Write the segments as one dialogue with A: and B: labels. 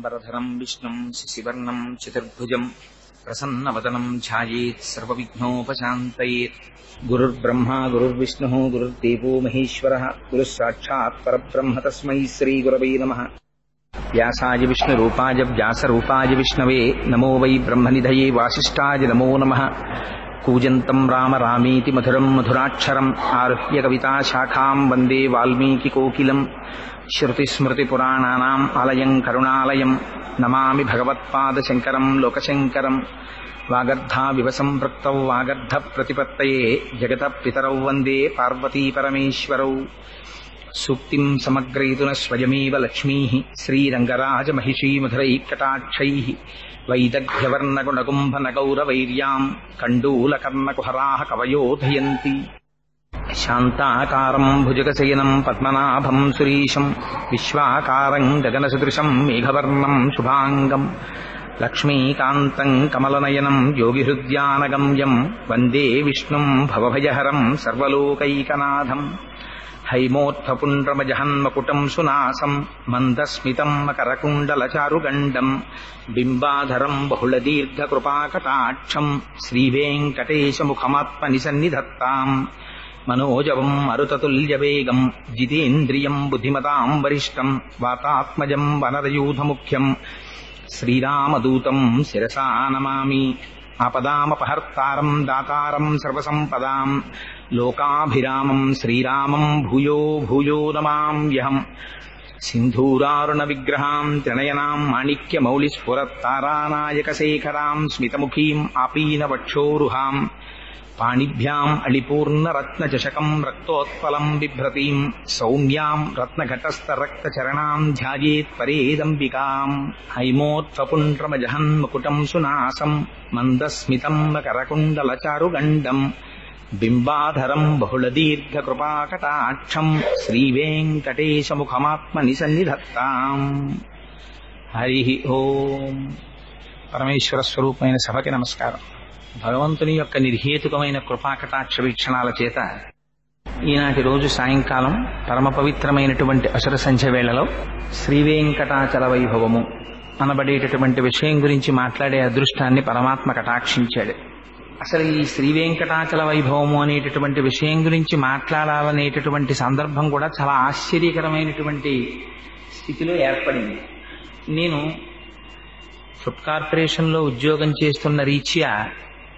A: శుక్లాంబరధరం విష్ణుం శశివర్ణం చతుర్భుజం ప్రసన్నవదనం ధ్యాయేత్ సర్వవిఘ్నోపశాంతయేత్. గురుర్బ్రహ్మా గురుర్విష్ణుః గురుర్దేవో మహేశ్వరః గురుః సాక్షాత్ పరబ్రహ్మ తస్మై శ్రీగురవే నమః. వ్యాసాయ విష్ణురూపాయ వ్యాసరూపాయ విష్ణవే నమో వై బ్రహ్మనిధయే వాసిష్ఠాయ నమో నమః. కూజంతం రామ రామేతి మధురం మధురాక్షరం ఆరుహ్య కవితాశాఖాం వందే వాల్మీకికోకిలం. శ్రుతిస్మృతిపురాణానాం ఆలయం కరుణాలయం నమామి భగవత్పాదశంకరం లోకశంకరం. వాగర్ధావివ సంపృక్తౌ వాగర్ధ ప్రతిపత్తయే జగతః పితరౌ వందే పార్వతీపరమేశ్వరౌ. సూక్తిం సమగ్రయతున స్వయమేవ లక్ష్మీః శ్రీరంగరాజమహిషీ మధురైకటాక్షైః. వైదగ్ధ్యవర్ణగుణగుంభనగౌరవైర్యాం కండూలకర్ణకుహరాः కవయోధయంతి. శాంతాకారం భుజగశయనం పద్మనాభం సురీశం విశ్వాకారం గగనసదృశం మేఘవర్ణం శుభాంగం. లక్ష్మీకాంతం కమలనయనం యోగిహృద్యానగమ్యం వందే విష్ణుం భవభయహరం సర్వలోకైకనాథం. హైమోత్ఫపుండ్రమజహన్మకుటం సునాసం మందస్మితం మకరకుండలచారుగండం బింబాధరం బహుళదీర్ఘకృపాకటాక్షం శ్రీవేంకటేశముఖమాత్మనిసన్నిధత్తాం. మనోజవం మరుతతుల్యవేగం జితేంద్రియం బుద్ధిమతాం వరిష్టం వాతాత్మజం వనరయూధముఖ్యం శ్రీరామదూతం శిరసా నమామి. ఆపదామపహర్తారం దాతారం సర్వసంపదాం లోకాభిరామం శ్రీరామం భూయో భూయో నమామ్యహం. సింధూరారుణ విగ్రహాం త్రినయనాం మాణిక్యమౌళిస్ఫురత్తారానాయకశేఖరాం స్మితముఖీం ఆపీనవక్షోరుహాం పాణిభ్యాం అళిపూర్ణరత్నచషకం రక్తోత్పలం బిభ్రతీం సౌమ్యాం రత్నఘటస్థరక్తచరణాం ధ్యాయేత్ పరేదంబికాం. హైమోత్ఫపుండ్రమజహన్మకుటం సునాసం మందస్మితం మకరకుండలచారుగండం బింబాధరం బహుళదీర్ఘకృపాకటాక్షం శ్రీవేంకటేశముఖమాత్మనిసన్నిధత్తాం. హరి ఓం. పరమేశ్వర స్వరూపమైన సభకి నమస్కారం. భగవంతుని యొక్క నిర్హేతుకమైన కృపాకటాక్ష వీక్షణాల చేత ఈనాటి రోజు సాయంకాలం పరమ పవిత్రమైనటువంటి అసుర సంధ్య వేళలో శ్రీవేంకటాచల వైభవము అనబడేటటువంటి విషయం గురించి మాట్లాడే అదృష్టాన్ని పరమాత్మ కటాక్షించాడు. అసలు ఈ శ్రీవేంకటాచల వైభవము అనేటటువంటి విషయం గురించి మాట్లాడాలనేటటువంటి సందర్భం కూడా చాలా ఆశ్చర్యకరమైనటువంటి స్థితిలో ఏర్పడింది. నేను ఫుడ్ కార్పొరేషన్లో ఉద్యోగం చేస్తున్న రీత్యా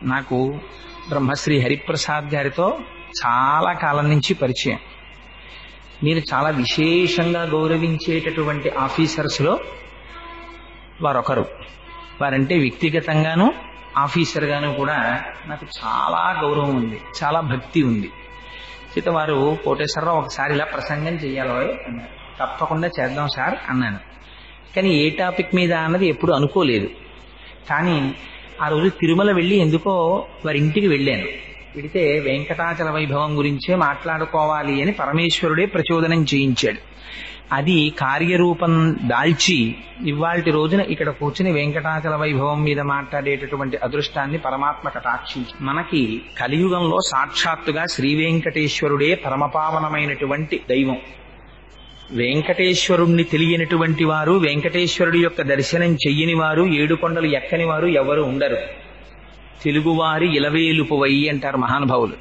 A: నాకు బ్రహ్మశ్రీ హరిప్రసాద్ గారితో చాలా కాలం నుంచి పరిచయం. నేను చాలా విశేషంగా గౌరవించేటటువంటి ఆఫీసర్స్లో వారొకరు. వారంటే వ్యక్తిగతంగాను ఆఫీసర్గాను కూడా నాకు చాలా గౌరవం ఉంది, చాలా భక్తి ఉంది. చేత వారు కోటేశ్వరరావు ఒకసారి ఇలా ప్రసంగం చెయ్యాలో అన్నారు. తప్పకుండా చేద్దాం సార్ అన్నాను. కానీ ఏ టాపిక్ మీద అన్నది ఎప్పుడు అనుకోలేదు. కానీ ఆ రోజు తిరుమల వెళ్ళి ఎందుకో వారి ఇంటికి వెళ్ళాను. వెళితే వెంకటాచల వైభవం గురించే మాట్లాడుకోవాలి అని పరమేశ్వరుడే ప్రచోదనం చేయించాడు. అది కార్యరూపం దాల్చి ఇవాల్టి రోజున ఇక్కడ కూర్చుని వెంకటాచల వైభవం మీద మాట్లాడేటటువంటి అదృష్టాన్ని పరమాత్మ కటాక్షించి మనకి కలియుగంలో సాక్షాత్తుగా శ్రీ వెంకటేశ్వరుడే పరమపావనమైనటువంటి దైవం. వెంకటేశ్వరుణ్ణి తెలియనటువంటి వారు, వెంకటేశ్వరుడి యొక్క దర్శనం చెయ్యని వారు, ఏడుకొండలు ఎక్కని వారు ఎవరు ఉండరు. తెలుగువారి ఇలవేలుపువై అంటారు మహానుభావులు.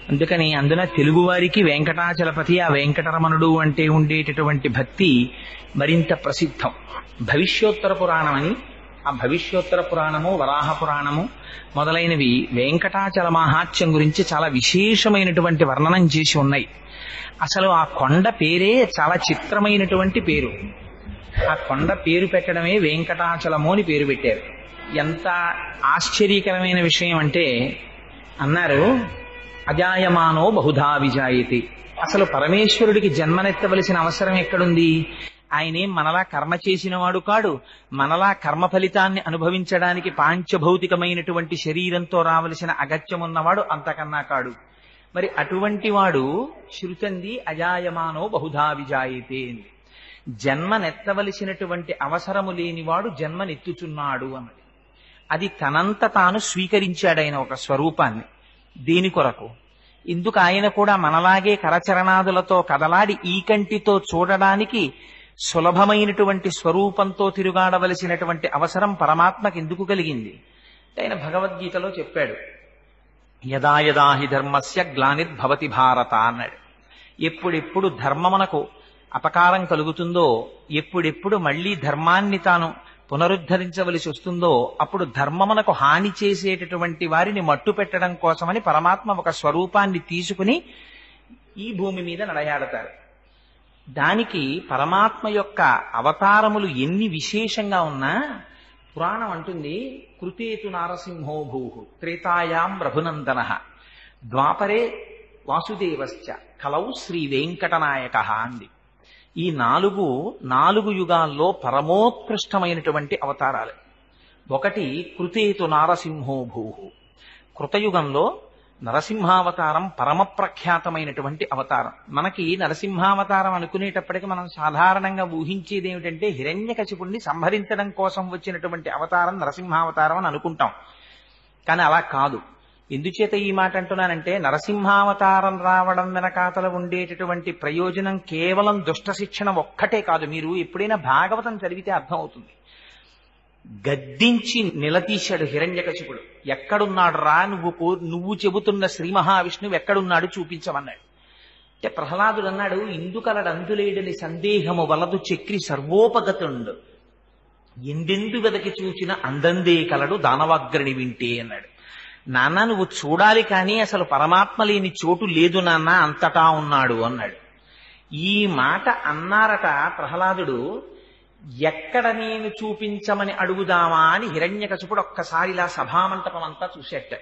A: అందుకని అందున తెలుగువారికి వెంకటాచలపతి, ఆ వెంకటరమణుడు అంటే ఉండేటటువంటి భక్తి మరింత ప్రసిద్ధం. భవిష్యోత్తర పురాణం అని, ఆ భవిష్యోత్తర పురాణము, వరాహ పురాణము మొదలైనవి వెంకటాచల మహాత్మ్యం గురించి చాలా విశేషమైనటువంటి వర్ణనం చేసి ఉన్నాయి. అసలు ఆ కొండ పేరే చాలా చిత్రమైనటువంటి పేరు. ఆ కొండ పేరు పెట్టడమే వెంకటాచలము అని పేరు పెట్టారు. ఎంత ఆశ్చర్యకరమైన విషయం అంటే అన్నారు, అజాయమానో బహుధా విజాయతే. అసలు పరమేశ్వరుడికి జన్మనెత్తవలసిన అవసరం ఎక్కడుంది? ఆయనేం మనలా కర్మ చేసినవాడు కాడు. మనలా కర్మ ఫలితాన్ని అనుభవించడానికి పాంచభౌతికమైనటువంటి శరీరంతో రావలసిన అగత్యమున్నవాడు అంతకన్నా కాడు. మరి అటువంటి వాడు శృతంది అజాయమానో బహుధా విజాయతే. జన్మనెత్తవలసినటువంటి అవసరము లేనివాడు జన్మనెత్తుచున్నాడు అన్నది. అది తనంత తాను స్వీకరించాడైన ఒక స్వరూపాన్ని. దీని కొరకు ఇందుకు ఆయన కూడా మనలాగే కరచరణాదులతో కదలాడి ఈ కంటితో చూడడానికి సులభమైనటువంటి స్వరూపంతో తిరుగాడవలసినటువంటి అవసరం పరమాత్మకి ఎందుకు కలిగింది? ఆయన భగవద్గీతలో చెప్పాడు, యదా యదా హి ధర్మస్య గ్లానిర్భవతి భారత అన్నాడు. ఎప్పుడెప్పుడు ధర్మమునకు అపకారం కలుగుతుందో, ఎప్పుడెప్పుడు మళ్లీ ధర్మాన్ని తాను పునరుద్ధరించవలసి వస్తుందో, అప్పుడు ధర్మమునకు హాని చేసేటటువంటి వారిని మట్టు పెట్టడం కోసమని పరమాత్మ ఒక స్వరూపాన్ని తీసుకుని ఈ భూమి మీద నడయాడతారు. దానికి పరమాత్మ యొక్క అవతారములు ఎన్ని విశేషంగా ఉన్నా పురాణం అంటుంది, కృతేతు నారసింహో భూః త్రేతాయాం రఘునందన ద్వాపరే వాసుదేవశ్చ కలౌ శ్రీ వెంకటనాయక అంది. ఈ నాలుగు యుగాల్లో పరమోత్కృష్టమైనటువంటి అవతారాలు. ఒకటి కృతేతు నారసింహో భూః. కృతయుగంలో నరసింహావతారం పరమ ప్రఖ్యాతమైనటువంటి అవతారం. మనకి నరసింహావతారం అనుకునేటప్పటికీ మనం సాధారణంగా ఊహించేది ఏమిటంటే హిరణ్యకశిపుణ్ణి సంహరించడం కోసం వచ్చినటువంటి అవతారం నరసింహావతారం అని అనుకుంటాం. కానీ అలా కాదు. ఎందుచేత ఈ మాట అంటున్నానంటే, నరసింహావతారం రావడం వెనకాతల ఉండేటటువంటి ప్రయోజనం కేవలం దుష్ట శిక్షణ ఒక్కటే కాదు. మీరు ఎప్పుడైనా భాగవతం చదివితే అర్థం అవుతుంది. గద్దించి నిలదీశాడు హిరణ్యకశిపుడు. ఎక్కడున్నాడు రా, నువ్వు చెబుతున్న శ్రీ మహావిష్ణువు ఎక్కడున్నాడు చూపించమన్నాడు. అంటే ప్రహ్లాదుడు అన్నాడు, ఇందుకలడందులేడని సందేహము వలదు చక్రి సర్వోపగతుండు, ఎందెందు వెదకి చూచిన అందందే కలడు దానవాగ్రణి వింటే అన్నాడు. నాన్న నువ్వు చూడాలి కానీ అసలు పరమాత్మ లేని చోటు లేదు నాన్న, అంతటా ఉన్నాడు అన్నాడు. ఈ మాట అన్నారట ప్రహ్లాదుడు. ఎక్కడ నేను చూపించమని అడుగుదామా అని హిరణ్యకశిపుడు ఒక్కసారి ఇలా సభామంటపం అంతా చూసేట.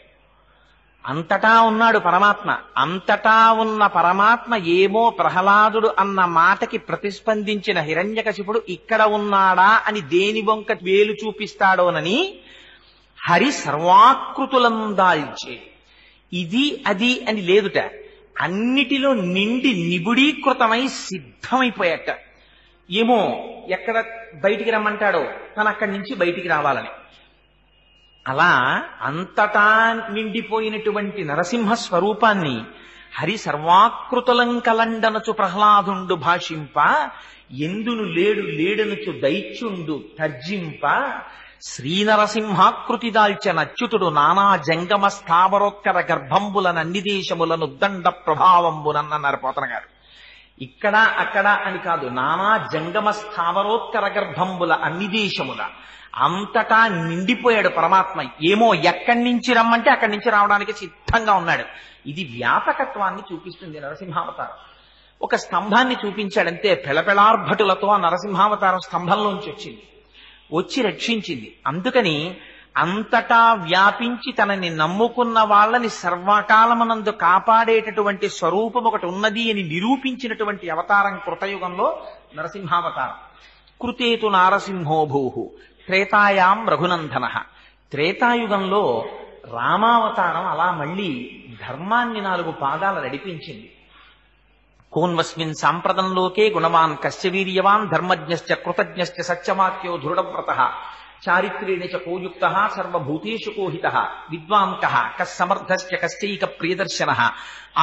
A: అంతటా ఉన్నాడు పరమాత్మ. అంతటా ఉన్న పరమాత్మ ఏమో ప్రహ్లాదుడు అన్న మాటకి ప్రతిస్పందించిన హిరణ్యకశిపుడు ఇక్కడ ఉన్నాడా అని దేని వంక వేలు చూపిస్తాడోనని హరి సర్వాకృతులం దాల్చే, ఇది అది అని లేదుట, అన్నిటిలో నిండి నిబుడీకృతమై సిద్ధమైపోయాట. ఏమో ఎక్కడ బయటికి రమ్మంటాడో తను అక్కడి నుంచి బయటికి రావాలని. అలా అంతటా నిండిపోయినటువంటి నరసింహ స్వరూపాన్ని హరి సర్వాకృతులం కలండనచు ప్రహ్లాదుండు భాషింప, ఎందును లేడనుచు దైత్యుండు తర్జింప, శ్రీనరసింహాకృతి దాల్చిన అచ్యుతుడు నానా జంగమ స్థావరోత్కర గర్భంబులనన్ని దేశములను దండ ప్రభావంబునన్నారు పోతన గారు. ఇక్కడ అక్కడ అని కాదు, నానా జంగమ స్థావరోత్కర గర్భంబుల అన్ని దేశముల అంతటా నిండిపోయాడు పరమాత్మ. ఏమో ఎక్కడి నుంచి రమ్మంటే అక్కడి నుంచి రావడానికి సిద్ధంగా ఉన్నాడు. ఇది వ్యాపకత్వాన్ని చూపిస్తుంది నరసింహావతారం. ఒక స్తంభాన్ని చూపించాడంతే, పెళపెళార్భటులతో ఆ నరసింహావతారం స్తంభంలోంచి వచ్చి రక్షించింది. అందుకని అంతటా వ్యాపించి తనని నమ్ముకున్న వాళ్ళని సర్వకాలమునందు కాపాడేటటువంటి స్వరూపం ఒకటి ఉన్నది అని నిరూపించినటువంటి అవతారం కృతయుగంలో నరసింహావతారం. కృతేతు నారసింహో భూః త్రేతాయాం రఘునందన. త్రేతాయుగంలో రామావతారం అలా మళ్ళీ ధర్మాన్ని 4 పాదాలు నడిపించింది. కోన్వస్మిన్ సాంప్రదంలోకే గుణవాన్ కశ్చ వీర్యవాన్ ధర్మజ్ఞశ్చ కృతజ్ఞశ్చ సత్యవాక్యో దృఢవ్రతః చారిత్రేణ చ కోయుక్తః సర్వభూతేషు కోహితః విద్వాన్ కః కస్సమర్థశ్చ కశ్చైక ప్రియదర్శనః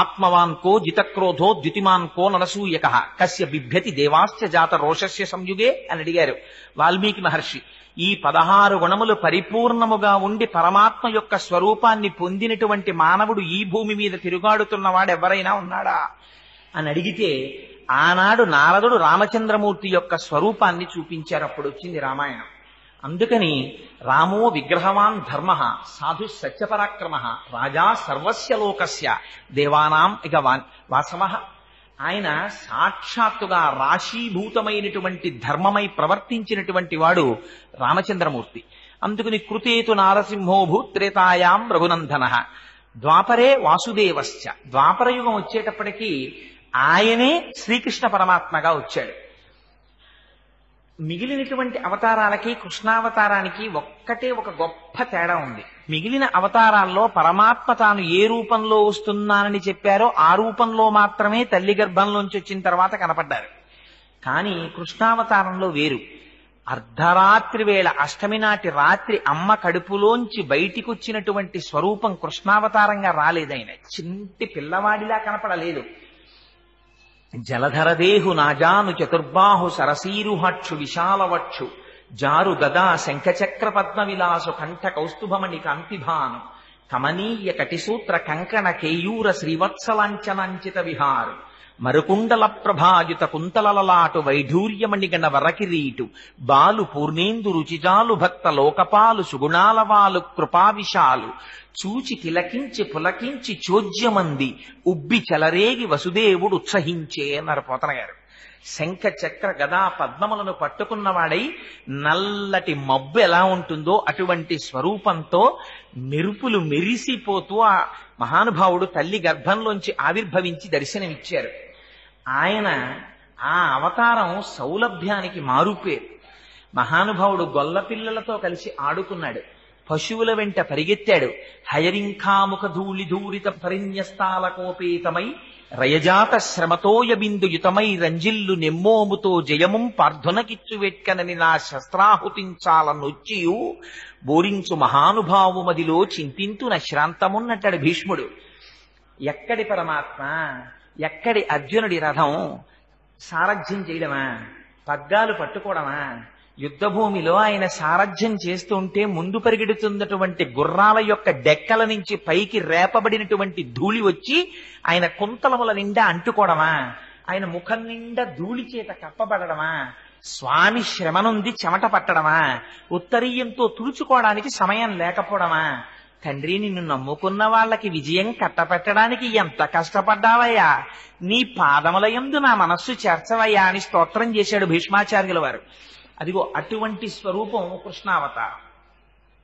A: ఆత్మవాన్ కో జితక్రోధో ద్యుతిమాన్ కో నరసూయకః కస్య బిభ్యతి దేవాశ్చ జాత రోషస్య సంయుగే అని అడిగారు వాల్మీకి మహర్షి. ఈ 16 గుణములు పరిపూర్ణముగా ఉండి పరమాత్మ యొక్క స్వరూపాన్ని పొందినటువంటి మానవుడు ఈ భూమి మీద తిరుగాడుతున్నవాడు ఎవరైనా ఉన్నాడా అని అడిగితే, ఆనాడు నారదుడు రామచంద్రమూర్తి యొక్క స్వరూపాన్ని చూపించారు. అప్పుడు వచ్చింది రామాయణం. అందుకని రామో విగ్రహవాన్ ధర్మ సాధు సత్యపరాక్రమ రాజా సర్వస్య లోకస్య దేవానాం ఇక వాసవ. ఆయన సాక్షాత్తుగా రాశీభూతమైనటువంటి ధర్మమై ప్రవర్తించినటువంటి వాడు రామచంద్రమూర్తి. అందుకని కృతేతు నారసింహో భూత్రేతాయాం రఘునందన. ద్వాపరే వాసుదేవశ్చ. ద్వాపర యుగం వచ్చేటప్పటికీ ఆయనే శ్రీకృష్ణ పరమాత్మగా వచ్చాడు. మిగిలినటువంటి అవతారాలకి కృష్ణావతారానికి ఒక్కటే ఒక గొప్ప తేడా ఉంది. మిగిలిన అవతారాల్లో పరమాత్మ తాను ఏ రూపంలో వస్తున్నానని చెప్పారో ఆ రూపంలో మాత్రమే తల్లి గర్భంలోంచి వచ్చిన తర్వాత కనపడ్డారు. కానీ కృష్ణావతారంలో వేరు. అర్ధరాత్రి వేళ అష్టమి నాటి రాత్రి అమ్మ కడుపులోంచి బయటికి వచ్చినటువంటి స్వరూపం కృష్ణావతారంగా రాలేదైన. చింటి పిల్లవాడిలా కనపడలేదు.
B: జలధరదేహు నాజాను చతుర్బాహు సరసీరుహక్షు విశాలవక్షు జారు గదా శంఖచక్ర పద్మ విలాసు కంఠ కౌస్తుభమణి కాంతిభాను కమనీయ కటిసూత్ర కంకణ కేయూర శ్రీవత్సలాంఛనాంచిత విహారు మరుకుండల ప్రభాయుత కుంతలలలాటు వైఢూర్యమణిగణ వరకిరీటు బాలు పూర్ణేందు రుచిజాలు భక్త లోకపాలు సుగుణాలవాలు కృపావిశాలు చూచి తిలకించి పులకించి చోద్యమంది ఉబ్బి చెలరేగి వసుదేవుడు ఉత్సహించే అన్నారు పోతన గారు. శంఖ చక్ర గదా పద్మములను పట్టుకున్నవాడై నల్లటి మబ్బు ఎలా ఉంటుందో అటువంటి స్వరూపంతో మెరుపులు మెరిసిపోతూ ఆ మహానుభావుడు తల్లి గర్భంలోంచి ఆవిర్భవించి దర్శనమిచ్చారు. ఆయన ఆ అవతారం సౌలభ్యానికి మారుపేరు. మహానుభావుడు గొల్లపిల్లలతో కలిసి ఆడుకున్నాడు, పశువుల వెంట పరిగెత్తాడు. హయరింఖాముఖ ధూళి ధూరిత పరిన్యస్తాలకోపేతమై రయజాత శ్రమతోయ బిందుయుతమై రంజిల్లు నెమ్మోముతో జయముం పార్థునకిచ్చు వెట్కనని నా శస్త్రాహుతించాలనొచ్చియు బోరించు మహానుభావు మదిలో చింతింతు నశ్రాంతమున్నట్టాడు భీష్ముడు. ఎక్కడి పరమాత్మ, ఎక్కడి అర్జునుడి రథం సారథ్యం చేయడమా, పగ్గాలు పట్టుకోవడమా? యుద్ధభూమిలో ఆయన సారథ్యం చేస్తుంటే ముందు పరిగెడుతున్నటువంటి గుర్రాల యొక్క డెక్కల నుంచి పైకి రేపబడినటువంటి ధూళి వచ్చి ఆయన కుంతలముల నిండా అంటుకోవడమా? ఆయన ముఖం నిండా ధూళి చేత కప్పబడమా? స్వామి శ్రమనుంది చెమట పట్టడమా? ఉత్తరీయంతో తుడుచుకోవడానికి సమయం లేకపోవడమా? తండ్రి, నిన్ను నమ్ముకున్న వాళ్ళకి విజయం కట్టపెట్టడానికి ఎంత కష్టపడ్డావయ్యా, నీ పాదములయందు నా మనస్సు చేర్చవయ్యా అని స్తోత్రం చేశాడు భీష్మాచార్యుల వారు. అదిగో అటువంటి స్వరూపం కృష్ణావతారం.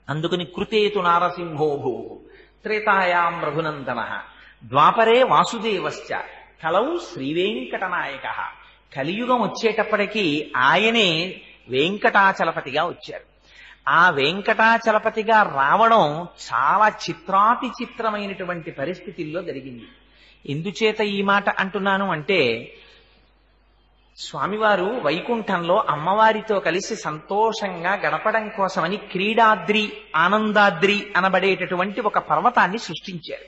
B: అందుకని కృతేతు నారసింహోభూ త్రేతాయాం రఘునందన ద్వాపరే వాసుదేవశ్చ కలౌ శ్రీవేంకటనాయక. కలియుగం వచ్చేటప్పటికీ ఆయనే వెంకటాచలపతిగా వచ్చారు. ఆ వెంకటాచలపతిగా రావడం చాలా చిత్రాతి చిత్రమైనటువంటి పరిస్థితుల్లో జరిగింది. ఎందుచేత ఈ మాట అంటున్నాను అంటే, స్వామివారు వైకుంఠంలో అమ్మవారితో కలిసి సంతోషంగా గడపడం కోసమని క్రీడాద్రి, ఆనందాద్రి అనబడేటటువంటి ఒక పర్వతాన్ని సృష్టించారు.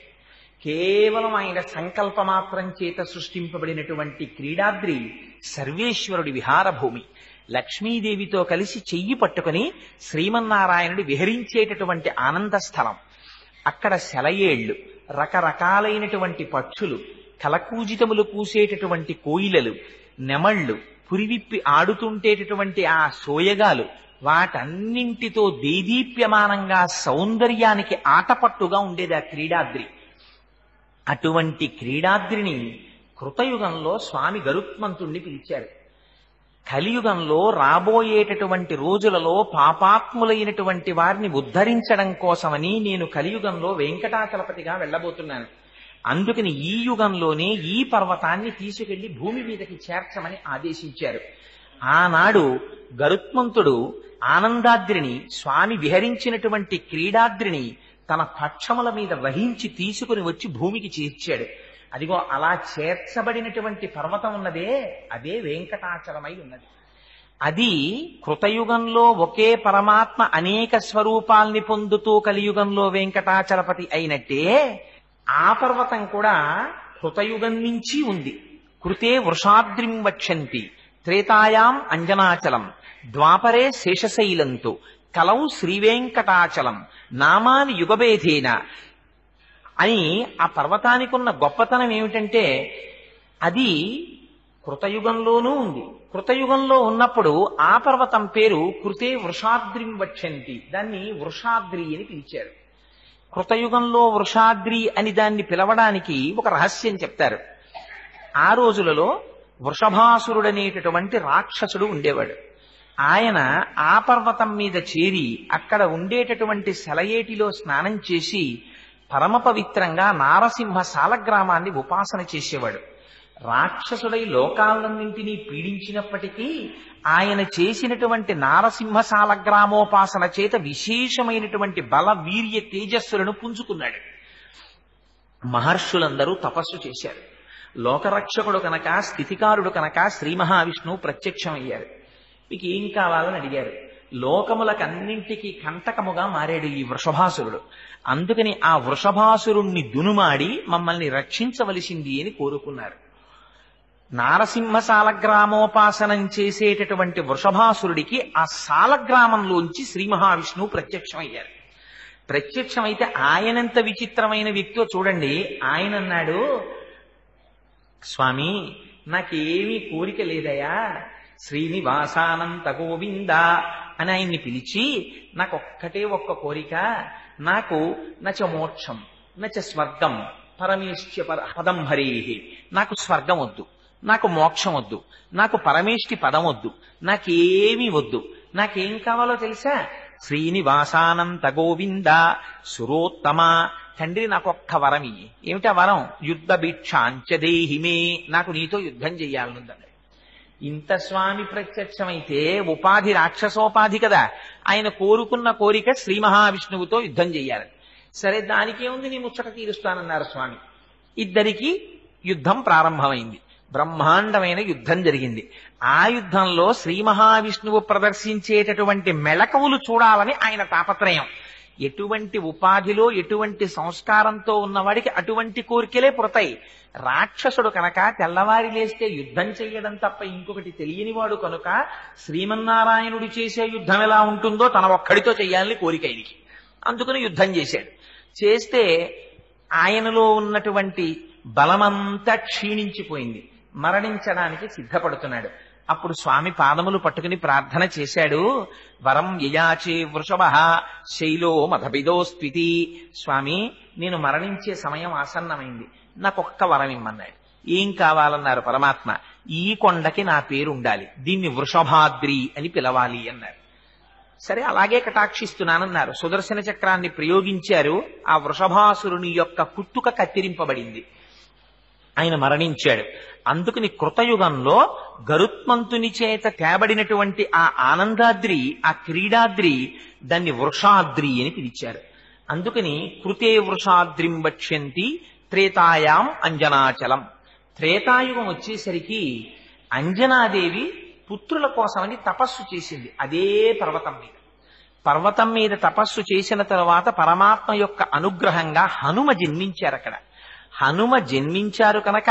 B: కేవలం ఆయన సంకల్ప మాత్రం చేత సృష్టింపబడినటువంటి క్రీడాద్రి సర్వేశ్వరుడి విహారభూమి. లక్ష్మీదేవితో కలిసి చెయ్యి పట్టుకుని శ్రీమన్నారాయణుడి విహరించేటటువంటి ఆనంద స్థలం. అక్కడ సెలయేళ్లు, రకరకాలైనటువంటి పక్షులు, కలకూజితములు కూసేటటువంటి కోయిలలు, నెమళ్ళు, పురివిప్పి ఆడుతుంటేటటువంటి ఆ సోయగాలు, వాటన్నింటితో దేదీప్యమానంగా సౌందర్యానికి ఆటపట్టుగా ఉండేది ఆ క్రీడాద్రి. అటువంటి క్రీడాద్రిని కృతయుగంలో స్వామి గరుత్మంతుణ్ణి పిలిచారు. కలియుగంలో రాబోయేటటువంటి రోజులలో పాపాత్ములైనటువంటి వారిని ఉద్ధరించడం కోసమని నేను కలియుగంలో వెంకటాచలపతిగా వెళ్ళబోతున్నాను. అందుకని ఈ యుగంలోనే ఈ పర్వతాన్ని తీసుకెళ్లి భూమి మీదకి చేర్చమని ఆదేశించారు. ఆనాడు గరుత్మంతుడు ఆనందాద్రిని, స్వామి విహరించినటువంటి క్రీడాద్రిని తన పక్షముల మీద వహించి తీసుకుని వచ్చి భూమికి చేర్చాడు. అదిగో అలా చేర్చబడినటువంటి పర్వతం ఉన్నదే, అదే వెంకటాచలమై ఉన్నది. అది కృతయుగంలో ఒకే పరమాత్మ అనేక స్వరూపాల్ని పొందుతూ కలియుగంలో వెంకటాచలపతి అయినట్టే ఆ పర్వతం కూడా కృతయుగం నుంచి ఉంది. కృతే వృషాద్రిం వక్షంతి త్రేతాయాం అంజనాచలం ద్వాపరే శేషశైలంతో కలౌ శ్రీవేంకటాచలం నామాని యుగభేదేన అని ఆ పర్వతానికి ఉన్న గొప్పతనం ఏమిటంటే, అది కృతయుగంలోనూ ఉంది. కృతయుగంలో ఉన్నప్పుడు ఆ పర్వతం పేరు కృతే వృషాద్రిం వక్షంతి, దాన్ని వృషాద్రి అని పిలిచారు. కృతయుగంలో వృషాద్రి అని దాన్ని పిలవడానికి ఒక రహస్యం చెప్తారు. ఆ రోజులలో వృషభాసురుడనేటటువంటి రాక్షసుడు ఉండేవాడు. ఆయన ఆ పర్వతం మీద చేరి అక్కడ ఉండేటటువంటి సెలయేటిలో స్నానం చేసి పరమ పవిత్రంగా నారసింహ సాలగ్రామాన్ని ఉపాసన చేసేవాడు. రాక్షసుడై లోకాలన్నింటినీ పీడించినప్పటికీ ఆయన చేసినటువంటి నారసింహ సాలగ్రామోపాసన చేత విశేషమైనటువంటి బల వీర్య తేజస్సులను పుంజుకున్నాడు. మహర్షులందరూ తపస్సు చేశారు. లోకరక్షకుడు కనుక, స్థితికారుడు కనుక శ్రీ మహావిష్ణువు ప్రత్యక్షమయ్యారు. మీకు ఏం కావాలని అడిగారు. లోకములకన్నింటికీ కంటకముగా మారాడు ఈ వృషభాసురుడు. అందుకని ఆ వృషభాసురుణ్ణి దునుమాడి మమ్మల్ని రక్షించవలసింది అని కోరుకున్నారు. నారసింహ సాలగ్రామోపాసనం చేసేటటువంటి వృషభాసురుడికి ఆ సాలగ్రామంలోంచి శ్రీ మహావిష్ణువు ప్రత్యక్షమయ్యారు. ప్రత్యక్షమైతే ఆయనంత విచిత్రమైన వ్యక్తో చూడండి. ఆయన అన్నాడు, స్వామి నాకేమీ కోరిక లేదయా, శ్రీనివాసానంత గోవింద అని ఆయన్ని పిలిచి, నాకొక్కటే ఒక్క కోరిక, నాకు నచ మోక్షం నచ స్వర్గం పరమేష్టి పదం హరేహి, నాకు స్వర్గం వద్దు, నాకు మోక్షం వద్దు, నాకు పరమేష్టి పదం వద్దు, నాకేమీ వద్దు, నాకేం కావాలో తెలుసా, శ్రీనివాసానంత గోవింద సురోత్తమ, తండ్రి నాకొక్క వరం ఇయ్యి. ఏమిటా వరం? యుద్ధ భిక్షాంచదేహిమే, నాకు నీతో యుద్ధం చెయ్యాలనుందండి. ఇంత స్వామి ప్రత్యక్షమైతే ఉపాధి రాక్షసోపాధి కదా, ఆయన కోరుకున్న కోరిక శ్రీ మహావిష్ణువుతో యుద్ధం చెయ్యాలని. సరే దానికేముంది, నీ ముచ్చట తీరుస్తానన్నారు స్వామి. ఇద్దరికి యుద్ధం ప్రారంభమైంది. బ్రహ్మాండమైన యుద్ధం జరిగింది. ఆ యుద్ధంలో శ్రీ మహావిష్ణువు ప్రదర్శించేటటువంటి మెళకువలు చూడాలని ఆయన తాపత్రయం. ఎటువంటి ఉపాధిలో ఎటువంటి సంస్కారంతో ఉన్నవాడికి అటువంటి కోరికలే పుడతాయి. రాక్షసుడు కనుక తెల్లవారి లేస్తే యుద్ధం చెయ్యడం తప్ప ఇంకొకటి తెలియనివాడు కనుక శ్రీమన్నారాయణుడు చేసే యుద్ధం ఎలా ఉంటుందో తన ఒక్కడితో చెయ్యాలని కోరిక ఆయనకి. అందుకని యుద్ధం చేశాడు. చేస్తే ఆయనలో ఉన్నటువంటి బలమంతా క్షీణించిపోయింది. మరణించడానికి సిద్ధపడుతున్నాడు. అప్పుడు స్వామి పాదములు పట్టుకుని ప్రార్థన చేశాడు. వరం యయాచే వృషభ శైలో మధబిదోస్త్వితి, స్వామి నేను మరణించే సమయం ఆసన్నమైంది, నాకొక్క వరం ఇమ్మన్నాడు. ఏం కావాలన్నారు పరమాత్మ? ఈ కొండకి నా పేరు ఉండాలి, దీన్ని వృషభాద్రి అని పిలవాలి అన్నారు. సరే అలాగే కటాక్షిస్తున్నానన్నారు. సుదర్శన చక్రాన్ని ప్రయోగించారు. ఆ వృషభాసురుని యొక్క కుత్తుక కత్తిరింపబడింది. ఆయన మరణించాడు. అందుకని కృతయుగంలో గరుత్మంతుని చేత తేబడినటువంటి ఆ ఆనందాద్రి, ఆ క్రీడాద్రి, దాన్ని వృషాద్రి అని పిలిచారు. అందుకని కృతే వృషాద్రిం వక్ష్యంతి త్రేతాయాం అంజనాచలం. త్రేతాయుగం వచ్చేసరికి అంజనాదేవి పుత్రుల కోసమని తపస్సు చేసింది అదే పర్వతం మీద. పర్వతం మీద తపస్సు చేసిన తరువాత పరమాత్మ యొక్క అనుగ్రహంగా హనుమ జన్మించారు. అక్కడ హనుమ జన్మించారు కనుక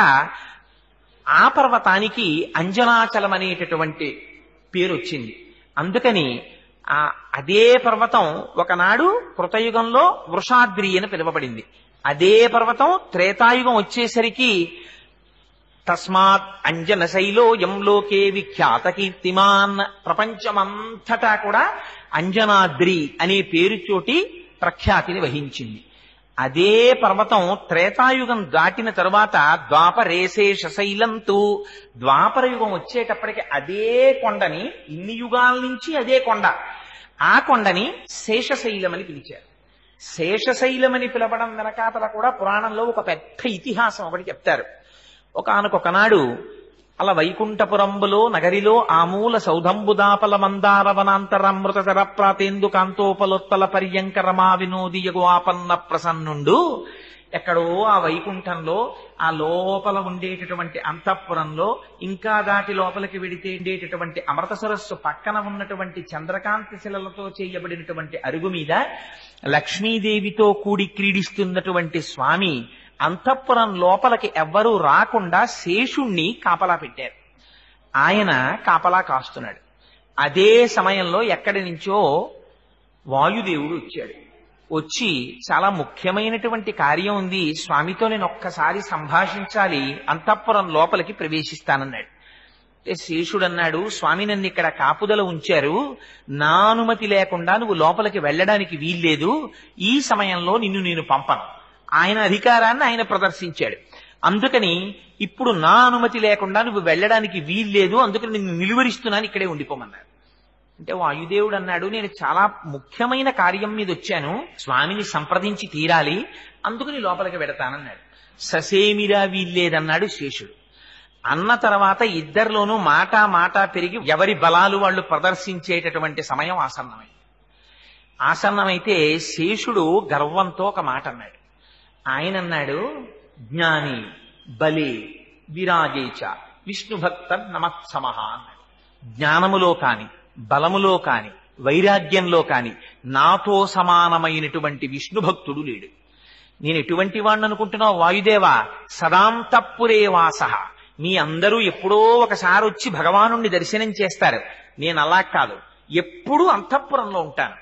B: ఆ పర్వతానికి అంజనాచలం అనేటటువంటి పేరు వచ్చింది. అందుకని అదే పర్వతం ఒకనాడు కృతయుగంలో వృషాద్రి అని పిలువబడింది. అదే పర్వతం త్రేతాయుగం వచ్చేసరికి తస్మాత్ అంజన శైలో యం లోకే విఖ్యాత కీర్తిమాన్, ప్రపంచమంతటా కూడా అంజనాద్రి అనే పేరుతోటి ప్రఖ్యాతిని వహించింది. అదే పర్వతం త్రేతాయుగం దాటిన తరువాత ద్వాపరేశేష శైలంతు, ద్వాపర యుగం వచ్చేటప్పటికి అదే కొండని, ఇన్ని యుగాల నుంచి అదే కొండ, ఆ కొండని శేషశైలం అని పిలిచారు. శేషశైలమని పిలవడం వెనకాతల కూడా పురాణంలో ఒక పెద్ద ఇతిహాసం ఒకటి చెప్తారు. ఒకానొకనాడు అలా వైకుంఠపురంబులో నగరిలో ఆమూల సౌధంబుదాపల మందార వనాంతరమృత చర ప్రాతేందు కాంతోపలోత్తల పర్యంక రమా వినోదియగు ఆపన్న ప్రసన్నుండు. ఎక్కడో ఆ వైకుంఠంలో ఆ లోపల ఉండేటటువంటి అంతఃపురంలో, ఇంకా దాటి లోపలికి వెడితే ఉండేటటువంటి అమృత సరస్సు పక్కన ఉన్నటువంటి చంద్రకాంతి శిలలతో చేయబడినటువంటి అరుగు మీద లక్ష్మీదేవితో కూడి క్రీడిస్తున్నటువంటి స్వామి అంతఃపురం లోపలికి ఎవ్వరూ రాకుండా శేషుణ్ణి కాపలా పెట్టారు. ఆయన కాపలా కాస్తున్నాడు. అదే సమయంలో ఎక్కడి నుంచో వాయుదేవుడు వచ్చాడు. వచ్చి చాలా ముఖ్యమైనటువంటి కార్యం ఉంది, స్వామితో నేను ఒక్కసారి సంభాషించాలి, అంతఃపురం లోపలికి ప్రవేశిస్తానన్నాడు. శేషుడు అన్నాడు, స్వామి నన్ను ఇక్కడ కాపుదల ఉంచారు, నా అనుమతి లేకుండా నువ్వు లోపలికి వెళ్ళడానికి వీల్లేదు, ఈ సమయంలో నిన్ను నేను పంపను. ఆయన అధికారాన్ని ఆయన ప్రదర్శించాడు. అందుకని ఇప్పుడు నా అనుమతి లేకుండా నువ్వు వెళ్ళడానికి వీల్లేదు, అందుకని నిన్ను నిలువరిస్తున్నాను, ఇక్కడే ఉండిపోమన్నాడు. అంటే వాయుదేవుడు అన్నాడు, నేను చాలా ముఖ్యమైన కార్యం మీద వచ్చాను, స్వామిని సంప్రదించి తీరాలి, అందుకని లోపలికి వెడతానన్నాడు. ససేమిరా వీల్లేదన్నాడు శేషుడు. అన్న తర్వాత ఇద్దరిలోనూ మాట పెరిగి ఎవరి బలాలు వాళ్ళు ప్రదర్శించేటటువంటి సమయం ఆసన్నమైతే శేషుడు గర్వంతో ఒక మాట అన్నాడు. ఆయన అన్నాడు, జ్ఞాని బలే విరాజేచ విష్ణుభక్త నమత్సమః అన్నాడు. జ్ఞానములో కాని, బలములో కాని, వైరాగ్యంలో కాని నాతో సమానమైనటువంటి విష్ణుభక్తుడు లేడు. నేను ఎటువంటి వాణ్ణి అనుకుంటున్నావు వాయుదేవా? సదాంతఃపురే వాసః, మీ అందరూ ఎప్పుడో ఒకసారి వచ్చి భగవానుణ్ణి దర్శనం చేస్తారు. నేను అలా కాదు, ఎప్పుడూ అంతఃపురంలో ఉంటాను.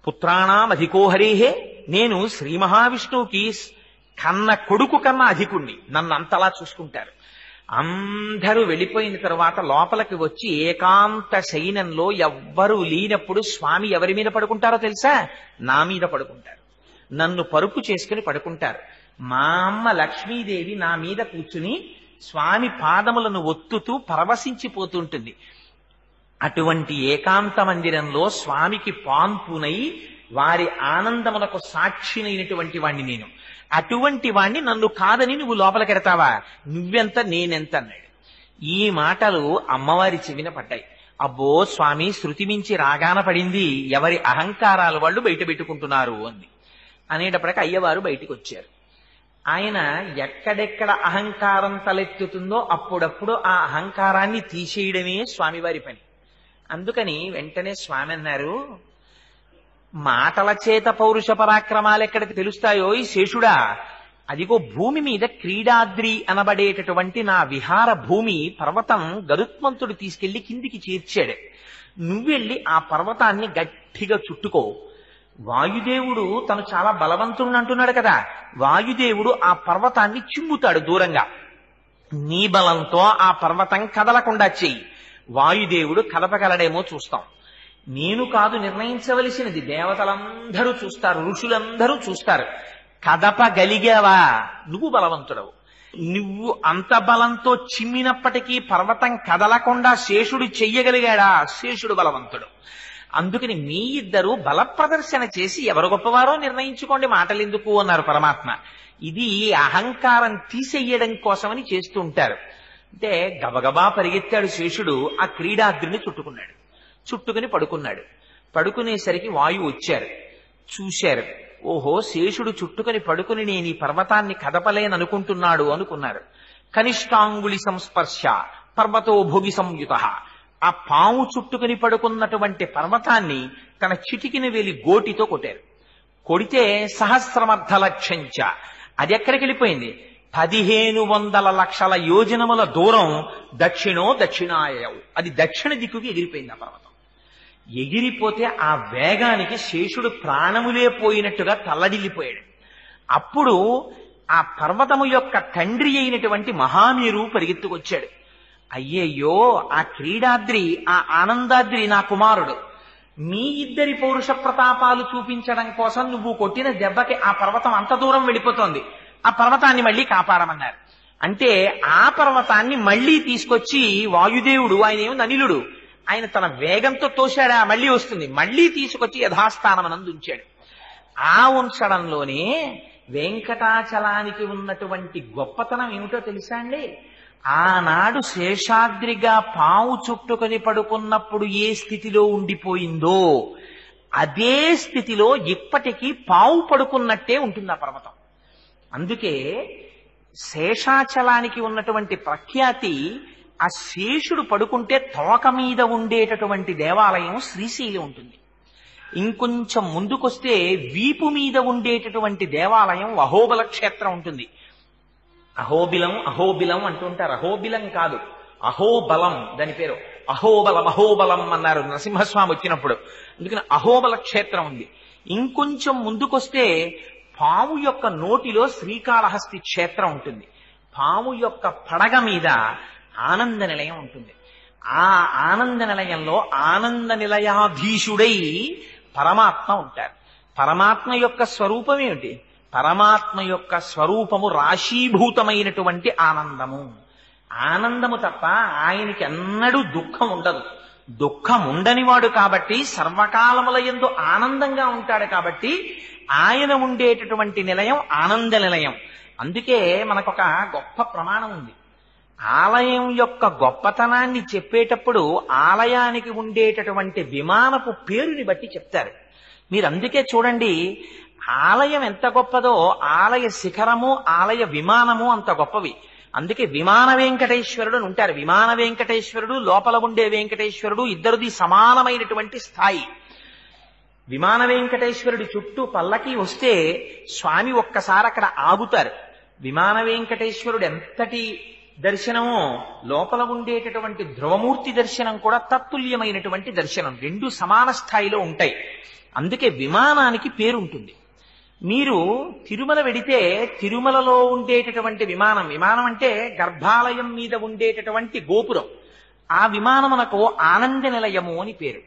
B: పుత్రాణం అధికోహరేహే, నేను శ్రీ మహావిష్ణువుకి కన్న కొడుకు కన్నా అధికుణ్ణి. నన్ను అంతలా చూసుకుంటారు. అందరూ వెళ్ళిపోయిన తర్వాత లోపలికి వచ్చి ఏకాంత శయనంలో ఎవ్వరూ లేనప్పుడు స్వామి ఎవరి మీద పడుకుంటారో తెలుసా? నా మీద పడుకుంటారు. నన్ను పరుపు చేసుకుని పడుకుంటారు. మా అమ్మ లక్ష్మీదేవి నా మీద కూర్చుని స్వామి పాదములను ఒత్తుతూ పరవశించిపోతుంటుంది. అటువంటి ఏకాంత మందిరంలో స్వామికి పాన్పునై వారి ఆనందములకు సాక్షినైనటువంటి వాణ్ణి నేను. అటువంటి వాణ్ణి నన్ను కాదని నువ్వు లోపలికెడతావా? నువ్వెంత నేనెంత అన్నాడు. ఈ మాటలు అమ్మవారి చెవిన పడ్డాయి. అబ్బో స్వామి, శృతి మించి రాగాన పడింది, ఎవరి అహంకారాలు వాళ్ళు బయట పెట్టుకుంటున్నారు అంది. అనేటప్పటికి అయ్యవారు బయటికి వచ్చారు. ఆయన ఎక్కడెక్కడ అహంకారం తలెత్తుతుందో అప్పుడప్పుడు ఆ అహంకారాన్ని తీసేయడమే స్వామివారి పని. అందుకని వెంటనే స్వామి అన్నారు, మాటల చేత పౌరుష పరాక్రమాలు ఎక్కడికి తెలుస్తాయో ఈ శేషుడా, అదిగో భూమి మీద క్రీడాద్రి అనబడేటటువంటి నా విహార భూమి పర్వతం గరుత్మంతుడు తీసుకెళ్లి కిందికి చేర్చాడు. నువ్వెళ్ళి ఆ పర్వతాన్ని గట్టిగా చుట్టుకో. వాయుదేవుడు తను చాలా బలవంతుడు అంటున్నాడు కదా, వాయుదేవుడు ఆ పర్వతాన్ని చిమ్ముతాడు దూరంగా. నీ బలంతో ఆ పర్వతం కదలకుండా చెయ్యి. వాయుదేవుడు కదపగలడేమో చూస్తాం. నేను కాదు నిర్ణయించవలసినది, దేవతలందరూ చూస్తారు, ఋషులందరూ చూస్తారు. కదపగలిగావా నువ్వు బలవంతుడవు. నువ్వు అంత బలంతో చిమ్మినప్పటికీ పర్వతం కదలకుండా శేషుడు చెయ్యగలిగాడా? శేషుడు బలవంతుడు. అందుకని మీ ఇద్దరు బల ప్రదర్శన చేసి ఎవరు గొప్పవారో నిర్ణయించుకోండి, మాటలెందుకు అన్నారు పరమాత్మ. ఇది అహంకారం తీసేయడం కోసమని చేస్తూ ఉంటారు. అంటే గబగబా పరిగెత్తాడు శేషుడు, ఆ క్రీడాద్రిని చుట్టుకున్నాడు. చుట్టుకుని పడుకున్నాడు. పడుకునేసరికి వాయువు వచ్చారు, చూశారు. ఓహో, శేషుడు చుట్టుకుని పడుకుని నేను ఈ పర్వతాన్ని కదపలేననుకుంటున్నాడు అనుకున్నారు. కనిష్టాంగుళి సంస్పర్శ పర్వతో భోగి సంయుత. ఆ పాము చుట్టుకుని పడుకున్నటువంటి పర్వతాన్ని తన చిటికిన వేలి గోటితో కొట్టారు. కొడితే సహస్రమర్థ లక్ష్యంచ, అది ఎక్కడికి వెళ్ళిపోయింది? 1500 లక్షల యోజనముల దూరం దక్షిణాయవు, అది దక్షిణ దిక్కుకి ఎగిరిపోయింది ఆ పర్వతం. ఎగిరిపోతే ఆ వేగానికి శేషుడు ప్రాణములే పోయినట్టుగా తల్లడిల్లిపోయాడు. అప్పుడు ఆ పర్వతము యొక్క తండ్రి అయినటువంటి మహామేరు పరిగెత్తుకొచ్చాడు. అయ్యయ్యో, ఆ క్రీడాద్రి, ఆ ఆనందాద్రి నా కుమారుడు. మీ ఇద్దరి పౌరుష ప్రతాపాలు చూపించడం కోసం నువ్వు కొట్టిన దెబ్బకి ఆ పర్వతం అంత దూరం వెళ్ళిపోతోంది, ఆ పర్వతాన్ని మళ్ళీ కాపాడమన్నారు. అంటే ఆ పర్వతాన్ని మళ్ళీ తీసుకొచ్చి వాయుదేవుడు, ఆయన ఏమో అనిలుడు, ఆయన తన వేగంతో తోశాడా, మళ్ళీ వస్తుంది, మళ్ళీ తీసుకొచ్చి యథాస్థానమనందు ఉంచాడు. ఆ ఉంచడంలోనే వెంకటాచలానికి ఉన్నటువంటి గొప్పతనం ఏమిటో తెలుసా అండి? ఆనాడు శేషాద్రిగా పాము చుట్టుకొని పడుకున్నప్పుడు ఏ స్థితిలో ఉండిపోయిందో అదే స్థితిలో ఇప్పటికీ పావు పడుకున్నట్టే ఉంటుంది ఆ పర్వతం. అందుకే శేషాచలానికి ఉన్నటువంటి ప్రఖ్యాతి, ఆ శేషుడు పడుకుంటే తోక మీద ఉండేటటువంటి దేవాలయం శ్రీశైలం ఉంటుంది. ఇంకొంచెం ముందుకొస్తే వీపు మీద ఉండేటటువంటి దేవాలయం అహోబల క్షేత్రం ఉంటుంది. అహోబిలం అంటుంటారు. అహోబిలం కాదు, అహోబలం దాని పేరు. అహోబలం అన్నారు నరసింహస్వామి వచ్చినప్పుడు. అందుకని అహోబల క్షేత్రం ఉంది. ఇంకొంచెం ముందుకొస్తే పాము యొక్క నోటిలో శ్రీకాళహస్తి క్షేత్రం ఉంటుంది. పాము యొక్క పడగ మీద ఆనంద నిలయం ఉంటుంది. ఆ ఆనంద నిలయంలో ఆనంద నిలయాధీశుడై పరమాత్మ ఉంటారు. పరమాత్మ యొక్క స్వరూపం ఏమిటి? పరమాత్మ యొక్క స్వరూపము రాశీభూతమైనటువంటి ఆనందము. ఆనందము తప్ప ఆయనకి ఎన్నడూ దుఃఖం ఉండదు. దుఃఖం ఉండనివాడు కాబట్టి సర్వకాలముల యందు ఆనందంగా ఉంటాడు. కాబట్టి ఆయన ఉండేటటువంటి నిలయం ఆనంద నిలయం. అందుకే మనకొక గొప్ప ప్రమాణం ఉంది. ఆలయం యొక్క గొప్పతనాన్ని చెప్పేటప్పుడు ఆలయానికి ఉండేటటువంటి విమానపు పేరుని బట్టి చెప్తారు. మీరు అందుకే చూడండి, ఆలయం ఎంత గొప్పదో ఆలయ శిఖరము, ఆలయ విమానము అంత గొప్పవి. అందుకే విమాన వెంకటేశ్వరుడు అని ఉంటారు. విమాన వెంకటేశ్వరుడు, లోపల ఉండే వెంకటేశ్వరుడు ఇద్దరిది సమానమైనటువంటి స్థాయి. విమాన వెంకటేశ్వరుడి చుట్టూ పల్లకి వస్తే స్వామి ఒక్కసారి అక్కడ ఆగుతారు. విమాన వెంకటేశ్వరుడు ఎంతటి దర్శనము, లోపల ఉండేటటువంటి ధ్రువమూర్తి దర్శనం కూడా తత్తుల్యమైనటువంటి దర్శనం. రెండు సమాన స్థాయిలో ఉంటాయి. అందుకే విమానానికి పేరుంటుంది. మీరు తిరుమల వెడితే తిరుమలలో ఉండేటటువంటి విమానం, విమానం అంటే గర్భాలయం మీద ఉండేటటువంటి గోపురం, ఆ విమానమునకు ఆనంద నిలయము అని పేరు.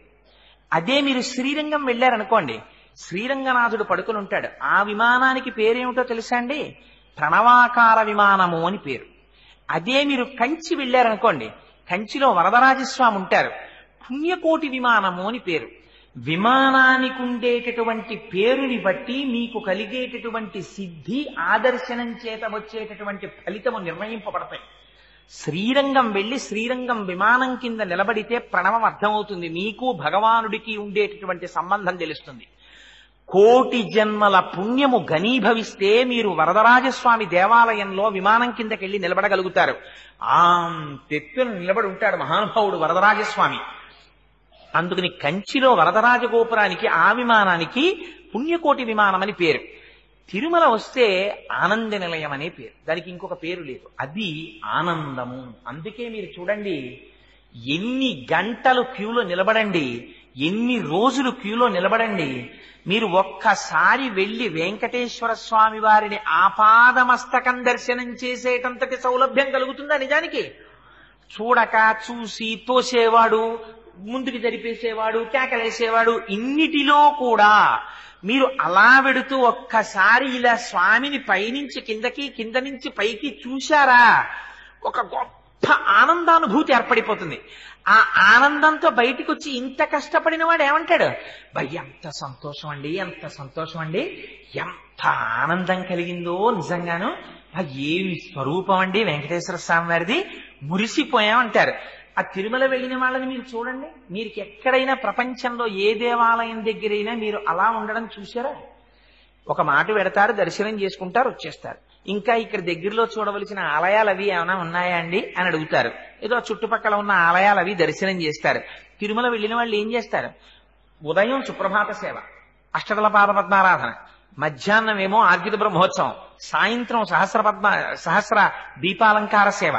B: అదే మీరు శ్రీరంగం వెళ్ళారనుకోండి, శ్రీరంగనాథుడు పడుకుని ఉంటాడు, ఆ విమానానికి పేరేమిటో తెలుసా అండి? ప్రణవాకార విమానము అని పేరు. అదే మీరు కంచి వెళ్ళారనుకోండి, కంచిలో వరదరాజస్వామి ఉంటారు, పుణ్యకోటి విమానము అని పేరు. విమానానికి ఉండేటటువంటి పేరుని బట్టి మీకు కలిగేటటువంటి సిద్ధి, ఆదర్శనం చేత వచ్చేటటువంటి ఫలితము నిర్ణయింపబడతాయి. శ్రీరంగం వెళ్ళి శ్రీరంగం విమానం కింద నిలబడితే ప్రణవం అర్థమవుతుంది, మీకు భగవానుడికి ఉండేటటువంటి సంబంధం తెలుస్తుంది. కోటి జన్మల పుణ్యము ఘనీభవిస్తే మీరు వరదరాజస్వామి దేవాలయంలో విమానం కిందకెళ్ళి నిలబడగలుగుతారు. ఆ తెత్తును నిలబడి ఉంటాడు మహానుభావుడు వరదరాజస్వామి. అందుకని కంచిలో వరదరాజ గోపురానికి, ఆ విమానానికి పుణ్యకోటి విమానం అని పేరు. తిరుమల వస్తే ఆనంద నిలయం అనే పేరు, దానికి ఇంకొక పేరు లేదు, అది ఆనందము. అందుకే మీరు చూడండి, ఎన్ని గంటలు క్యూలో నిలబడండి, ఎన్ని రోజులు క్యూలో నిలబడండి, మీరు ఒక్కసారి వెళ్లి వెంకటేశ్వర స్వామి వారిని ఆపాదమస్తకం దర్శనం చేసేటంతటి సౌలభ్యం కలుగుతుందా? నిజానికి చూడక, చూసి తోసేవాడు, ముందుకు జరిపేసేవాడు, కేకలేసేవాడు, ఇన్నిటిలో కూడా మీరు అలా వెడుతూ ఒక్కసారి ఇలా స్వామిని పైనుంచి కిందకి, కింద నుంచి పైకి చూశారా, ఒక గొప్ప ఆనందానుభూతి ఏర్పడిపోతుంది. ఆ ఆనందంతో బయటికి వచ్చి ఇంత కష్టపడిన వాడు ఏమంటాడు? ఎంత సంతోషం అండి, ఎంత సంతోషం అండి, ఎంత ఆనందం కలిగిందో నిజంగాను, ఏమి స్వరూపం అండి వెంకటేశ్వర స్వామి వారిది, మురిసిపోయామంటారు. ఆ తిరుమల వెళ్ళిన వాళ్ళని మీరు చూడండి, మీరు ఎక్కడైనా ప్రపంచంలో ఏ దేవాలయం దగ్గరైనా మీరు అలా ఉండడం చూసారా? ఒక మాట పెడతారు, దర్శనం చేసుకుంటారు, వచ్చేస్తారు. ఇంకా ఇక్కడ దగ్గరలో చూడవలసిన ఆలయాలు అవి ఏమైనా ఉన్నాయా అండి అని అడుగుతారు. ఏదో చుట్టుపక్కల ఉన్న ఆలయాలు అవి దర్శనం చేస్తారు. తిరుమల వెళ్ళిన వాళ్ళు ఏం చేస్తారు? ఉదయం సుప్రభాత సేవ, అష్టదళ పాద పద్మారాధన, మధ్యాహ్నం ఏమో ఆర్జిత బ్రహ్మోత్సవం, సాయంత్రం సహస్ర దీపాలంకార సేవ,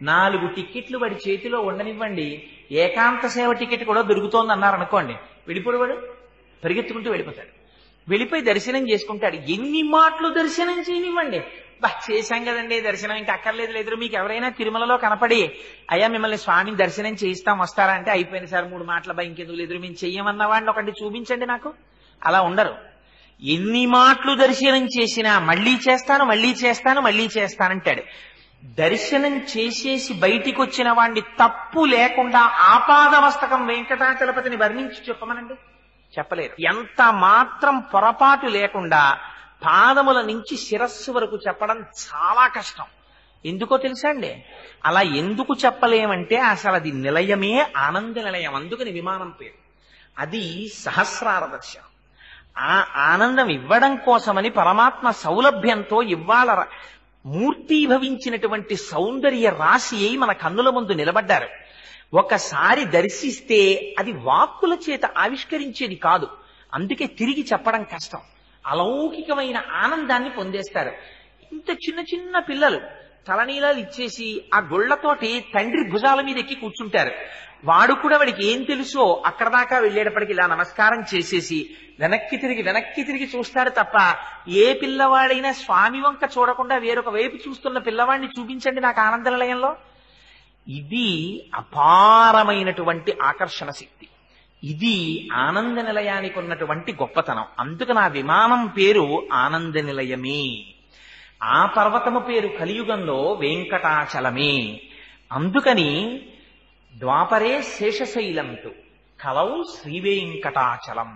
B: 4 టికెట్లు వాడి చేతిలో ఉండనివ్వండి, ఏకాంత సేవ టికెట్ కూడా దొరుకుతోంది అన్నారనుకోండి, వెళ్ళిపోడు, పరిగెత్తుకుంటూ వెళ్ళిపోతాడు. వెళ్ళిపోయి దర్శనం చేసుకుంటాడు. ఎన్ని మాటలు దర్శనం చేయనివ్వండి, చేశాం కదండి దర్శనం, ఇంకా అక్కర్లేదు లేదు. మీకు ఎవరైనా తిరుమలలో కనపడి, అయ్యా మిమ్మల్ని స్వామిని దర్శనం చేయిస్తాం వస్తారా అంటే, అయిపోయింది సార్ 3 మాటల ఇంకెందుకు లేదు, మేము చెయ్యమన్న వాడిని ఒకటి చూపించండి నాకు. అలా ఉండరు. ఎన్ని మాటలు దర్శనం చేసినా మళ్ళీ చేస్తాను, మళ్ళీ చేస్తాను, మళ్ళీ చేస్తానంటాడు. దర్శనం చేసేసి బయటికి వచ్చిన వాడిని తప్పు లేకుండా ఆపాదమస్తకం వెంకటాచలపతిని వర్ణించి చెప్పమనండి, చెప్పలేరు. ఎంత మాత్రం పొరపాటు లేకుండా పాదముల నుంచి శిరస్సు వరకు చెప్పడం చాలా కష్టం. ఎందుకో తెలుసా అండి? అలా ఎందుకు చెప్పలేమంటే అసలు అది నిలయమే ఆనంద నిలయం, అందుకని విమానం పేరు. అది సహస్రార దర్శనం. ఆ ఆనందం ఇవ్వడం కోసమని పరమాత్మ సౌలభ్యంతో ఇవ్వాల మూర్తీభవించినటువంటి సౌందర్య రాశి అయి మన కన్నుల ముందు నిలబడ్డారు. ఒకసారి దర్శిస్తే అది వాక్కుల చేత ఆవిష్కరించేది కాదు, అందుకే తిరిగి చెప్పడం కష్టం. అలౌకికమైన ఆనందాన్ని పొందేస్తారు. ఇంత చిన్న చిన్న పిల్లలు తలనీలాలు ఇచ్చేసి ఆ గుళ్లతోటి తండ్రి భుజాల మీద ఎక్కి కూర్చుంటారు. వాడు కూడా వాడికి ఏం తెలుసో అక్కడ దాకా వెళ్ళేటప్పటికి ఇలా నమస్కారం చేసేసి వెనక్కి తిరిగి చూస్తాడు తప్ప, ఏ పిల్లవాడైనా స్వామి వంక చూడకుండా వేరొక వైపు చూస్తున్న పిల్లవాడిని చూపించండి నాకు ఆనంద నిలయంలో. ఇది అపారమైనటువంటి ఆకర్షణ శక్తి. ఇది ఆనంద నిలయానికి ఉన్నటువంటి గొప్పతనం. అందుకు నా విమానం పేరు ఆనంద నిలయమే. ఆ పర్వతము పేరు కలియుగంలో వెంకటాచలమే. అందుకని ద్వాపరే శేషశైలంతు కలౌ శ్రీవేంకటాచలం.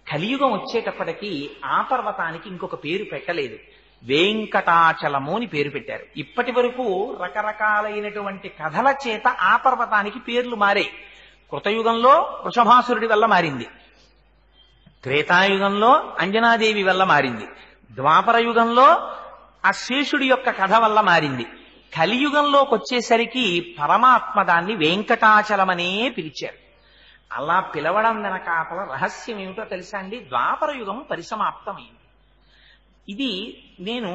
B: కలియుగం వచ్చేటప్పటికీ ఆ పర్వతానికి ఇంకొక పేరు పెట్టలేదు, వెంకటాచలము అని పేరు పెట్టారు. ఇప్పటి వరకు రకరకాలైనటువంటి కథల చేత ఆ పర్వతానికి పేర్లు మారాయి. కృతయుగంలో వృషభాసురుడి వల్ల మారింది, త్రేతాయుగంలో అంజనాదేవి వల్ల మారింది, ద్వాపర యుగంలో ఆ శేషుడి యొక్క కథ వల్ల మారింది. కలియుగంలోకి వచ్చేసరికి పరమాత్మ దాన్ని వెంకటాచలమనే పిలిచారు. అలా పిలవడం వెనకాతల రహస్యం ఏమిటో తెలుసా అండి? ద్వాపర యుగం పరిసమాప్తమైంది. ఇది నేను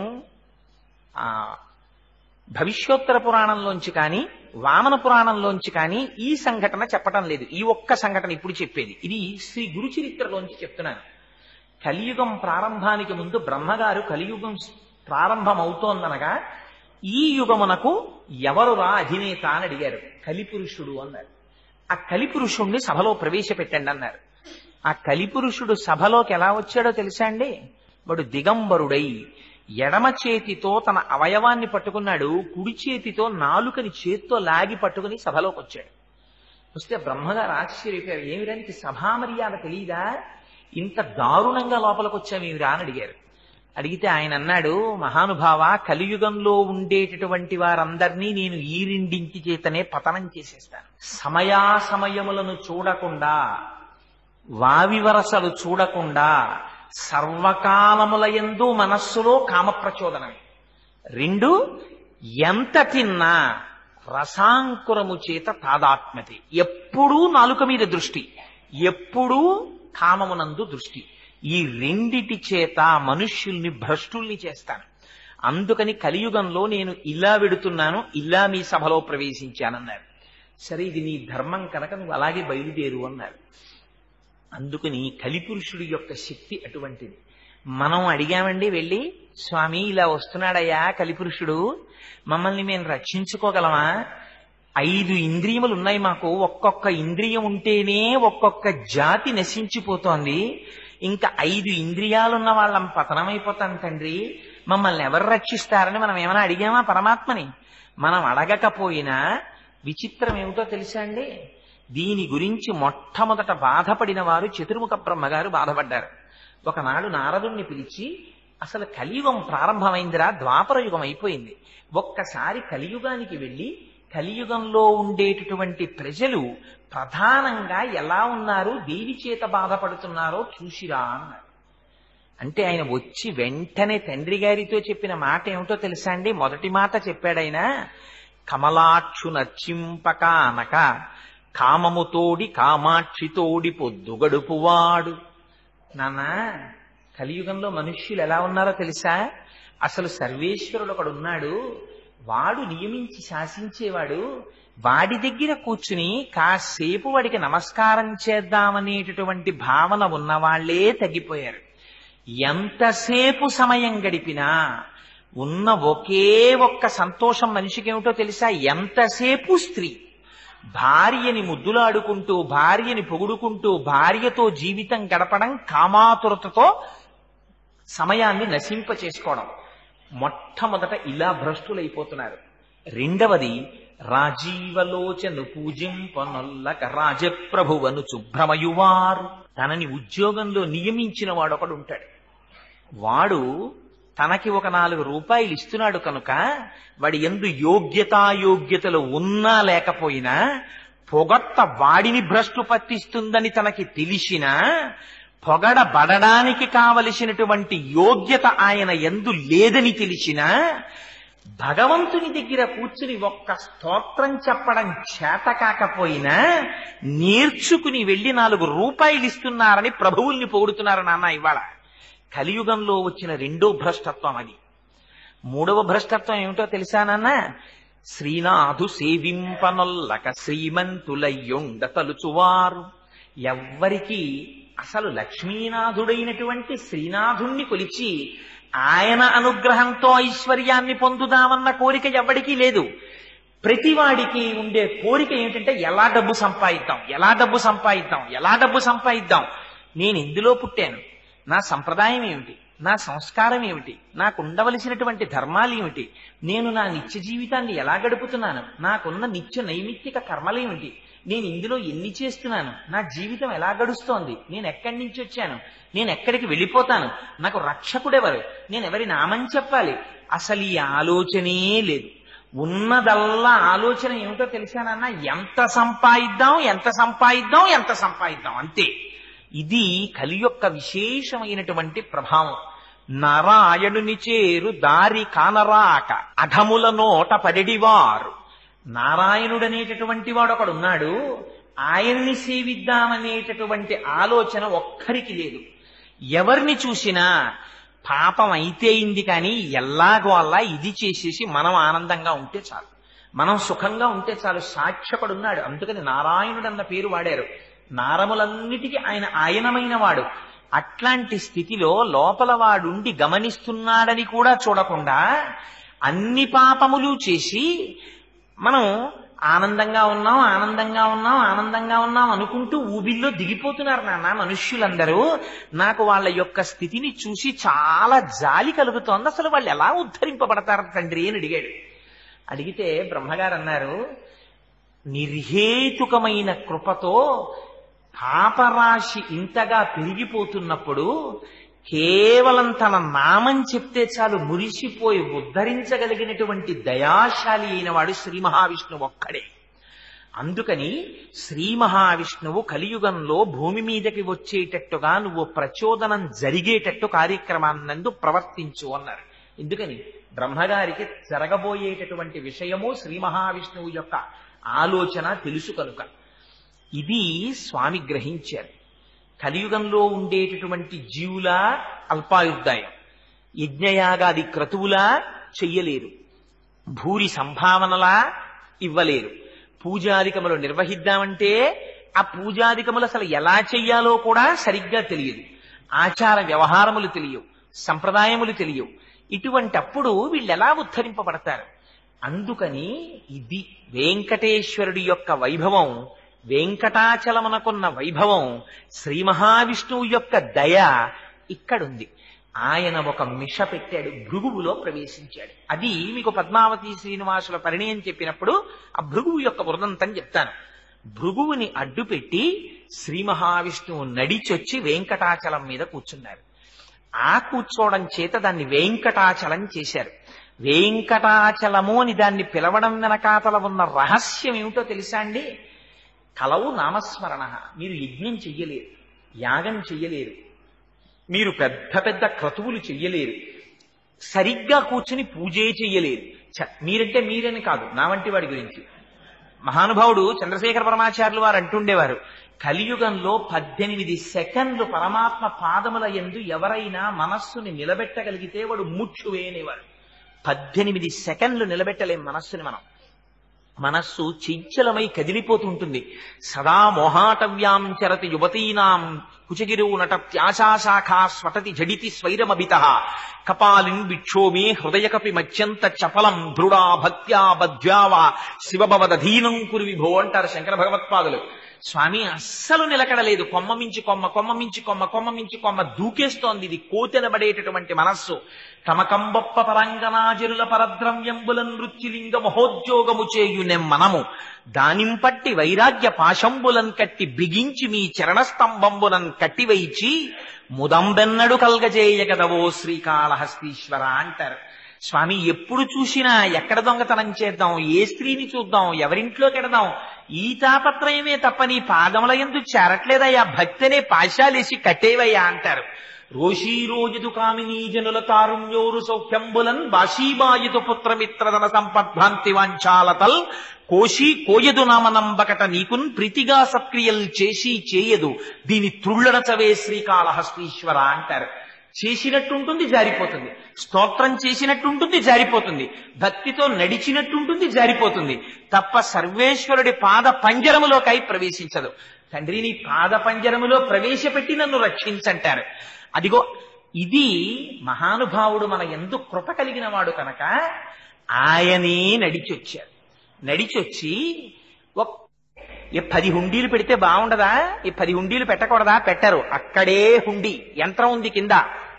B: భవిష్యోత్తర పురాణంలోంచి కానీ వామన పురాణంలోంచి కానీ ఈ సంఘటన చెప్పటం లేదు. ఈ ఒక్క సంఘటన ఇప్పుడు చెప్పేది. ఇది శ్రీ గురు చరిత్రలోంచి చెప్తున్నాను. కలియుగం ప్రారంభానికి ముందు బ్రహ్మగారు కలియుగం ప్రారంభమవుతోందనగా ఈ యుగమునకు ఎవరురా అధినేత అని అడిగారు. కలిపురుషుడు అన్నారు. ఆ కలిపురుషుణ్ణి సభలో ప్రవేశపెట్టండి అన్నారు. ఆ కలిపురుషుడు సభలోకి ఎలా వచ్చాడో తెలుసా అండి? వాడు దిగంబరుడై ఎడమ చేతితో తన అవయవాన్ని పట్టుకున్నాడు, కుడి చేతితో నాలుకని చేత్తో లాగి పట్టుకుని సభలోకి వచ్చాడు. వస్తే బ్రహ్మగారు ఆశ్చర్యపోయారు. ఏమిరానికి సభా మర్యాద తెలియదా? ఇంత దారుణంగా లోపలికి వచ్చామేమిరా అని అడిగారు. అడిగితే ఆయన అన్నాడు, మహానుభావ, కలియుగంలో ఉండేటటువంటి వారందరినీ నేను ఈ రెండింటి చేతనే పతనం చేసేస్తాను. సమయాసమయములను చూడకుండా, వావివరసలు చూడకుండా, సర్వకాలములయందు మనస్సులో కామప్రచోదనమే. 2, ఎంత తిన్నా రసాంకురము చేత తాదాత్మ్యతే. ఎప్పుడూ నాలుక మీద దృష్టి, ఎప్పుడూ కామమునందు దృష్టి. ఈ రెండిటి చేత మనుష్యుల్ని భ్రష్టుల్ని చేస్తాను. అందుకని కలియుగంలో నేను ఇలా వెడుతున్నాను, ఇలా మీ సభలో ప్రవేశించానన్నారు. సరే, ఇది నీ ధర్మం కనుక నువ్వు అలాగే బయలుదేరు అన్నారు. అందుకని కలిపురుషుడి యొక్క శక్తి అటువంటిది. మనం అడిగామండి వెళ్ళి, స్వామి ఇలా వస్తున్నాడయ్యా కలిపురుషుడు, మమ్మల్ని మేము రక్షించుకోగలమా? 5 ఇంద్రియములు ఉన్నాయి మాకు, ఒక్కొక్క ఇంద్రియం ఉంటేనే ఒక్కొక్క జాతి నశించిపోతోంది. ఇంకా 5 ఇంద్రియాలున్న వాళ్ళం పతనమైపోతాం తండ్రి, మమ్మల్ని ఎవరు రక్షిస్తారని మనం ఏమైనా అడిగామా పరమాత్మని? మనం అడగకపోయినా విచిత్రం ఏమిటో తెలుసా అండి? దీని గురించి మొట్టమొదట బాధపడిన వారు చతుర్ముఖ బ్రహ్మగారు బాధపడ్డారు. ఒకనాడు నారదుణ్ణి పిలిచి, అసలు కలియుగం ప్రారంభమైందిరా, ద్వాపర యుగం అయిపోయింది, ఒక్కసారి కలియుగానికి వెళ్ళి కలియుగంలో ఉండేటటువంటి ప్రజలు ప్రధానంగా ఎలా ఉన్నారు, దేని చేత బాధపడుతున్నారో చూసిరా అన్నారు. అంటే ఆయన వచ్చి వెంటనే తండ్రి గారితో చెప్పిన మాట ఏమిటో తెలుసా అండి? మొదటి మాట చెప్పాడాయన, కమలాక్షు నర్చింపక అనక కామముతోడి కామాక్షితోడి పొద్దు గడుపువాడు. నాన్న, కలియుగంలో మనుష్యులు ఎలా ఉన్నారో తెలుసా? అసలు సర్వేశ్వరుడు ఒకడున్నాడు, వాడు నియమించి శాసించేవాడు. వాడి దగ్గర కూర్చుని కాసేపు వాడికి నమస్కారం చేద్దామనేటటువంటి భావన ఉన్నవాళ్లే తగ్గిపోయారు. ఎంతసేపు సమయం గడిపినా ఉన్న ఒకే ఒక్క సంతోషం మనిషికి ఏమిటో తెలుసా? ఎంతసేపు స్త్రీ. భార్యని ముద్దులాడుకుంటూ, భార్యని పొగుడుకుంటూ, భార్యతో జీవితం గడపడం, కామాతురతతో సమయాన్ని నశింప చేసుకోవడం. మొట్టమొదట ఇలా భ్రష్టులైపోతున్నారు. రెండవది, రాజీవలోచను పూజింపనొల్లక రాజప్రభువను శుభ్రమయువారు. తనని ఉద్యోగంలో నియమించిన వాడొకడు ఉంటాడు. వాడు తనకి ఒక 4 రూపాయలు ఇస్తున్నాడు కనుక వాడి యందు యోగ్యతాయోగ్యతలు ఉన్నా లేకపోయినా పొగట్ట వాడిని భ్రష్టు పట్టిస్తుందని తనకి తెలిసినా, పొగడబడడానికి కావలసినటువంటి యోగ్యత ఆయన యందు లేదని తెలిసినా, భగవంతుని దగ్గర కూర్చుని ఒక్క స్తోత్రం చెప్పడం చేత కాకపోయినా నేర్చుకుని వెళ్లి 4 రూపాయలు ఇస్తున్నారని ప్రభువుల్ని పొగుడుతున్నారు నాన్న. ఇవాళ కలియుగంలో వచ్చిన రెండో భ్రష్టత్వం అది. మూడవ భ్రష్టత్వం ఏమిటో తెలుసా నాన్న? శ్రీనాథు సేవింపనొల్లక శ్రీమంతులయ్యుండ తలుచువారు. ఎవ్వరికి అసలు లక్ష్మీనాథుడైనటువంటి శ్రీనాథుణ్ణి కొలిచి ఆయన అనుగ్రహంతో ఐశ్వర్యాన్ని పొందుదామన్న కోరిక ఎవ్వడికీ లేదు. ప్రతివాడికి ఉండే కోరిక ఏమిటంటే, ఎలా డబ్బు సంపాదిద్దాం, ఎలా డబ్బు సంపాదిద్దాం, ఎలా డబ్బు సంపాదిద్దాం. నేను ఎందులో పుట్టాను, నా సంప్రదాయం ఏమిటి, నా సంస్కారం ఏమిటి, నాకు ఉండవలసినటువంటి ధర్మాలు ఏమిటి, నేను నా నిత్య జీవితాన్ని ఎలా గడుపుతున్నాను, నాకున్న నిత్య నైమిత్తిక కర్మలేమిటి, నేను ఇందులో ఎన్ని చేస్తున్నాను, నా జీవితం ఎలా గడుస్తోంది, నేను ఎక్కడి నుంచి వచ్చాను, నేను ఎక్కడికి వెళ్ళిపోతాను, నాకు రక్షకుడెవరు, నేను ఎవరి నామం చెప్పాలి, అసలు ఈ ఆలోచనే లేదు. ఉన్నదల్లా ఆలోచన ఏమిటో తెలిసానన్నా, ఎంత సంపాదిద్దాం, ఎంత సంపాదిద్దాం, ఎంత సంపాదిద్దాం, అంతే. ఇది కలి యొక్క విశేషమైనటువంటి ప్రభావం. నారాయణుని చేరు దారి కానరాక అధముల నోట పడెడివారు. నారాయణుడనేటటువంటి వాడు ఒకడున్నాడు, ఆయన్ని సేవిద్దామనేటటువంటి ఆలోచన ఒక్కరికి లేదు. ఎవరిని చూసినా పాపం అయితే అయింది, కానీ ఎల్లాగో అలా ఇది చేసేసి మనం ఆనందంగా ఉంటే చాలు, మనం సుఖంగా ఉంటే చాలు. సాక్షకుడున్నాడు, అందుకని నారాయణుడు అన్న పేరు వాడారు. నారములన్నిటికీ ఆయన ఆయనమైన వాడు. అట్లాంటి స్థితిలో లోపల వాడుండి గమనిస్తున్నాడని కూడా చూడకుండా అన్ని పాపములు చేసి మనం ఆనందంగా ఉన్నాం ఆనందంగా ఉన్నాం ఆనందంగా ఉన్నాం అనుకుంటూ ఊబిల్లో దిగిపోతున్నారు నాన్న మనుష్యులందరూ. నాకు వాళ్ళ యొక్క స్థితిని చూసి చాలా జాలి కలుగుతోంది. అసలు వాళ్ళు ఎలా ఉద్ధరింపబడతారు తండ్రి అని అడిగాడు. అడిగితే బ్రహ్మగారు అన్నారు, నిర్హేతుకమైన కృపతో పాపరాశి ఇంతగా పెరిగిపోతున్నప్పుడు కేవలం తన నామం చెప్తే చాలు మురిసిపోయి ఉద్ధరించగలిగినటువంటి దయాశాలి అయిన వాడు శ్రీ మహావిష్ణువు ఒక్కడే. అందుకని శ్రీ మహావిష్ణువు కలియుగంలో భూమి మీదకి వచ్చేటట్టుగా నువ్వు ప్రచోదనం జరిగేటట్టు కార్యక్రమాన్నందు ప్రవర్తించు అన్నారు. ఎందుకని బ్రహ్మగారికి జరగబోయేటటువంటి విషయము శ్రీ మహావిష్ణువు యొక్క ఆలోచన తెలుసు కనుక. ఇది స్వామి గ్రహించారు. కలియుగంలో ఉండేటటువంటి జీవుల అల్పాయుర్దాయం, యజ్ఞయాగాది క్రతువులా చెయ్యలేరు, భూరి సంభావనలా ఇవ్వలేరు. పూజాదికములు నిర్వహిద్దామంటే ఆ పూజాదికములు అసలు ఎలా చెయ్యాలో కూడా సరిగ్గా తెలియదు, ఆచార వ్యవహారములు తెలియవు, సంప్రదాయములు తెలియవు. ఇటువంటప్పుడు వీళ్ళెలా ఉద్ధరింపబడతారు? అందుకని ఇది వెంకటేశ్వరుడి యొక్క వైభవం, వెంకటాచలమునకున్న వైభవం, శ్రీ మహావిష్ణువు యొక్క దయ ఇక్కడుంది. ఆయన ఒక మిష పెట్టాడు, భృగువులో ప్రవేశించాడు. అది మీకు పద్మావతి శ్రీనివాసుల పరిణయం చెప్పినప్పుడు ఆ భృగువు యొక్క వృదంతం చెప్తాను. భృగువుని అడ్డుపెట్టి శ్రీ మహావిష్ణువు నడిచొచ్చి వెంకటాచలం మీద కూర్చున్నారు. ఆ కూర్చోవడం చేత దాన్ని వెంకటాచలం చేశారు. వెంకటాచలము అని దాన్ని పిలవడం వెనకాతల ఉన్న రహస్యం ఏమిటో తెలుసా అండి? కలవు నామస్మరణ. మీరు యజ్ఞం చెయ్యలేరు, యాగం చెయ్యలేరు, మీరు పెద్ద పెద్ద క్రతువులు చెయ్యలేరు, సరిగ్గా కూర్చుని పూజే చెయ్యలేరు. మీరంటే మీరని కాదు, నా వంటి వాడి గురించి మహానుభావుడు చంద్రశేఖర పరమాచార్యులు వారు అంటుండేవారు, కలియుగంలో 18 సెకండ్లు పరమాత్మ పాదముల యందు ఎవరైనా మనస్సుని నిలబెట్టగలిగితే వాడు ముఖ్యువే అనేవాడు. 18 సెకండ్లు నిలబెట్టలేం మనస్సుని మనం. మనస్సు చంచలమై కదిలిపోతుంటుంది. సదా మోహాటవ్యాం చరతి యువతీనాం కుచగిరు నటత్యాశాఖా స్వటతి జడితి స్వైరమభిత కపాలిన్ విక్షోమే హృదయకపి మధ్యంత చపలం దృఢా భక్త్యా బధ్యావా శివభవదధీనం కురు విభో అంటారు శంకర భగవత్పాదులు. స్వామి అస్సలు నిలకడలేదు, కొమ్మ మించి కొమ్మ, కొమ్మ మించి కొమ్మ, కొమ్మ మించి కొమ్మ దూకేస్తోంది. ఇది కోతెనబడేటటువంటి మనస్సు. తమకంబొప్ప పరంగనాజరుల పరద్రవ్యంబుల నృత్యులింగ మహోద్యోగము చేయునెం మనము దానింపట్టి వైరాగ్య పాశంబులన్ కట్టి బిగించి మీ చరణస్తంభంబులన్ కట్టివైచి ముదంబెన్నడు కల్గజేయగదవో శ్రీకాళహస్తీశ్వర అంటారు. స్వామి ఎప్పుడు చూసినా ఎక్కడ దొంగతనం చేద్దాం, ఏ స్త్రీని చూద్దాం, ఎవరింట్లోకి ఎడదాం, ఈ తాపత్రయమే తప్ప నీ పాదముల యందు చేరట్లేదయ్యా, భక్తనే పాశాలేసి కట్టేవయ్యా అంటారు. రోషీరోజు కామినీ జనుల తారుణ్యోరు సౌఖ్యంబులన్ బాషీబాయుతు పుత్రమిత్రధన సంపద్భ్రాంతి వాంఛాలతల్ కోశీ కోయదు నామనంబకట నీకున్ ప్రీతిగా సక్రియల్ చేసి చేయదు దీని త్రుళ్ళడచవే శ్రీకాళహస్తీశ్వర అంటారు. చేసినట్టుంటుంది, జారిపోతుంది. స్తోత్రం చేసినట్టుంటుంది, జారిపోతుంది. భక్తితో నడిచినట్టుంటుంది, జారిపోతుంది. తప్ప సర్వేశ్వరుడి పాద పంజరములోకై ప్రవేశించదు. తండ్రి నీ పాద పంజరములో ప్రవేశపెట్టి నన్ను రక్షించంటారు. అదిగో ఇది మహానుభావుడు మన యందు కృప కలిగిన వాడు కనుక ఆయనే నడిచొచ్చారు. నడిచొచ్చి 10 హుండీలు పెడితే బాగుండదా? ఈ 10 హుండీలు పెట్టకూడదా? పెట్టరు. అక్కడే హుండీ యంత్రం ఉంది కింద,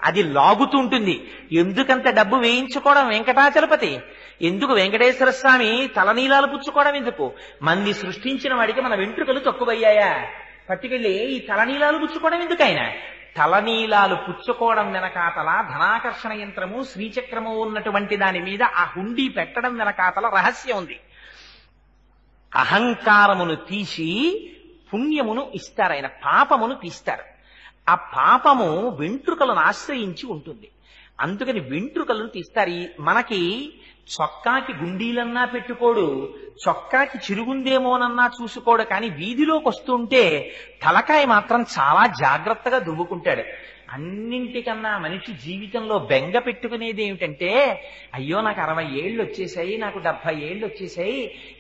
B: అది లాగుతుంటుంది. ఎందుకంత డబ్బు వేయించుకోవడం వెంకటాచలపతి? ఎందుకు వెంకటేశ్వర స్వామి తలనీలాలు పుచ్చుకోవడం ఎందుకు? మంది సృష్టించిన వాడికి మన వెంట్రుకలు తక్కువయ్యాయా? పట్టుకెళ్ళి ఈ తలనీలాలు పుచ్చుకోవడం ఎందుకు? ఆయన తలనీలాలు పుచ్చుకోవడం వెనకాతల ధనాకర్షణ యంత్రము శ్రీచక్రము ఉన్నటువంటి దాని మీద ఆ హుండీ పెట్టడం వెనకాతల రహస్యం ఉంది. అహంకారమును తీసి పుణ్యమును ఇస్తారు ఆయన, పాపమును తీస్తారు. ఆ పాపము వెంట్రుకలను ఆశ్రయించి ఉంటుంది. అందుకని వెంట్రుకలను తీస్తారు. మనకి చొక్కాకి గుండీలన్నా పెట్టుకోడు, చొక్కాకి చిరుగుందేమోనన్నా చూసుకోడు. కానీ వీధిలోకి వస్తుంటే తలకాయ మాత్రం చాలా జాగ్రత్తగా దువ్వుకుంటాడు. అన్నింటికన్నా మనిషి జీవితంలో బెంగ పెట్టుకునేది ఏమిటంటే, అయ్యో నాకు 60 ఏళ్ళు వచ్చేసాయి, నాకు 70 ఏళ్ళు వచ్చేసాయి,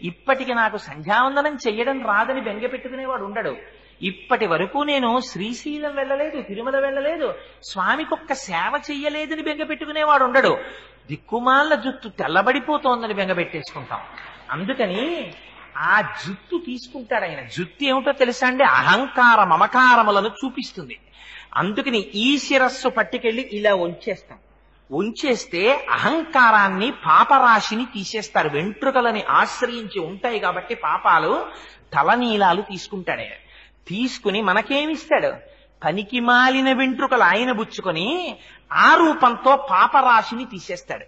B: ఇప్పటికి నాకు సంధ్యావందనం చెయ్యడం రాదని బెంగ పెట్టుకునేవాడు ఉండడు. ఇప్పటి వరకు నేను శ్రీశైలం వెళ్ళలేదు, తిరుమల వెళ్ళలేదు, స్వామికి ఒక్క సేవ చెయ్యలేదని బెంగ పెట్టుకునేవాడు ఉండడు. దిక్కుమాల జుత్తు తెల్లబడిపోతోందని బెంగ పెట్టేసుకుంటాం. అందుకని ఆ జుత్తు తీసుకుంటాడు ఆయన. జుత్తు ఏమిటో తెలుసా అండి? అహంకార మమకారములను చూపిస్తుంది. అందుకని ఈ శిరస్సు పట్టుకెళ్ళి ఇలా ఉంచేస్తాం. ఉంచేస్తే అహంకారాన్ని, పాపరాశిని తీసేస్తారు. వెంట్రుకలని ఆశ్రయించి ఉంటాయి కాబట్టి పాపాలు, తలనీలాలు తీసుకుంటాడు ఆయన. తీసుకుని మనకేమిస్తాడు? పనికి మాలిన వెంట్రుకలు ఆయన బుచ్చుకొని ఆ రూపంతో పాపరాశిని తీసేస్తాడు.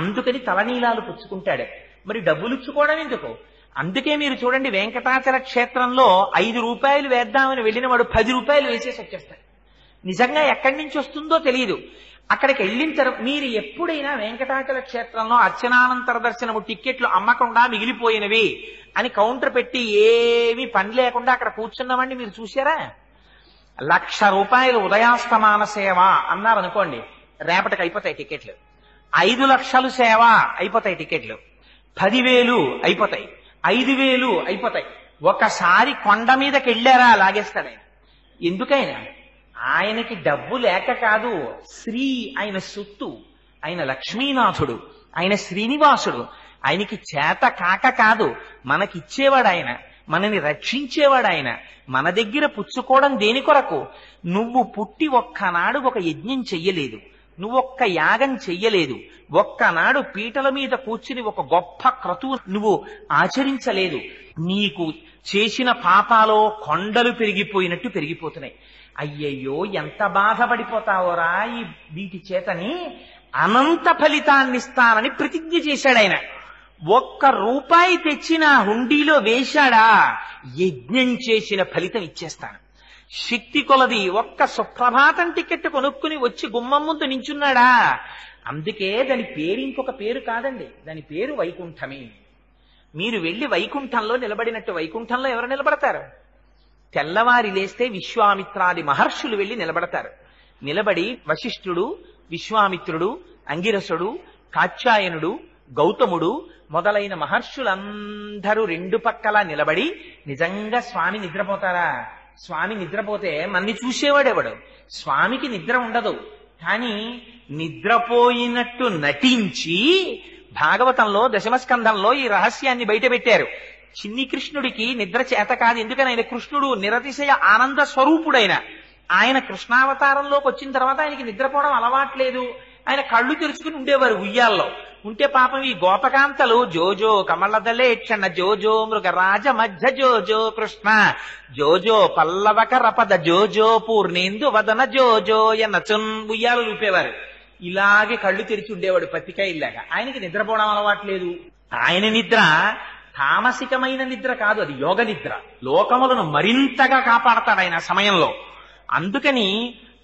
B: అందుకని తలనీలాలు పుచ్చుకుంటాడు. మరి డబ్బులు ఇచ్చుకోవడం ఎందుకు? అందుకే మీరు చూడండి, వెంకటాచల క్షేత్రంలో 5 రూపాయలు వేద్దామని వెళ్ళిన వాడు 10 రూపాయలు వేసేసి వచ్చేస్తాడు. నిజంగా ఎక్కడి నుంచి వస్తుందో తెలియదు. అక్కడికి వెళ్ళిన తర్వాత మీరు ఎప్పుడైనా వెంకటాచల క్షేత్రంలో అర్చనానంతర దర్శనము టిక్కెట్లు అమ్మకుండా మిగిలిపోయినవి అని కౌంటర్ పెట్టి ఏమీ పని లేకుండా అక్కడ కూర్చున్నామండి మీరు చూశారా? 1,00,000 రూపాయలు ఉదయాస్తమాన సేవ అన్నారనుకోండి, రేపటికి అయిపోతాయి టికెట్లు. 5 లక్షలు సేవ అయిపోతాయి టికెట్లు. 10,000 అయిపోతాయి, 5,000 అయిపోతాయి. ఒకసారి కొండ మీదకి వెళ్ళారా లాగేస్తాడు ఆయన. ఎందుకైనా ఆయనకి డబ్బు లేక కాదు, శ్రీ ఆయన సొత్తు, ఆయన లక్ష్మీనాథుడు, ఆయన శ్రీనివాసుడు. ఆయనకి చేత కాక కాదు, మనకిచ్చేవాడు ఆయన, మనని రక్షించేవాడు ఆయన. మన దగ్గర పుచ్చుకోవడం దేని కొరకు? నువ్వు పుట్టి ఒక్కనాడు ఒక యజ్ఞం చెయ్యలేదు, నువ్వొక్క యాగం చెయ్యలేదు, ఒక్కనాడు పీటల మీద కూర్చుని ఒక గొప్ప క్రతువు నువ్వు ఆచరించలేదు. నీకు చేసిన పాపాలో కొండలు పెరిగిపోయినట్టు పెరిగిపోతున్నాయి. అయ్యయ్యో ఎంత బాధపడిపోతావోరా ఈ వీటి చేతని. అనంత ఫలితాన్ని ఇస్తానని ప్రతిజ్ఞ చేశాడు ఆయన. 1 రూపాయి తెచ్చిన హుండీలో వేశాడా, యజ్ఞం చేసిన ఫలితం ఇచ్చేస్తాను. శక్తి కొలది ఒక్క సుప్రభాతం టికెట్ కొనుక్కుని వచ్చి గుమ్మం ముందు నించున్నాడా. అందుకే దాని పేరు ఇంకొక పేరు కాదండి, దాని పేరు వైకుంఠమే. మీరు వెళ్ళి వైకుంఠంలో నిలబడినట్టు వైకుంఠంలో ఎవరు నిలబడతారు? తెల్లవారి లేస్తే విశ్వామిత్రాది మహర్షులు వెళ్ళి నిలబడతారు. నిలబడి వశిష్ఠుడు, విశ్వామిత్రుడు, అంగిరసుడు, కాత్యాయనుడు, గౌతముడు మొదలైన మహర్షులందరూ 2 పక్కలా నిలబడి, నిజంగా స్వామి నిద్రపోతారా? స్వామి నిద్రపోతే మన్ని చూసేవాడెవడు? స్వామికి నిద్ర ఉండదు. కానీ నిద్రపోయినట్టు నటించి భాగవతంలో దశమస్కంధంలో ఈ రహస్యాన్ని బయటపెట్టారు. చిన్ని కృష్ణుడికి నిద్ర చేత కాదు. ఎందుకని? ఆయన కృష్ణుడు నిరతిశయ ఆనంద స్వరూపుడైన ఆయన కృష్ణావతారంలోకి వచ్చిన తర్వాత ఆయనకి నిద్రపోవడం అలవాట్లేదు. ఆయన కళ్ళు తెరుచుకుని ఉండేవారు ఉయ్యాల్లో. ఉంటే పాపం ఈ గోపకాంతలు జోజో కమలదలేక్షణ జోజో మృగరాజ మధ్య జోజో కృష్ణ జోజో పల్లవక రపద జోజో పూర్ణేందు వదన జోజో ఎన్నచున్ ఉయ్యాలు ఊపేవారు. ఇలాగే కళ్ళు తెరిచి ఉండేవాడు పత్తికాయలాగా. ఆయనకి నిద్రపోవడం అలవాట్లేదు. ఆయన నిద్ర తామసికమైన నిద్ర కాదు, అది యోగ నిద్ర. లోకములను మరింతగా కాపాడతాడు ఆయన సమయంలో. అందుకని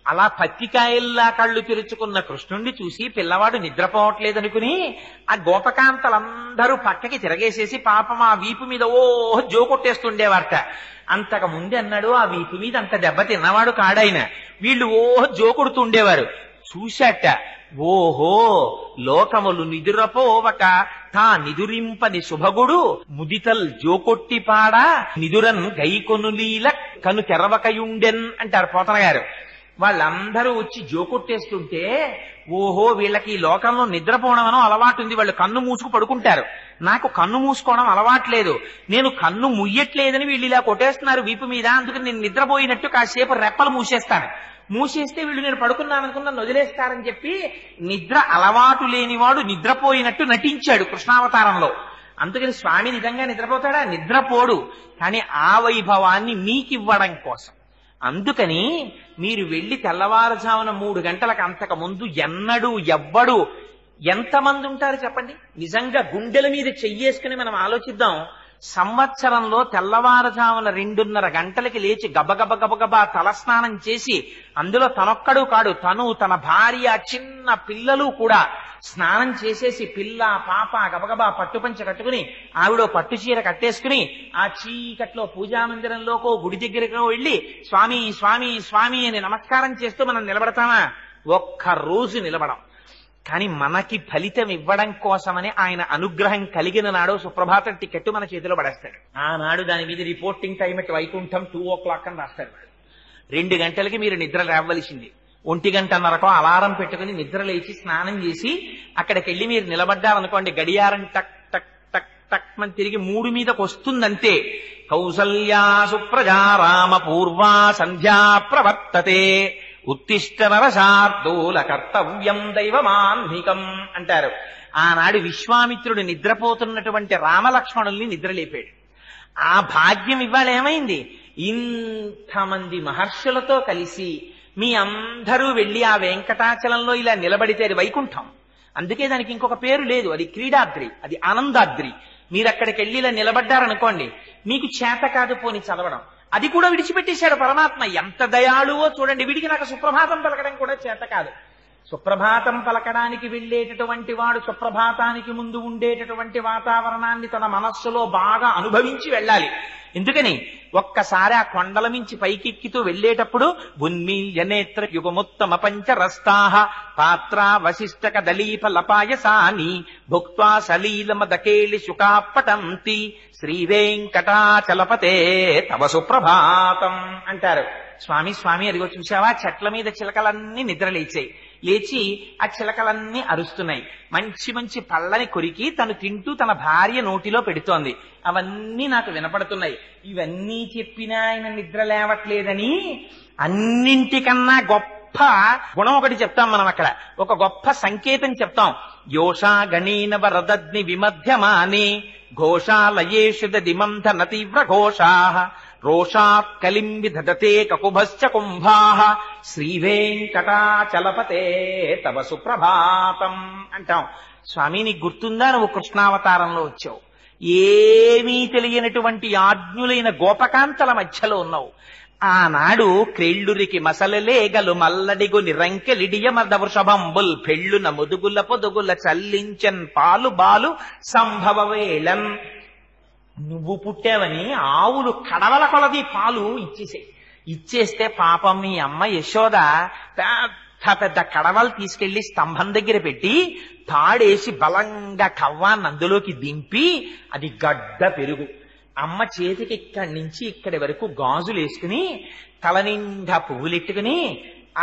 B: అలా పత్తికాయల్లా కళ్ళు తెరుచుకున్న కృష్ణుణ్ణి చూసి పిల్లవాడు నిద్రపోవట్లేదనుకుని ఆ గోపకాంతలందరూ పక్కకి తిరగేసేసి పాపం ఆ వీపు మీద జోకొట్టేస్తుండేవారట. అంతకు ముందు అన్నాడు, ఆ వీపు మీద అంత దెబ్బ తిన్నవాడు కాడాయన. వీళ్ళు జోకొడుతుండేవారు. చూశాట, ఓహో లోకములు నిదురపోవక తా నిదురింపని శుభగుడు ముదితల్ జోకొట్టిపాడ నిదురన్ గైకొనులీల కను తెరవకయుండెన్ అంటారు పోతన గారు. వాళ్ళందరూ వచ్చి జోకొట్టేస్తుంటే, ఓహో వీళ్ళకి ఈ లోకంలో నిద్రపోవడం అలవాటు ఉంది, వాళ్ళు కన్ను మూసుకు పడుకుంటారు. నాకు కన్ను మూసుకోవడం అలవాట్లేదు, నేను కన్ను ముయ్యట్లేదని వీళ్ళు ఇలా కొట్టేస్తున్నారు వీపు మీద, అందుకని నేను నిద్రపోయినట్టు కాసేపు రెప్పలు మూసేస్తాను. మూసేస్తే వీళ్ళు నేను పడుకున్నాననుకున్న వదిలేస్తారని చెప్పి నిద్ర అలవాటు లేనివాడు నిద్రపోయినట్టు నటించాడు కృష్ణావతారంలో. అందుకని స్వామి నిజంగా నిద్రపోతాడా? నిద్రపోడు. కానీ ఆ వైభవాన్ని మీకివ్వడం కోసం. అందుకని మీరు వెళ్ళి తెల్లవారుజామున 3 గంటలకు అంతకు ముందు ఎన్నడూ ఎవ్వడు ఎంతమంది ఉంటారు చెప్పండి? నిజంగా గుండెల మీద చెయ్యేసుకుని మనం ఆలోచిద్దాం. సంవత్సరంలో తెల్లవారుజామున 2:30 గంటలకి లేచి గబగబా తలస్నానం చేసి, అందులో తనొక్కడు కాడు, తను తన భార్య చిన్న పిల్లలు కూడా స్నానం చేసేసి పిల్ల పాప గబగబా పట్టుపంచ కట్టుకుని ఆవిడో పట్టు చీర కట్టేసుకుని ఆ చీకట్లో పూజా మందిరంలోకో గుడి దగ్గరకో వెళ్ళి స్వామి స్వామి స్వామి అని నమస్కారం చేస్తూ మనం నిలబడతామా? ఒక్క రోజు నిలబడం. కానీ మనకి ఫలితం ఇవ్వడం కోసమని ఆయన అనుగ్రహం కలిగిన నాడు సుప్రభాతం టికెట్ మన చేతిలో పడేస్తాడు. ఆనాడు దాని మీద రిపోర్టింగ్ టైం ఎట్ వైకుంఠం 2:00 అని రాస్తాడు. 2 గంటలకి మీరు నిద్ర లేవలసింది. 1:30కో అలారం పెట్టుకుని నిద్ర లేచి స్నానం చేసి అక్కడికి వెళ్ళి మీరు నిలబడ్డారనుకోండి, గడియారం టక్ టక్ టక్ టక్ అని తిరిగి 3 మీదకి వస్తుందంతే. కౌసల్యా సుప్రజా రామ పూర్వా సంధ్యా ప్రవర్తతే ఉత్తిష్ట నరశార్దూల కర్తవ్యం దైవమాన్నికం అంటారు. ఆనాడు విశ్వామిత్రుడు నిద్రపోతున్నటువంటి రామలక్ష్మణుల్ని నిద్రలేపాడు. ఆ భాగ్యం ఇవాళ ఏమైంది? ఇంతమంది మహర్షులతో కలిసి మీ అందరూ వెళ్లి ఆ వెంకటాచలంలో ఇలా నిలబడితే అది వైకుంఠం. అందుకే దానికి ఇంకొక పేరు లేదు. అది క్రీడాద్రి, అది ఆనందాద్రి. మీరు అక్కడికి వెళ్ళి ఇలా నిలబడ్డారనుకోండి, మీకు చేత కాదు పోని చదవడం, అది కూడా విడిచిపెట్టేశాడు పరమాత్మ. ఎంత దయాళువో చూడండి. వీడికి నాకు సుప్రభాతం పలకడం కూడా చేత కాదు. సుప్రభాతం పలకడానికి వెళ్ళేటటువంటి వాడు సుప్రభాతానికి ముందు ఉండేటటువంటి వాతావరణాన్ని తన మనస్సులో బాగా అనుభవించి వెళ్ళాలి. ఎందుకని ఒక్కసారి ఆ కొండల మించి పైకెక్కితూ వెళ్లేటప్పుడు ఉన్మీల్య నేత్ర యుగముత్తమ పంచరస్తాహ పాత్ర వశిష్టక దళీప లపాయసాని భుక్త్వా సలీలమదకేళి శుకాపటంతి శ్రీవేంకటాచలపతే తవ సుప్రభాతం అంటారు. స్వామి స్వామి అదిగో చూసావా, చెట్ల మీద చిలకలన్నీ నిద్రలేచాయి. లేచి ఆ చిలకలన్నీ అరుస్తున్నాయి. మంచి మంచి పళ్ళని కొరికి తను తింటూ తన భార్య నోటిలో పెడుతోంది. అవన్నీ నాకు వినపడుతున్నాయి. ఇవన్నీ చెప్పినా ఆయన నిద్ర లేవట్లేదని అన్నింటికన్నా గొప్ప గుణం ఒకటి చెప్తాం మనం అక్కడ. ఒక గొప్ప సంకేతం చెప్తాం. యోషా గణీన వరదగ్ని విమధ్యమానే ఘోషాలయేషు దిమంధన తీవ్ర ఘోషా రోషాత్ కలిం విదధతే కకుభశ్చ కుంభాః శ్రీవేంకటాచలపతే తవ సుప్రభాతం అంటాం. స్వామి నీకు గుర్తుందా, నువ్వు కృష్ణావతారంలో వచ్చావు. ఏమీ తెలియనటువంటి ఆజ్ఞులైన గోపకాంతల మధ్యలో ఉన్నావు. ఆనాడు క్రేళ్ళురికి మసలలేగలు మల్లడిగు నిరంకెలిడియ మద వృషభంబుల్ పెళ్ళున ముదుగుల పొదుగుల చల్లించన్ పాలు బాలు సంభవ వేళన్. నువ్వు పుట్టావని ఆవులు కడవల కొలది పాలు ఇచ్చేస్తే పాపం మీ అమ్మ యశోద పెద్ద పెద్ద కడవలు తీసుకెళ్లి స్తంభం దగ్గర పెట్టి తాడేసి బలంగా కవ్వాన్ని అందులోకి దింపి అది గడ్డ పెరుగు. అమ్మ చేతికి ఇక్కడి నుంచి ఇక్కడి వరకు గాజులు వేసుకుని తల నిండా పువ్వులెట్టుకుని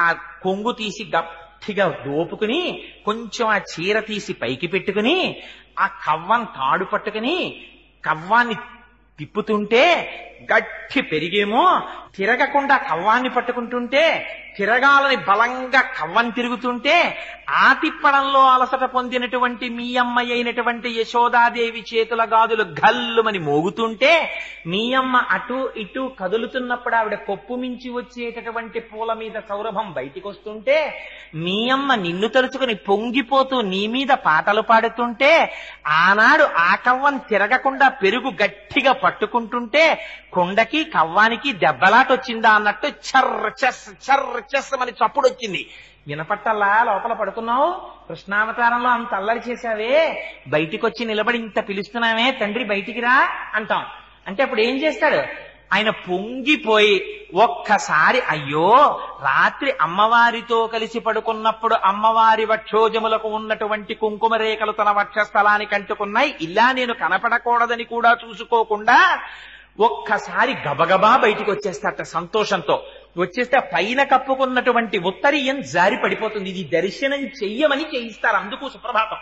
B: ఆ కొంగు తీసి గట్టిగా దోపుకుని కొంచెం ఆ చీర తీసి పైకి పెట్టుకుని ఆ కవ్వం తాడు పట్టుకుని కవ్వాన్ని తిప్పుతుంటే గట్టి పెరిగేమో తిరగకుండా కవ్వాన్ని పట్టుకుంటుంటే తిరగాలని బలంగా కవ్వం తిరుగుతుంటే ఆ తిప్పడంలో అలసట పొందినటువంటి మీ అమ్మ అయినటువంటి యశోదాదేవి చేతుల గాజులు గల్లుమని మోగుతుంటే మీ అమ్మ అటు ఇటు కదులుతున్నప్పుడు ఆవిడ కొప్పు మించి వచ్చేటటువంటి పూల మీద సౌరభం బయటికి వస్తుంటే మీ అమ్మ నిన్ను తలుచుకుని పొంగిపోతూ నీ మీద పాటలు పాడుతుంటే ఆనాడు ఆ కవ్వం తిరగకుండా పెరుగు గట్టిగా పట్టుకుంటుంటే కొండకి కవ్వానికి దెబ్బలాటొచ్చిందా అన్నట్టు చర్ర చెస్ అని చప్పుడు వచ్చింది. వినపట్టల్లా లోపల పడుకున్నావు, కృష్ణావతారంలో అంత అల్లరి చేశావే, బయటికి వచ్చి నిలబడి ఇంత పిలుస్తున్నావే తండ్రి బయటికి రా అంటాం. అంటే అప్పుడు ఏం చేస్తాడు ఆయన? పొంగిపోయి ఒక్కసారి అయ్యో రాత్రి అమ్మవారితో కలిసి పడుకున్నప్పుడు అమ్మవారి వక్షోజములకు ఉన్నటువంటి కుంకుమ రేఖలు తన వక్షస్థలానికి అంటుకున్నాయి, ఇలా నేను కనపడకూడదని కూడా చూసుకోకుండా ఒక్కసారి గబగబా బయటికి వచ్చేస్తాట సంతోషంతో. వచ్చేస్తే పైన కప్పుకున్నటువంటి ఉత్తరీయం జారి పడిపోతుంది. ఇది దర్శనం చెయ్యమని చేయిస్తారు, అందుకు సుప్రభాతం.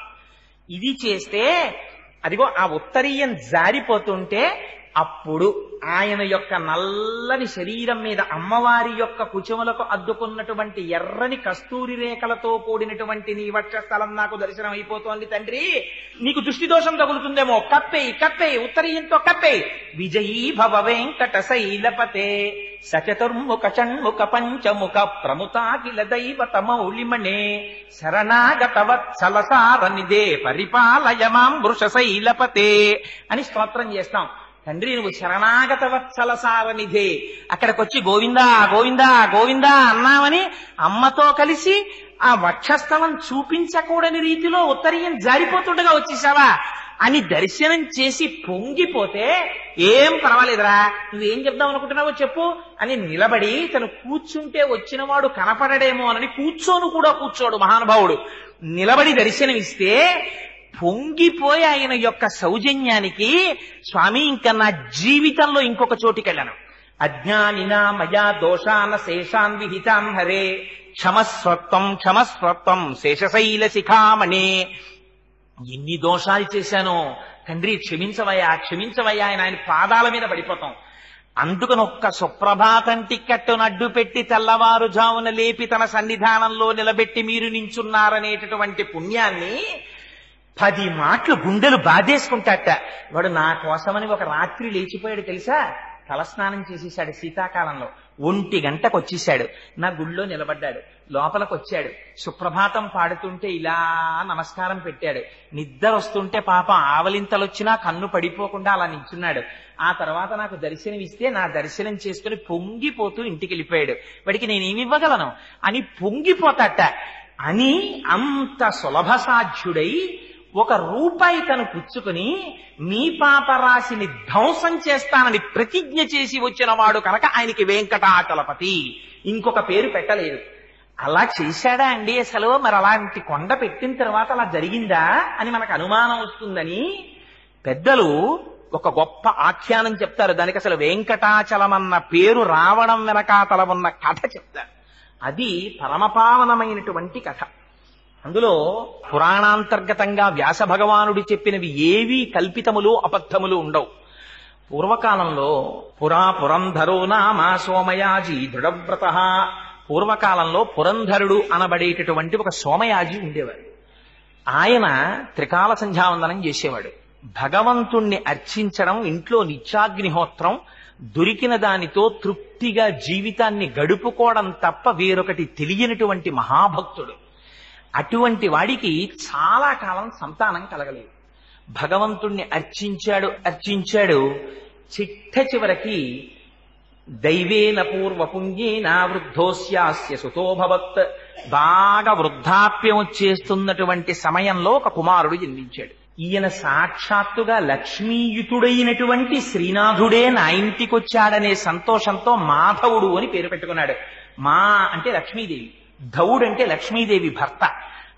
B: ఇది చేస్తే అదిగో ఆ ఉత్తరీయం జారిపోతుంటే అప్పుడు ఆయన యొక్క నల్లని శరీరం మీద అమ్మవారి యొక్క కుచములకు అద్దుకున్నటువంటి ఎర్రని కస్తూరి రేఖలతో కూడినటువంటి నీ వక్షస్థలం నాకు దర్శనం అయిపోతోంది తండ్రి, నీకు దృష్టి దోషం తగులుతుందేమో, కప్పేయి ఉత్తరీయంతో కప్పేయి. విజయీ భవ వెంకట శైలపతే సచతుర్ముఖ షణ్ముఖ పంచముఖ ప్రముతాకిల దైవత మౌళిమణే శరణాగత వత్సల సారనిదే పరిపాలయ మాం వృష శైలపతే అని స్తోత్రం చేస్తాం. తండ్రి నువ్వు శరణాగత వత్సల సారనిధే, అక్కడికొచ్చి గోవిందా గోవిందా గోవిందా అన్నామని అమ్మతో కలిసి ఆ వక్షస్థలం చూపించకూడని రీతిలో ఉత్తరీయం జారిపోతుండగా వచ్చేసావా అని దర్శనం చేసి పొంగిపోతే, ఏం పర్వాలేదురా, నువ్వేం చెప్దాం అనుకుంటున్నావో చెప్పు అని నిలబడి తను కూర్చుంటే వచ్చినవాడు కనపడడేమో అని కూర్చోను కూడా కూర్చోడు మహానుభావుడు, నిలబడి దర్శనమిస్తే పొంగిపోయి ఆయన యొక్క సౌజన్యానికి, స్వామి ఇంకా నా జీవితంలో ఇంకొక చోటికెళ్ళను, అజ్ఞానినా మయా దోషాన శేషాన్ విహితాం హరే క్షమస్వత్వం శేషశైల శిఖామణే. ఎన్ని దోషాలు చేశానో తండ్రి క్షమించవయ్యా క్షమించవయ్యా ఆయన పాదాల మీద పడిపోతాం. అందుకని ఒక్క సుప్రభాతం టిక్కట్టును అడ్డు పెట్టి తెల్లవారుజామున లేపి తన సన్నిధానంలో నిలబెట్టి మీరు నించున్నారనేటటువంటి పుణ్యాన్ని 10 మాటలు గుండెలు బాధేసుకుంటాట. వాడు నా కోసమని ఒక రాత్రి లేచిపోయాడు తెలుసా, తలస్నానం చేసేశాడు శీతాకాలంలో, 1 గంటకు వచ్చేశాడు, నా గుళ్ళో నిలబడ్డాడు, లోపలికి వచ్చాడు, సుప్రభాతం పాడుతుంటే ఇలా నమస్కారం పెట్టాడు, నిద్ర వస్తుంటే పాపం ఆవలింతలొచ్చినా కన్ను పడిపోకుండా అలా నించున్నాడు. ఆ తర్వాత నాకు దర్శనం ఇస్తే నా దర్శనం చేసుకుని పొంగిపోతూ ఇంటికి వెళ్ళిపోయాడు. వాడికి నేనేమివ్వగలను అని పొంగిపోతాట అని అంత సులభ సాధ్యుడై 1 రూపాయి తను పుచ్చుకుని మీ పాపరాశిని ధ్వంసం చేస్తానని ప్రతిజ్ఞ చేసి వచ్చిన వాడు కనుక ఆయనకి వెంకటాచలపతి, ఇంకొక పేరు పెట్టలేదు. అలా చేశాడా అండి అసలు? మరి అలాంటి కొండ పెట్టిన తర్వాత అలా జరిగిందా అని మనకు అనుమానం వస్తుందని పెద్దలు ఒక గొప్ప ఆఖ్యానం చెప్తారు. దానికి అసలు వెంకటాచలం అన్న పేరు రావడం వెనకాతల ఉన్న కథ చెప్తారు. అది పరమపావనమైనటువంటి కథ. అందులో పురాణాంతర్గతంగా వ్యాస భగవానుడు చెప్పినవి ఏవీ కల్పితములు అబద్ధములు ఉండవు. పూర్వకాలంలో పురంధరో నామ సోమయాజీ దృఢవ్రత, పూర్వకాలంలో పురంధరుడు అనబడేటటువంటి ఒక సోమయాజి ఉండేవాడు. ఆయన త్రికాల సంధ్యావందనం చేసేవాడు. భగవంతుణ్ణి అర్చించడం, ఇంట్లో నిత్యాగ్నిహోత్రం, దొరికిన దానితో తృప్తిగా జీవితాన్ని గడుపుకోవడం తప్ప వేరొకటి తెలియనటువంటి మహాభక్తుడు. అటువంటి వాడికి చాలా కాలం సంతానం కలగలేదు. భగవంతుణ్ణి అర్చించాడు. చిట్ట చివరికి దైవేన పూర్వపుణ్యేన వృద్ధోస్యాస్య సుతోభవత్, బాగా వృద్ధాప్యం వచ్చేస్తున్నటువంటి సమయంలో ఒక కుమారుడు జన్మించాడు. ఈయన సాక్షాత్తుగా లక్ష్మీయుతుడైనటువంటి శ్రీనాథుడే నా ఇంటికొచ్చాడనే సంతోషంతో మాధవుడు అని పేరు పెట్టుకున్నాడు. మా అంటే లక్ష్మీదేవి, ధవుడు అంటే లక్ష్మీదేవి భర్త,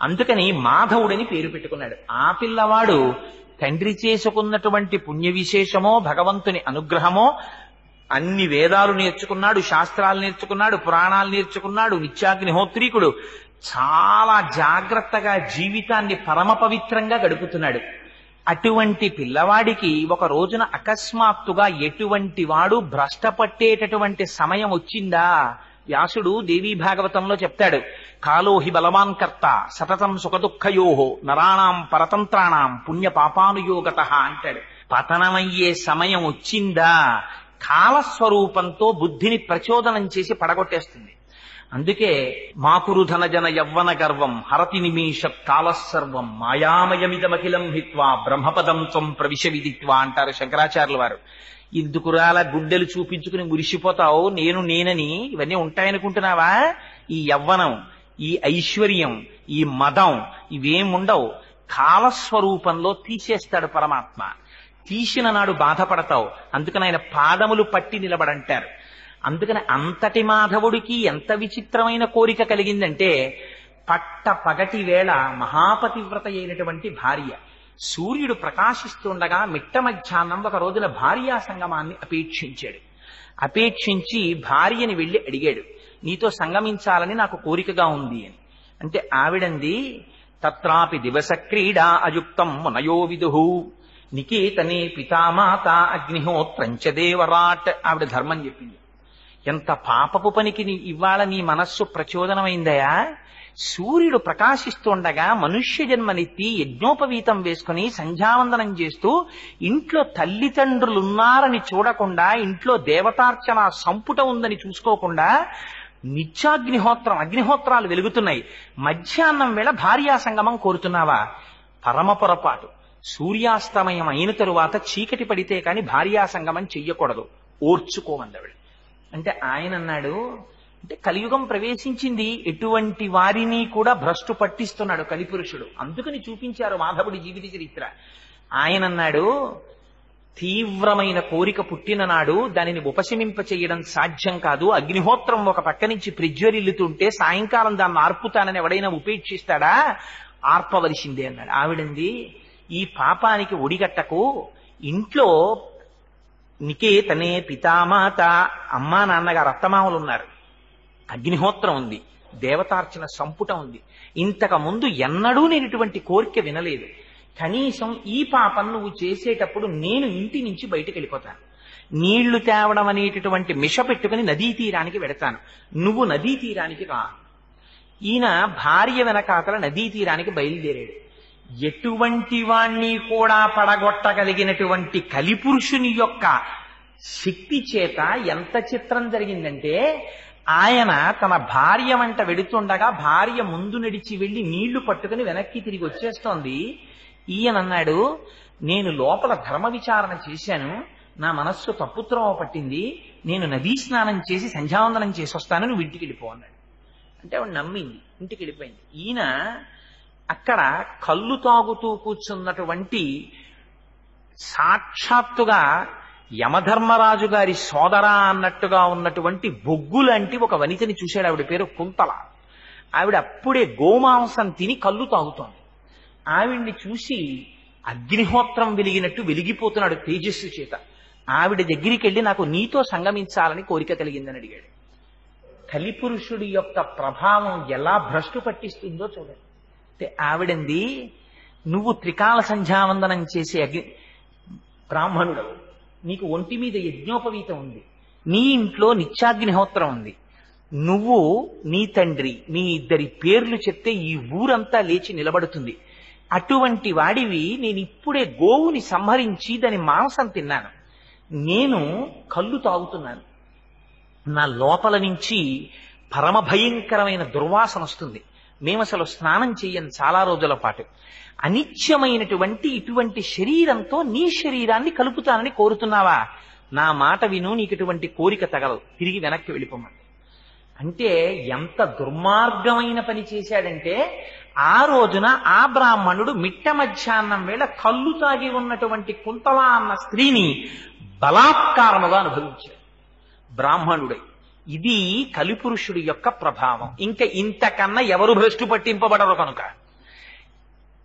B: అందుకని మాధవుడని పేరు పెట్టుకున్నాడు. ఆ పిల్లవాడు తండ్రి చేసుకున్నటువంటి పుణ్య విశేషమో భగవంతుని అనుగ్రహమో, అన్ని వేదాలు నేర్చుకున్నాడు, శాస్త్రాలు నేర్చుకున్నాడు, పురాణాలు నేర్చుకున్నాడు, నిత్యాగ్నిహోత్రీకుడు, చాలా జాగ్రత్తగా జీవితాన్ని పరమ పవిత్రంగా గడుపుతున్నాడు. అటువంటి పిల్లవాడికి ఒక రోజున అకస్మాత్తుగా ఎటువంటి వాడు భ్రష్టపట్టేటటువంటి సమయం వచ్చిందా? వ్యాసుడు దేవీ భాగవతంలో చెప్తాడు, కాలోహి బలవాన్ కర్త సతతం సుఖదుఃఖయోహో నరాణాం పరతంత్రాణం పుణ్య పాపానుయోగత అంటాడు. పతనమయ్యే సమయం వచ్చిందా కాలస్వరూపంతో బుద్ధిని ప్రచోదనం చేసి పడగొట్టేస్తుంది. అందుకే మాకురు ధనజన యవ్వన గర్వం హరతి నిమీషత్ కాలస్సర్వం మాయామయమిదమఖిలం హిత్వా బ్రహ్మపదం త్వం ప్రవిశ విదిత్వా అంటారు శంకరాచార్యుల వారు. ఇందుకురాల గుండెలు చూపించుకుని మురిసిపోతావు నేనని ఇవన్నీ ఉంటాయనుకుంటున్నావా? ఈ యవ్వనం, ఈ ఐశ్వర్యం, ఈ మదం ఇవేముండవు. కాలస్వరూపంలో తీసేస్తాడు పరమాత్మ. తీసిన నాడు బాధపడతావు. అందుకని ఆయన పాదములు పట్టి నిలబడంటారు. అందుకని అంతటి మాధవుడికి ఎంత విచిత్రమైన కోరిక కలిగిందంటే, పట్ట పగటి వేళ మహాపతివ్రత అయినటువంటి భార్య, సూర్యుడు ప్రకాశిస్తుండగా మిట్ట మధ్యాహ్నం ఒక రోజున భార్యా సంగమాన్ని అపేక్షించి భార్యని వెళ్లి అడిగాడు, నీతో సంగమించాలని నాకు కోరికగా ఉంది అని. అంటే ఆవిడంది, తత్రాపి దివస క్రీడా అయుక్తం మునయో విదుహు నికేతనే పితామాత అగ్నిహోత్రంచ దేవరాట్. ఆవిడ ధర్మం చెప్పింది. ఎంత పాపపు పనికి ఇవాళ నీ మనస్సు ప్రచోదనమైందయా? సూర్యుడు ప్రకాశిస్తుండగా మనుష్య జన్మనెత్తి యజ్ఞోపవీతం వేసుకుని సంధ్యావందనం చేస్తూ ఇంట్లో తల్లిదండ్రులున్నారని చూడకుండా, ఇంట్లో దేవతార్చన సంపుట ఉందని చూసుకోకుండా అగ్నిహోత్రాలు వెలుగుతున్నాయి, మధ్యాహ్నం వేళ భార్యా సంగమం కోరుతున్నావా? పరమ పొరపాటు. సూర్యాస్తమయం అయిన తరువాత చీకటి పడితే కాని భార్యా సంగమం చెయ్యకూడదు, ఓర్చుకోమందావిడ. అంటే ఆయన అన్నాడు, అంటే కలియుగం ప్రవేశించింది, ఎటువంటి వారిని కూడా భ్రష్టు పట్టిస్తున్నాడు కలిపురుషుడు, అందుకని చూపించారు మాధవుడి జీవిత చరిత్ర. ఆయన అన్నాడు, తీవ్రమైన కోరిక పుట్టిన నాడు దానిని ఉపశమింప చేయడం సాధ్యం కాదు. అగ్నిహోత్రం ఒక పక్క నుంచి ప్రజ్వరిల్లుతుంటే సాయంకాలం దాన్ని ఆర్పుతానని ఎవడైనా ఉపేక్షిస్తాడా? ఆర్పవలసిందే అన్నాడు. ఆవిడంది, ఈ పాపానికి ఒడిగట్టకు, ఇంట్లో నికేతనే పితామాత, అమ్మా నాన్నగారు అత్తమామలు ఉన్నారు, అగ్నిహోత్రం ఉంది, దేవతార్చన సంపుటం ఉంది. ఇంతకు ముందు ఎన్నడూ నేను ఇటువంటి కోరిక వినలేదు. కనీసం ఈ పాపం నువ్వు చేసేటప్పుడు నేను ఇంటి నుంచి బయటకు వెళ్ళిపోతాను, నీళ్లు తేవడం అనేటటువంటి మిష పెట్టుకుని నదీ తీరానికి వెడతాను, నువ్వు నదీ తీరానికి రా. ఈయన భార్య వెనకాతల నదీ తీరానికి బయలుదేరాడు. ఎటువంటి వాణ్ణి కూడా పడగొట్టగలిగినటువంటి కలిపురుషుని యొక్క శక్తి చేత ఎంత చిత్రం జరిగిందంటే, ఆయన తన భార్య వెంట వెడుతుండగా భార్య ముందు నడిచి వెళ్లి నీళ్లు పట్టుకుని వెనక్కి తిరిగి వచ్చేస్తోంది. ఈయనన్నాడు, నేను లోపల ధర్మ విచారణ చేశాను, నా మనస్సు తప్పుత్రోవ పట్టింది, నేను నదీ స్నానం చేసి సంధ్యావందనం చేసి వస్తాను, నువ్వు ఇంటికి వెళ్ళిపో అన్నాడు. అంటే ఆవిడ నమ్మింది, ఇంటికి వెళ్ళిపోయింది. ఈయన అక్కడ కళ్ళు తాగుతూ కూర్చున్నటువంటి సాక్షాత్తుగా యమధర్మరాజు గారి సోదర అన్నట్టుగా ఉన్నటువంటి బొగ్గు లాంటి ఒక వనితని చూశాడు. ఆవిడ పేరు కుంతల. ఆవిడ అప్పుడే గోమాంసం తిని కళ్ళు తాగుతోంది. ఆవిడ్ని చూసి అగ్నిహోత్రం వెలిగినట్టు వెలిగిపోతున్నాడు తేజస్సు చేత. ఆవిడ దగ్గరికి వెళ్ళి, నాకు నీతో సంగమించాలని కోరిక కలిగిందని అడిగాడు. కలిపురుషుడి యొక్క ప్రభావం ఎలా భ్రష్టు పట్టిస్తుందో చూడండి. అంటే ఆవిడంది, నువ్వు త్రికాల సంధ్యావందనం చేసే బ్రాహ్మణుడవు, నీకు ఒంటి మీద యజ్ఞోపవీతం ఉంది, నీ ఇంట్లో నిత్యాగ్నిహోత్రం ఉంది, నువ్వు నీ తండ్రి మీ ఇద్దరి పేర్లు చెప్తే ఈ ఊరంతా లేచి నిలబడుతుంది. అటువంటి వాడివి నేను ఇప్పుడే గోవుని సంహరించి దాని మాంసం తిన్నాను, నేను కళ్ళు తాగుతున్నాను, నా లోపల నుంచి పరమ భయంకరమైన దుర్వాసన వస్తుంది, మేము అసలు స్నానం చెయ్యం చాలా రోజుల పాటు, అనిత్యమైనటువంటి ఇటువంటి శరీరంతో నీ శరీరాన్ని కలుపుతానని కోరుతున్నావా? నా మాట విను, నీకు ఇటువంటి కోరిక తగలదు, తిరిగి వెనక్కి వెళ్ళిపోమని. అంటే ఎంత దుర్మార్గమైన పని చేశాడంటే, ఆ రోజున ఆ బ్రాహ్మణుడు మిట్ట మధ్యాహ్నం వేళ కళ్ళు తాగి ఉన్నటువంటి కుంతల అన్న స్త్రీని బలాత్కారముగా అనుభవించాడు బ్రాహ్మణుడై. ఇది కలిపురుషుడి యొక్క ప్రభావం. ఇంకా ఇంతకన్నా ఎవరు భ్రష్టు పట్టింపబడరు కనుక.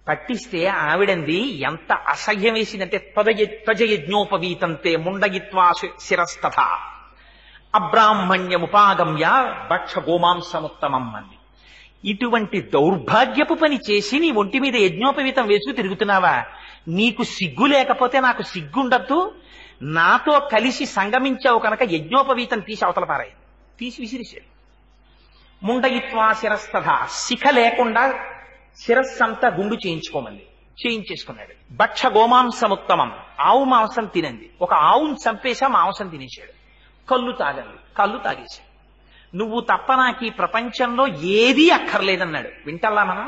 B: పట్టిస్తే ఆవిడంది ఎంత అసహ్యం వేసిందంటే, త్వజయజ్ఞోపవీతంతే ముండగిత్వా శిరస్తథ అబ్రాహ్మణ్యముపాగమ్య భక్ష గోమాంసముత్తమం అంది. ఇటువంటి దౌర్భాగ్యపు పని చేసి నీ ఒంటి మీద యజ్ఞోపవీతం వేసుకు తిరుగుతున్నావా? నీకు సిగ్గు లేకపోతే నాకు సిగ్గుండద్దు. నాతో కలిసి సంగమించావు కనుక యజ్ఞోపవీతం తీసి అవతల పారాయి, తీసి విసిరిశాడు. ముండగిత్వా శిరస్తథ, శిఖ లేకుండా శిరస్సంతా గుండు చేయించేసుకున్నాడు. భక్ష గోమాంసముత్తమం, ఆవు మాంసం తినండి. ఒక ఆవును చంపేశా, మాంసం తినేశాడు. కళ్ళు తాగేశాడు. నువ్వు తప్ప నాకు ఈ ప్రపంచంలో ఏదీ అక్కర్లేదన్నాడు. వింటల్లా మనం?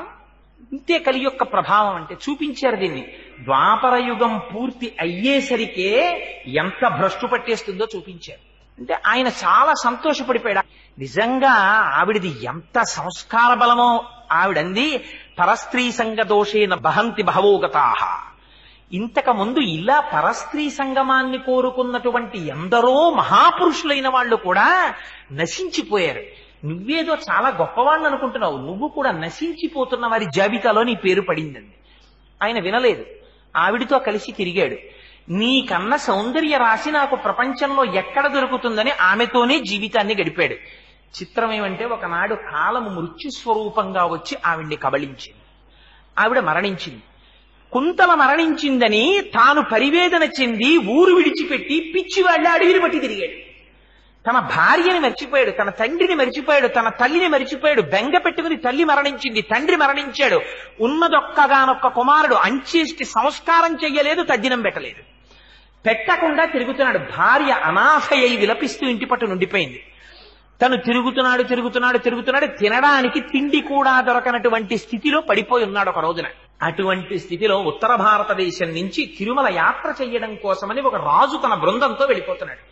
B: ఇంతే కలి యొక్క ప్రభావం అంటే. చూపించారు దీన్ని. ద్వాపర యుగం పూర్తి అయ్యేసరికే ఎంత భ్రష్టు పట్టేస్తుందో చూపించారు. అంటే ఆయన చాలా సంతోషపడిపోయాడు. నిజంగా ఆవిడిది ఎంత సంస్కార బలమో. ఆవిడంది, పరస్త్రీ సంగ దోషేన బహంతి బహవోగతాహ. ఇంతకు ముందు ఇలా పరస్త్రీ సంగమాన్ని కోరుకున్నటువంటి ఎందరో మహాపురుషులైన వాళ్ళు కూడా నశించిపోయారు. నువ్వేదో చాలా గొప్పవాణ్ణి అనుకుంటున్నావు, నువ్వు కూడా నశించిపోతున్న వారి జాబితాలో నీ పేరు పడిందండి. ఆయన వినలేదు, ఆవిడితో కలిసి తిరిగాడు. నీకన్న సౌందర్య రాశి నాకు ప్రపంచంలో ఎక్కడ దొరుకుతుందని ఆమెతోనే జీవితాన్ని గడిపాడు. చిత్రం ఏమంటే, ఒకనాడు కాలము మృత్యుస్వరూపంగా వచ్చి ఆవిడ్ని కబళించింది. ఆవిడ మరణించింది. కుంతల మరణించిందని తాను పరివేదన చెంది ఊరు విడిచిపెట్టి పిచ్చివాళ్ళ అడవిని బట్టి తిరిగాడు. తన భార్యని మర్చిపోయాడు, తన తండ్రిని మర్చిపోయాడు, తన తల్లిని మర్చిపోయాడు. బెంగ పెట్టుకుని తల్లి మరణించింది, తండ్రి మరణించాడు. ఉన్నదొక్కగానొక్క కుమారుడు, అంచేష్టి సంస్కారం చెయ్యలేదు, తద్దినం పెట్టలేదు. పెట్టకుండా తిరుగుతున్నాడు. భార్య అనాథయ్యి విలపిస్తూ ఇంటి పట్టు నుండిపోయింది. తను తిరుగుతున్నాడు. తినడానికి తిండి కూడా దొరకనటువంటి స్థితిలో పడిపోయి ఉన్నాడు ఒక రోజున. అటువంటి స్థితిలో ఉత్తర భారతదేశం నుంచి తిరుమల యాత్ర చెయ్యడం కోసమని ఒక రాజు తన బృందంతో వెళ్ళిపోతున్నాడు.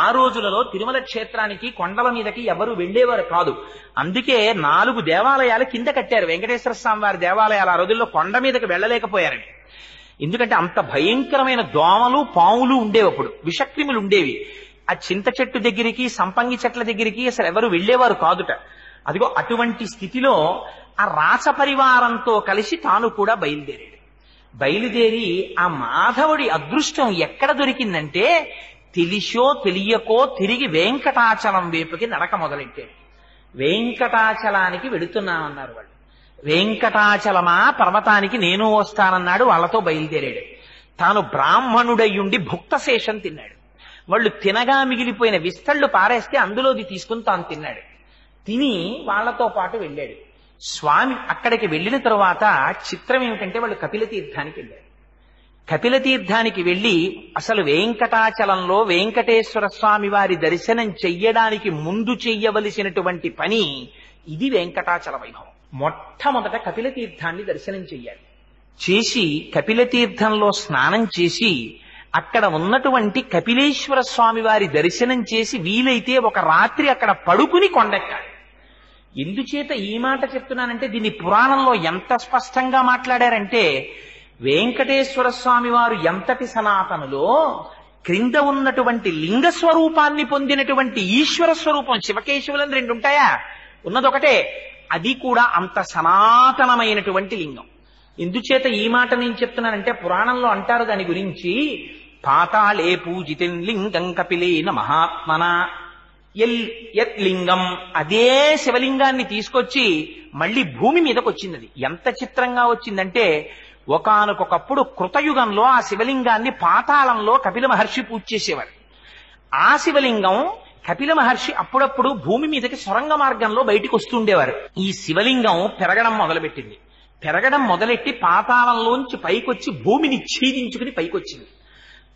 B: ఆ రోజులలో తిరుమల క్షేత్రానికి కొండల మీదకి ఎవరు వెళ్లేవారు కాదు. అందుకే 4 దేవాలయాలు కింద కట్టారు. వెంకటేశ్వర స్వామి వారి దేవాలయాలు ఆ రోజుల్లో కొండ మీదకి వెళ్ళలేకపోయారని. ఎందుకంటే అంత భయంకరమైన దోమలు పాములు ఉండేవి, అప్పుడు విషక్రిములు ఉండేవి. ఆ చింత చెట్టు దగ్గరికి సంపంగి చెట్ల దగ్గరికి అసలు ఎవరు వెళ్లేవారు కాదుట. అదిగో అటువంటి స్థితిలో ఆ రాస పరివారంతో కలిసి తాను కూడా బయలుదేరి ఆ మాధవుడి అదృష్టం ఎక్కడ దొరికిందంటే తెలిసో తెలియకో తిరిగి వెంకటాచలం వైపుకి నడక మొదలెట్టాడు. వెంకటాచలానికి వెడుతున్నామన్నారు వాళ్ళు. వెంకటాచలమా పర్వతానికి నేను వస్తానన్నాడు. వాళ్ళతో బయలుదేరాడు. తాను బ్రాహ్మణుడయ్యుండి భుక్తశేషం తిన్నాడు. వాళ్ళు తినగా మిగిలిపోయిన విస్తళ్ళు పారేస్తే అందులోది తీసుకుని తాను తిన్నాడు. తిని వాళ్లతో పాటు వెళ్ళాడు. స్వామి అక్కడికి వెళ్ళిన తరువాత చిత్రం ఏమిటంటే వాళ్ళు కపిలతీర్థానికి వెళ్ళారు. కపిలతీర్థానికి వెళ్లి అసలు వెంకటాచలంలో వెంకటేశ్వర స్వామి వారి దర్శనం చెయ్యడానికి ముందు చెయ్యవలసినటువంటి పని ఇది. వెంకటాచల వైభవం మొట్టమొదట కపిలతీర్థాన్ని దర్శనం చెయ్యాలి. చేసి కపిలతీర్థంలో స్నానం చేసి అక్కడ ఉన్నటువంటి కపిలేశ్వర స్వామి వారి దర్శనం చేసి వీలైతే ఒక రాత్రి అక్కడ పడుకుని కొండెక్కాలి. ఎందుచేత ఈ మాట చెప్తున్నానంటే దీన్ని పురాణంలో ఎంత స్పష్టంగా మాట్లాడారంటే వెంకటేశ్వర స్వామి వారు ఎంతటి సనాతనులో క్రింద ఉన్నటువంటి లింగ స్వరూపాన్ని పొందినటువంటి ఈశ్వర స్వరూపం శివకేశవులని 2 ఉంటాయా? ఉన్నదొకటే. అది కూడా అంత సనాతనమైనటువంటి లింగం. ఎందుచేత ఈ మాట నేను చెప్తున్నానంటే పురాణంలో అంటారు దాని గురించి, పాతాళే పూజితం లింగం కపిలేన మహాత్మన యత్ లింగం. అదే శివలింగాన్ని తీసుకొచ్చి మళ్ళీ భూమి మీదకి వచ్చింది. అది ఎంత చిత్రంగా వచ్చిందంటే ఒకానొకప్పుడు కృతయుగంలో ఆ శివలింగాన్ని పాతాళంలో కపిల మహర్షి పూజ చేసేవారు. ఆ శివలింగం కపిల మహర్షి అప్పుడప్పుడు భూమి మీదకి సొరంగ మార్గంలో బయటికి వస్తుండేవారు. ఈ శివలింగం పెరగడం మొదలుపెట్టింది. పెరగడం మొదలెట్టి పాతాళంలోంచి పైకొచ్చి భూమిని ఛేదించుకుని పైకొచ్చింది.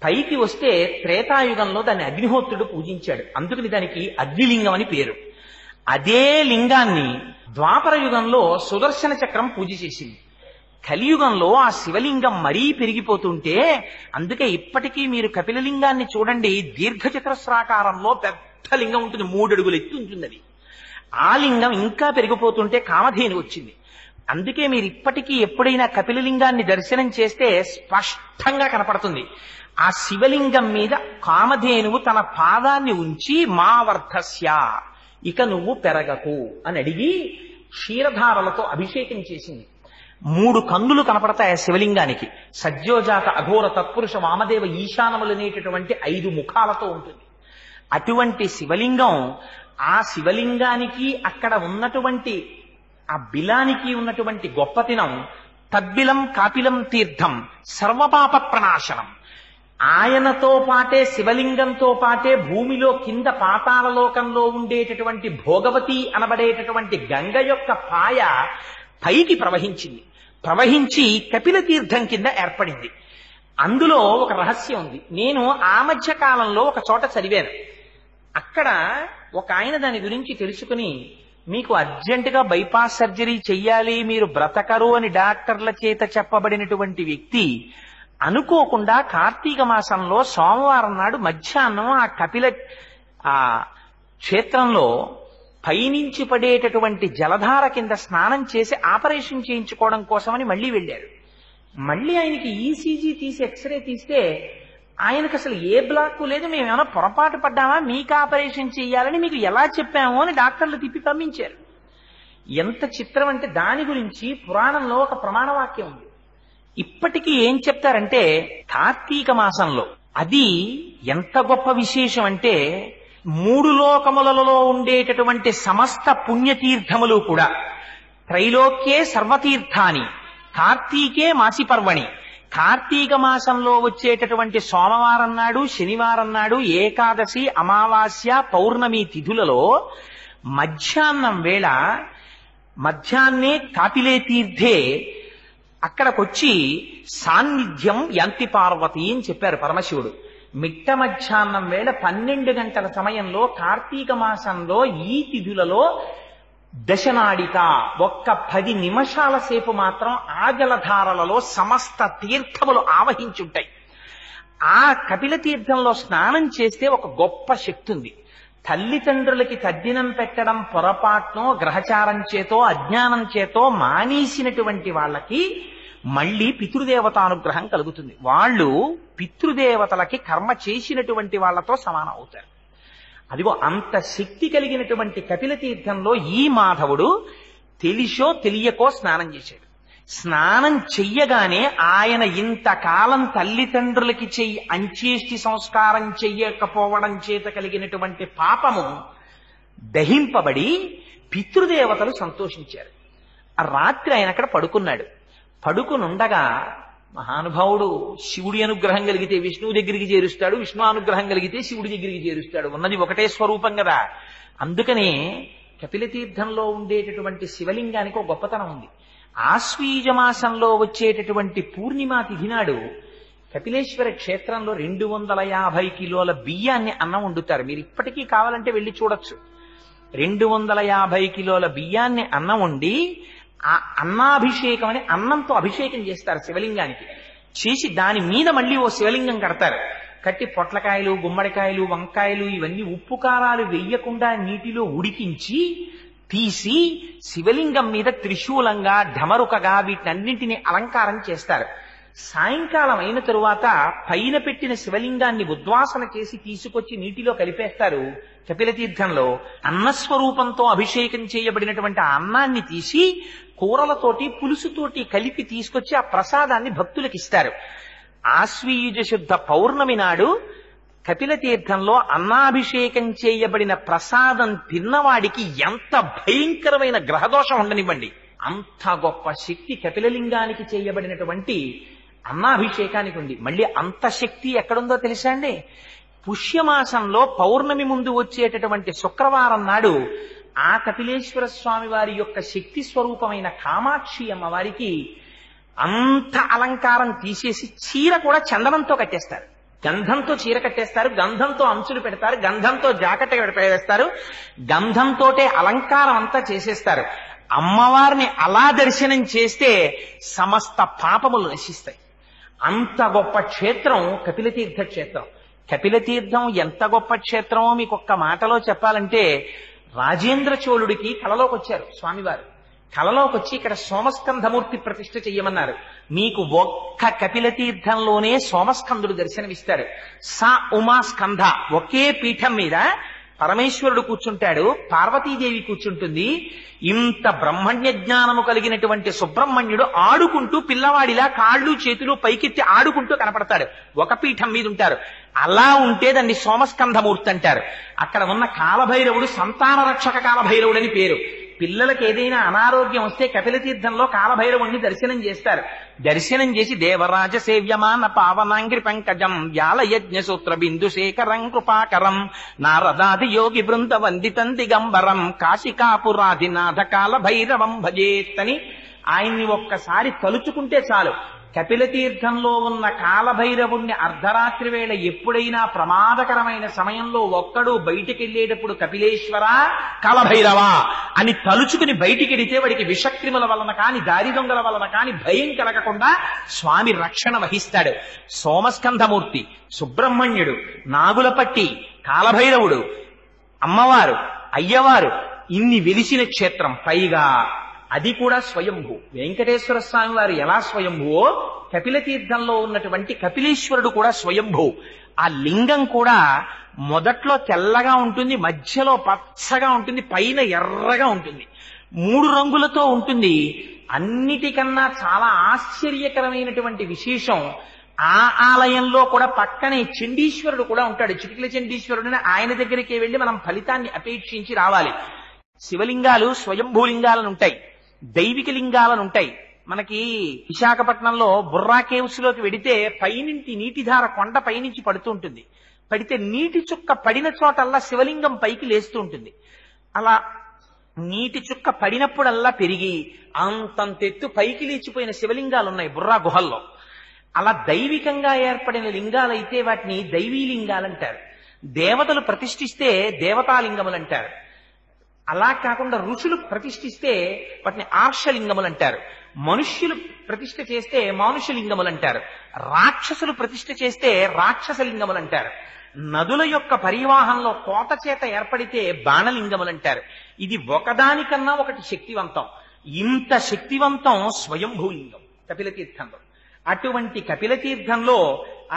B: పైకి వస్తే త్రేతాయుగంలో దాన్ని అగ్నిహోత్రుడు పూజించాడు. అందుకని దానికి అగ్నిలింగం అని పేరు. అదే లింగాన్ని ద్వాపర యుగంలో సుదర్శన చక్రం పూజ చేసింది. కలియుగంలో ఆ శివలింగం మరీ పెరిగిపోతుంటే అందుకే ఇప్పటికీ మీరు కపిలలింగాన్ని చూడండి, దీర్ఘచతురస్రాకారంలో పెద్ద లింగం ఉంటుంది, 3 అడుగులు ఎత్తు ఉంటుంది. అది ఆ లింగం ఇంకా పెరిగిపోతుంటే కామధేను వచ్చింది. అందుకే మీరు ఇప్పటికీ ఎప్పుడైనా కపిలలింగాన్ని దర్శనం చేస్తే స్పష్టంగా కనపడుతుంది. ఆ శివలింగం మీద కామధేనువు తన పాదాన్ని ఉంచి మా వర్ధస్య, ఇక నువ్వు పెరగకు అని అడిగి క్షీరధారలతో అభిషేకం చేసింది. 3 కన్నులు కనపడతాయి ఆ శివలింగానికి. సజ్జోజాత అఘోర తత్పురుష వామదేవ ఈశానములనేటటువంటి 5 ముఖాలతో ఉంటుంది. అటువంటి శివలింగం, ఆ శివలింగానికి అక్కడ ఉన్నటువంటి ఆ బిలానికి ఉన్నటువంటి గొప్పతనం, తద్బిలం కాపిలం తీర్థం సర్వపాప ప్రణాశనం. ఆయనతో పాటే శివలింగంతో పాటే భూమిలో కింద పాతాళలోకంలో ఉండేటటువంటి భోగవతి అనబడేటటువంటి గంగ యొక్క పాయ పైకి ప్రవహించింది. ప్రవహించి కపిల తీర్థం కింద ఏర్పడింది. అందులో ఒక రహస్యం ఉంది. నేను ఆ మధ్య కాలంలో ఒక చోట చదివాను. అక్కడ ఒక ఆయన దాని గురించి తెలుసుకుని, మీకు అర్జెంటుగా బైపాస్ సర్జరీ చెయ్యాలి, మీరు బ్రతకరు అని డాక్టర్ల చేత చెప్పబడినటువంటి వ్యక్తి అనుకోకుండా కార్తీక మాసంలో సోమవారం నాడు మధ్యాహ్నం ఆ కపిల క్షేత్రంలో పైనుంచి పడేటటువంటి జలధార కింద స్నానం చేసి ఆపరేషన్ చేయించుకోవడం కోసమని మళ్ళీ వెళ్ళారు. మళ్ళీ ఆయనకి ఈసీజీ తీసి ఎక్స్రే తీస్తే ఆయనకు అసలు ఏ బ్లాక్ లేదు, మేమేమైనా పొరపాటు పడ్డామా, మీకు ఆపరేషన్ చేయాలని మీకు ఎలా చెప్పాము అని డాక్టర్లు తిప్పి పంపించారు. ఎంత చిత్రం అంటే దాని గురించి పురాణంలో ఒక ప్రమాణవాక్యం ఉంది. ఇప్పటికీ ఏం చెప్తారంటే కార్తీక మాసంలో అది ఎంత గొప్ప విశేషం అంటే 3 లోకములలో ఉండేటటువంటి సమస్త పుణ్యతీర్థములు కూడా త్రైలోక్యే సర్వతీర్థాని కార్తీకే మాసి పర్వణి, కార్తీక మాసంలో వచ్చేటటువంటి సోమవారం నాడు, శనివారం నాడు, ఏకాదశి, అమావాస్య, పౌర్ణమి తిథులలో మధ్యాహ్నం వేళ మధ్యాహ్నే కాపిలే తీర్థే అక్కడికొచ్చి సాన్నిధ్యం యాంతి పార్వతి అని చెప్పారు పరమశివుడు. మిట్ట మధ్యాహ్నం వేళ 12 గంటల సమయంలో కార్తీక మాసంలో ఈ తిథులలో దశనాడిక, ఒక్క 10 నిమిషాల సేపు మాత్రం ఆ జలధారలలో సమస్త తీర్థములు ఆవహించుంటాయి. ఆ కపిల తీర్థంలో స్నానం చేస్తే ఒక గొప్ప శక్తి ఉంది. తల్లిదండ్రులకి తద్దినం పెట్టడం పొరపాటునో గ్రహచారం చేతో అజ్ఞానం చేతో మానేసినటువంటి వాళ్ళకి మళ్ళీ పితృదేవతానుగ్రహం కలుగుతుంది. వాళ్ళు పితృదేవతలకి కర్మ చేసినటువంటి వాళ్ళతో సమానం అవుతారు. అదిగో అంత శక్తి కలిగినటువంటి కపిల తీర్థంలో ఈ మాధవుడు తెలిసో తెలియకో స్నానం చేశాడు. స్నానం చెయ్యగానే ఆయన ఇంతకాలం తల్లిదండ్రులకి అంచేష్టి సంస్కారం చెయ్యకపోవడం చేత కలిగినటువంటి పాపము దహింపబడి పితృదేవతలు సంతోషించారు. ఆ రాత్రి ఆయన అక్కడ పడుకున్నాడు. పడుకునుండగా మహానుభావుడు శివుడి అనుగ్రహం కలిగితే విష్ణువు దగ్గరికి చేరుస్తాడు, విష్ణు అనుగ్రహం కలిగితే శివుడి దగ్గరికి చేరుస్తాడు. ఉన్నది ఒకటే స్వరూపం కదా. అందుకనే కపిల తీర్థంలో ఉండేటటువంటి శివలింగానికి ఒక గొప్పతనం ఉంది. ఆశ్వీజ మాసంలో వచ్చేటటువంటి పూర్ణిమా తిథి నాడు కపిలేశ్వర క్షేత్రంలో 250 కిలోల బియ్యాన్ని అన్నం వండుతారు. మీరు ఇప్పటికీ కావాలంటే వెళ్ళి చూడొచ్చు. 250 కిలోల బియ్యాన్ని అన్నం వండి ఆ అన్నాభిషేకం అని అన్నంతో అభిషేకం చేస్తారు శివలింగానికి. చేసి దాని మీద మళ్ళీ ఓ శివలింగం కడతారు. కట్టి పొట్లకాయలు, గుమ్మడికాయలు, వంకాయలు ఇవన్నీ ఉప్పు కారాలు వెయ్యకుండా నీటిలో ఉడికించి తీసి శివలింగం మీద త్రిశూలంగా ఢమరుకగా వీటన్నింటినీ అలంకారం చేస్తారు. సాయంకాలం అయిన తరువాత పైన పెట్టిన శివలింగాన్ని ఉద్వాసన చేసి తీసుకొచ్చి నీటిలో కలిపేస్తారు. కపిల తీర్థంలో అన్నస్వరూపంతో అభిషేకం చేయబడినటువంటి ఆ అన్నాన్ని తీసి కూరలతోటి పులుసుతోటి కలిపి తీసుకొచ్చి ఆ ప్రసాదాన్ని భక్తులకు ఇస్తారు. ఆశ్వీయుజ శుద్ధ పౌర్ణమి నాడు కపిల తీర్థంలో అన్నాభిషేకం చేయబడిన ప్రసాదం తిన్నవాడికి ఎంత భయంకరమైన గ్రహదోషం ఉండనివ్వండి, అంత గొప్ప శక్తి కపిలలింగానికి చేయబడినటువంటి అన్నాభిషేకానికి ఉంది. మళ్ళీ అంత శక్తి ఎక్కడుందో తెలుసా అండి? పుష్యమాసంలో పౌర్ణమి ముందు వచ్చేటటువంటి శుక్రవారం నాడు ఆ కపిలేశ్వర స్వామి వారి యొక్క శక్తి స్వరూపమైన కామాక్షి అమ్మవారికి అంత అలంకారం తీసేసి చీర కూడా చందనంతో కట్టేస్తారు. గంధంతో చీర కట్టేస్తారు, గంధంతో అంచులు పెడతారు, గంధంతో జాకెట్ వేస్తారు, గంధంతోటే అలంకారం అంతా చేసేస్తారు. అమ్మవారిని అలా దర్శనం చేస్తే సమస్త పాపములు నశిస్తాయి. అంత గొప్ప క్షేత్రం కపిలతీర్థ క్షేత్రం. కపిలతీర్థం ఎంత గొప్ప క్షేత్రమో మీకు ఒక్క మాటలో చెప్పాలంటే, రాజేంద్ర చోళుడికి కలలోకి వచ్చారు స్వామివారు. కలలోకి వచ్చి ఇక్కడ సోమస్కంధమూర్తి ప్రతిష్ఠ చెయ్యమన్నారు. మీకు ఒక్క కపిలతీర్థంలోనే సోమస్కందుడు దర్శనమిస్తాడు. సా ఉమా స్కంధ ఒకే పీఠం మీద పరమేశ్వరుడు కూర్చుంటాడు, పార్వతీదేవి కూర్చుంటుంది. ఇంత బ్రహ్మణ్య జ్ఞానము కలిగినటువంటి సుబ్రహ్మణ్యుడు ఆడుకుంటూ పిల్లవాడిలా కాళ్ళు చేతులు పైకెత్తి ఆడుకుంటూ కనపడతాడు. ఒక పీఠం మీద ఉంటారు. అలా ఉంటే దాన్ని సోమస్కంధమూర్తి అంటారు. అక్కడ ఉన్న కాలభైరవుడు సంతాన రక్షక కాలభైరవుడని పేరు. పిల్లలకి ఏదైనా అనారోగ్యం వస్తే కపిలతీర్థంలో కాలభైరవుణ్ణి దర్శనం చేస్తారు. దర్శనం చేసి దేవరాజ సేవ్యమాన పావనాంగ్రి పంకజం వ్యాలయజ్ఞ సూత్ర బిందు శేఖరం కృపాకరం నారదాది యోగి బృంద వందితం దిగంబరం కాశికాపురాధినాథ కాలభైరవం భజేత్తని ఆయన్ని ఒక్కసారి తలుచుకుంటే చాలు. కపిలతీర్థంలో ఉన్న కాలభైరవుణ్ణి అర్ధరాత్రి వేళ ఎప్పుడైనా ప్రమాదకరమైన సమయంలో ఒక్కడు బయటికెళ్లేటప్పుడు కపిలేశ్వర కాలభైరవా అని తలుచుకుని బయటికెడితే వాడికి విషక్రిముల వలన కాని దారి దొంగల వలన కాని భయం కలగకుండా స్వామి రక్షణ వహిస్తాడు. సోమస్కంధమూర్తి, సుబ్రహ్మణ్యుడు, నాగులపట్టి, కాలభైరవుడు, అమ్మవారు, అయ్యవారు ఇన్ని వెలిసిన క్షేత్రం. పైగా అది కూడా స్వయంభూ. వెంకటేశ్వర స్వామి వారు ఎలా స్వయంభువో కపిలతీర్థంలో ఉన్నటువంటి కపిలేశ్వరుడు కూడా స్వయంభూ. ఆ లింగం కూడా మొదట్లో తెల్లగా ఉంటుంది, మధ్యలో పచ్చగా ఉంటుంది, పైన ఎర్రగా ఉంటుంది, 3 రంగులతో ఉంటుంది. అన్నిటికన్నా చాలా ఆశ్చర్యకరమైనటువంటి విశేషం, ఆ ఆలయంలో కూడా పక్కనే చండీశ్వరుడు కూడా ఉంటాడు. చిటికల చండీశ్వరుడిని ఆయన దగ్గరికి వెళ్లి మనం ఫలితాన్ని అపేక్షించి రావాలి. శివలింగాలు స్వయంభూలింగాలను ఉంటాయి, దైవిక లింగాలను ఉంటాయి. మనకి విశాఖపట్నంలో బుర్రా కేవ్స్ లోకి వెడితే పైనుంచి నీటిధార కొండ పైనుంచి పడుతూ ఉంటుంది. పడితే నీటి చుక్క పడిన చోటల్లా శివలింగం పైకి లేస్తూ ఉంటుంది. అలా నీటి చుక్క పడినప్పుడల్లా పెరిగి అంతంతెత్తు పైకి లేచిపోయిన శివలింగాలు ఉన్నాయి బుర్రా గుహల్లో. అలా దైవికంగా ఏర్పడిన లింగాలైతే వాటిని దైవీ లింగాలంటారు. దేవతలు ప్రతిష్ఠిస్తే దేవతాలింగములంటారు. అలా కాకుండా ఋషులు ప్రతిష్ఠిస్తే వాటిని ఆర్షలింగములు అంటారు. మనుష్యులు ప్రతిష్ఠ చేస్తే మానుషలింగములు అంటారు. రాక్షసులు ప్రతిష్ఠ చేస్తే రాక్షసలింగములు అంటారు. నదుల యొక్క పరివాహంలో కోత చేత ఏర్పడితే బాణలింగములు అంటారు. ఇది ఒకదానికన్నా ఒకటి శక్తివంతం. ఇంత శక్తివంతం స్వయంభూలింగం కపిలతీర్థంలో. అటువంటి కపిలతీర్థంలో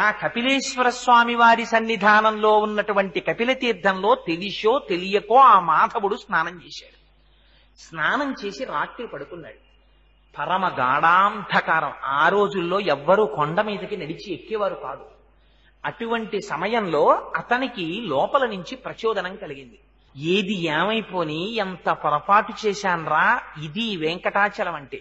B: ఆ కపిలేశ్వర స్వామి వారి సన్నిధానంలో ఉన్నటువంటి కపిలతీర్థంలో తెలిసో తెలియకో ఆ మాధవుడు స్నానం చేశాడు. స్నానం చేసి రాత్రి పడుకున్నాడు. పరమ గాఢాంధకారం. ఆ రోజుల్లో ఎవ్వరూ కొండ మీదకి నడిచి ఎక్కేవారు కాదు. అటువంటి సమయంలో అతనికి లోపల నుంచి ప్రచోదనం కలిగింది. ఏది ఏమైపోని ఎంత పొరపాటు చేశాన్రా, ఇది వెంకటాచలం అంటే.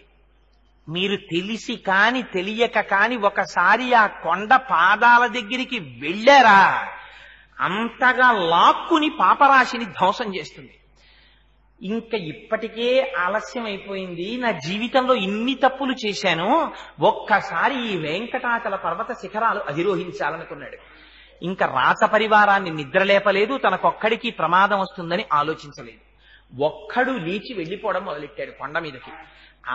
B: మీరు తెలిసి కాని తెలియక కాని ఒకసారి ఆ కొండ పాదాల దగ్గరికి వెళ్ళారా, అంతగా లాక్కుని పాపరాశిని ధ్వంసం చేస్తుంది. ఇంకా ఇప్పటికే ఆలస్యం అయిపోయింది, నా జీవితంలో ఇన్ని తప్పులు చేశాను, ఒక్కసారి ఈ వెంకటాచల పర్వత శిఖరాలు అధిరోహించాలనుకున్నాడు. ఇంకా రాస పరివారాన్ని నిద్రలేపలేదు, తనకొక్కడికి ప్రమాదం వస్తుందని ఆలోచించలేదు. ఒక్కడు లేచి వెళ్లిపోవడం మొదలెట్టాడు కొండ మీదకి.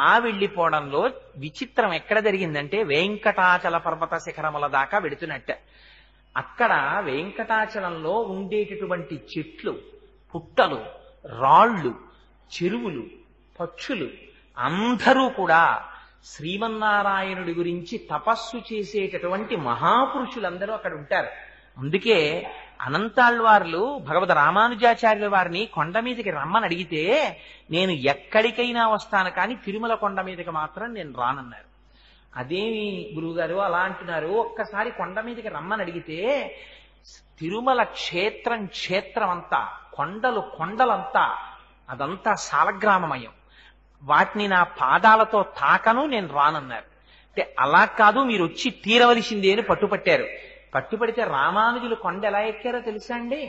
B: ఆ వెళ్లిపోవడంలో విచిత్రం ఎక్కడ జరిగిందంటే వెంకటాచల పర్వత శిఖరముల దాకా వెడుతున్నట్ట. అక్కడ వెంకటాచలంలో ఉండేటటువంటి చెట్లు, పుట్టలు, రాళ్ళు, చెరువులు, పక్షులు అందరూ కూడా శ్రీమన్నారాయణుడి గురించి తపస్సు చేసేటటువంటి మహాపురుషులందరూ అక్కడ ఉంటారు. అందుకే అనంతాళ్వార్లు భగవద్ రామానుజాచార్యుల వారిని కొండ మీదకి రమ్మని అడిగితే నేను ఎక్కడికైనా వస్తాను కానీ తిరుమల కొండ మీదకి మాత్రం నేను రానన్నారు. అదేమి గురువుగారు అలా అంటున్నారు? ఒక్కసారి కొండ మీదకి రమ్మని అడిగితే తిరుమల క్షేత్రం అంతా, కొండలంతా, అదంతా సాలగ్రామమయం, వాటిని నా పాదాలతో తాకను, నేను రానన్నారు. అంటే అలా కాదు, మీరు వచ్చి తీరవలసిందే అని పట్టుపట్టారు. పట్టుపడితే రామానుజులు కొండ ఎలా ఎక్కారో తెలుసా అండి?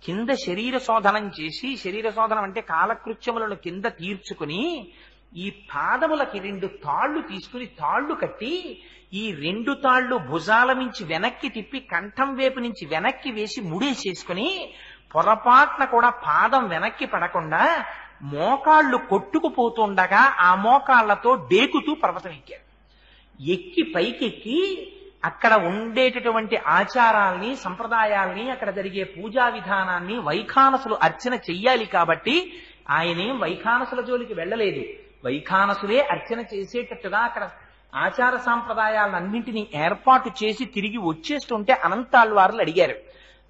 B: కింద శరీర శోధనం చేసి, శరీర శోధనం అంటే కాలకృత్యములను కింద తీర్చుకుని ఈ పాదములకి 2 తాళ్లు తీసుకుని తాళ్లు కట్టి ఈ 2 తాళ్లు భుజాల నుంచి వెనక్కి తిప్పి కంఠం వైపు నుంచి వెనక్కి వేసి ముడేసేసుకుని పొరపాటున కూడా పాదం వెనక్కి పడకుండా మోకాళ్ళు కొట్టుకుపోతుండగా ఆ మోకాళ్లతో డేకుతూ పర్వతం ఎక్కారు. ఎక్కి పైకెక్కి అక్కడ ఉండేటటువంటి ఆచారాల్ని, సంప్రదాయాల్ని, అక్కడ జరిగే పూజా విధానాన్ని వైఖానసులు అర్చన చెయ్యాలి కాబట్టి ఆయనేం వైఖానసుల జోలికి వెళ్ళలేదు. వైఖానసులే అర్చన చేసేటట్టుగా అక్కడ ఆచార సాంప్రదాయాలన్నింటినీ ఏర్పాటు చేసి తిరిగి వచ్చేస్తుంటే అనంతాళ్వార్లు అడిగారు,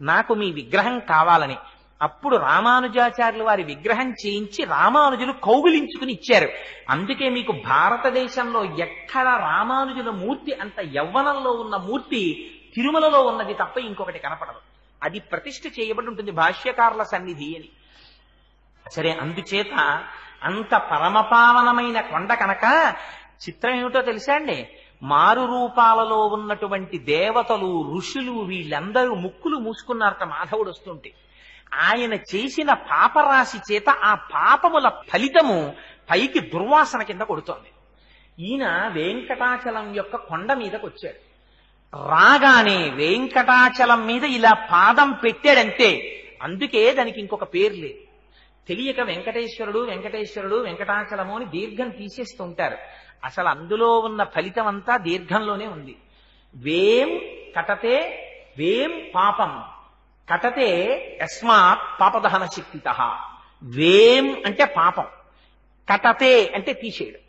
B: నాకు మీ విగ్రహం కావాలని. అప్పుడు రామానుజాచార్యులు వారి విగ్రహం చేయించి రామానుజులు కౌగిలించుకుని ఇచ్చారు. అందుకే మీకు భారతదేశంలో ఎక్కడ రామానుజుల మూర్తి అంత యవ్వనంలో ఉన్న మూర్తి తిరుమలలో ఉన్నది తప్ప ఇంకొకటి కనపడదు. అది ప్రతిష్ఠ చేయబడి ఉంటుంది భాష్యకారుల సన్నిధి అని. సరే, అందుచేత అంత పరమపావనమైన కొండ కనుక చిత్రం ఏమిటో తెలుసా అండి? మారు రూపాలలో ఉన్నటువంటి దేవతలు, ఋషులు వీళ్ళందరూ ముక్కులు మూసుకున్నారట మాధవుడు వస్తుంటే. ఆయన చేసిన పాపరాశి చేత ఆ పాపముల ఫలితము పైకి దుర్వాసన కింద కొడుతోంది. ఈయన వెంకటాచలం యొక్క కొండ మీదకి వచ్చాడు. రాగానే వెంకటాచలం మీద ఇలా పాదం పెట్టాడంతే. అందుకే దానికి ఇంకొక పేరు లేదు. తెలియక వెంకటేశ్వరుడు వెంకటేశ్వరుడు వెంకటాచలము అని దీర్ఘం తీసేస్తూ ఉంటారు. అసలు అందులో ఉన్న ఫలితం అంతా దీర్ఘంలోనే ఉంది. వేం కటతే వేం పాపం కటతే యస్మాత్ పాపదహన శక్తితః. వేం అంటే పాపం, కటతే అంటే తీసేయడం.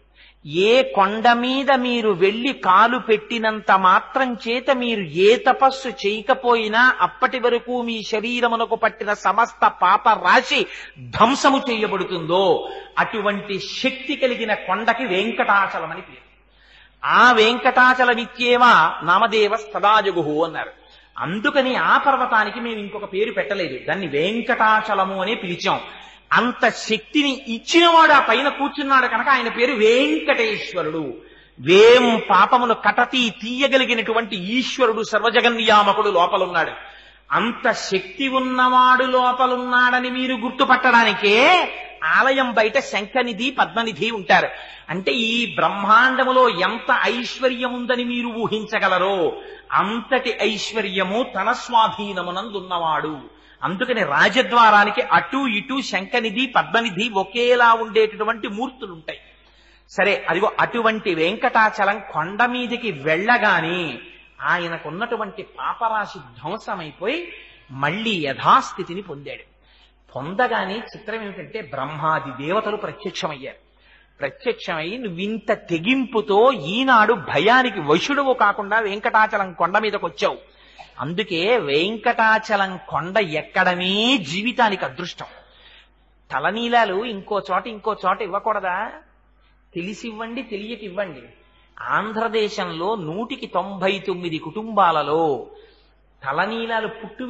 B: ఏ కొండ మీద మీరు వెళ్లి కాలు పెట్టినంత మాత్రం చేత మీరు ఏ తపస్సు చేయకపోయినా అప్పటి వరకు మీ శరీరమునకు పట్టిన సమస్త పాప రాశి ధ్వంసము చేయబడుతుందో అటువంటి శక్తి కలిగిన కొండకి వెంకటాచలం అని పేరు. ఆ వెంకటాచలమిత్యేవా నామదేవ సదాజగుహు అన్నారు. అందుకని ఆ పర్వతానికి మేము ఇంకొక పేరు పెట్టలేదు, దాన్ని వెంకటాచలము అనే పిలిచాం. అంత శక్తిని ఇచ్చినవాడు ఆ పైన కూర్చున్నాడు కనుక ఆయన పేరు వెంకటేశ్వరుడు. వేం పాపమును కటతి తీయగలిగినటువంటి ఈశ్వరుడు, సర్వజగన్నియామకుడు లోపలున్నాడు. అంత శక్తి ఉన్నవాడు లోపలున్నాడని మీరు గుర్తుపట్టడానికే ఆలయం బయట శంఖనిధి, పద్మనిధి ఉంటారు. అంటే ఈ బ్రహ్మాండములో ఎంత ఐశ్వర్యం ఉందని మీరు ఊహించగలరో అంతటి ఐశ్వర్యము తన స్వాధీనమునందున్నవాడు. అందుకని రాజద్వారానికి అటు ఇటు శంఖనిధి పద్మనిధి ఒకేలా ఉండేటటువంటి మూర్తులు ఉంటాయి. సరే, అదిగో అటువంటి వెంకటాచలం కొండ మీదికి వెళ్ళగానే ఆయనకున్నటువంటి పాపరాశి ధ్వంసమైపోయి మళ్లీ యథాస్థితిని పొందాడు. పొందగానే చిత్రం ఏమిటంటే బ్రహ్మాది దేవతలు ప్రత్యక్షమయ్యారు. ప్రత్యక్షమై నువ్వింత తెగింపుతో ఈనాడు భయానికి వశుడువు కాకుండా వెంకటాచలం కొండ మీదకి వచ్చావు. అందుకే వెంకటాచలం కొండ ఎక్కడమే జీవితానికి అదృష్టం. తలనీలాలు ఇంకో చోట ఇవ్వకూడదా? తెలిసివ్వండి, తెలియకివ్వండి. ఆంధ్రదేశంలో 199 కుటుంబాలలో తలనీలాలు పుట్టు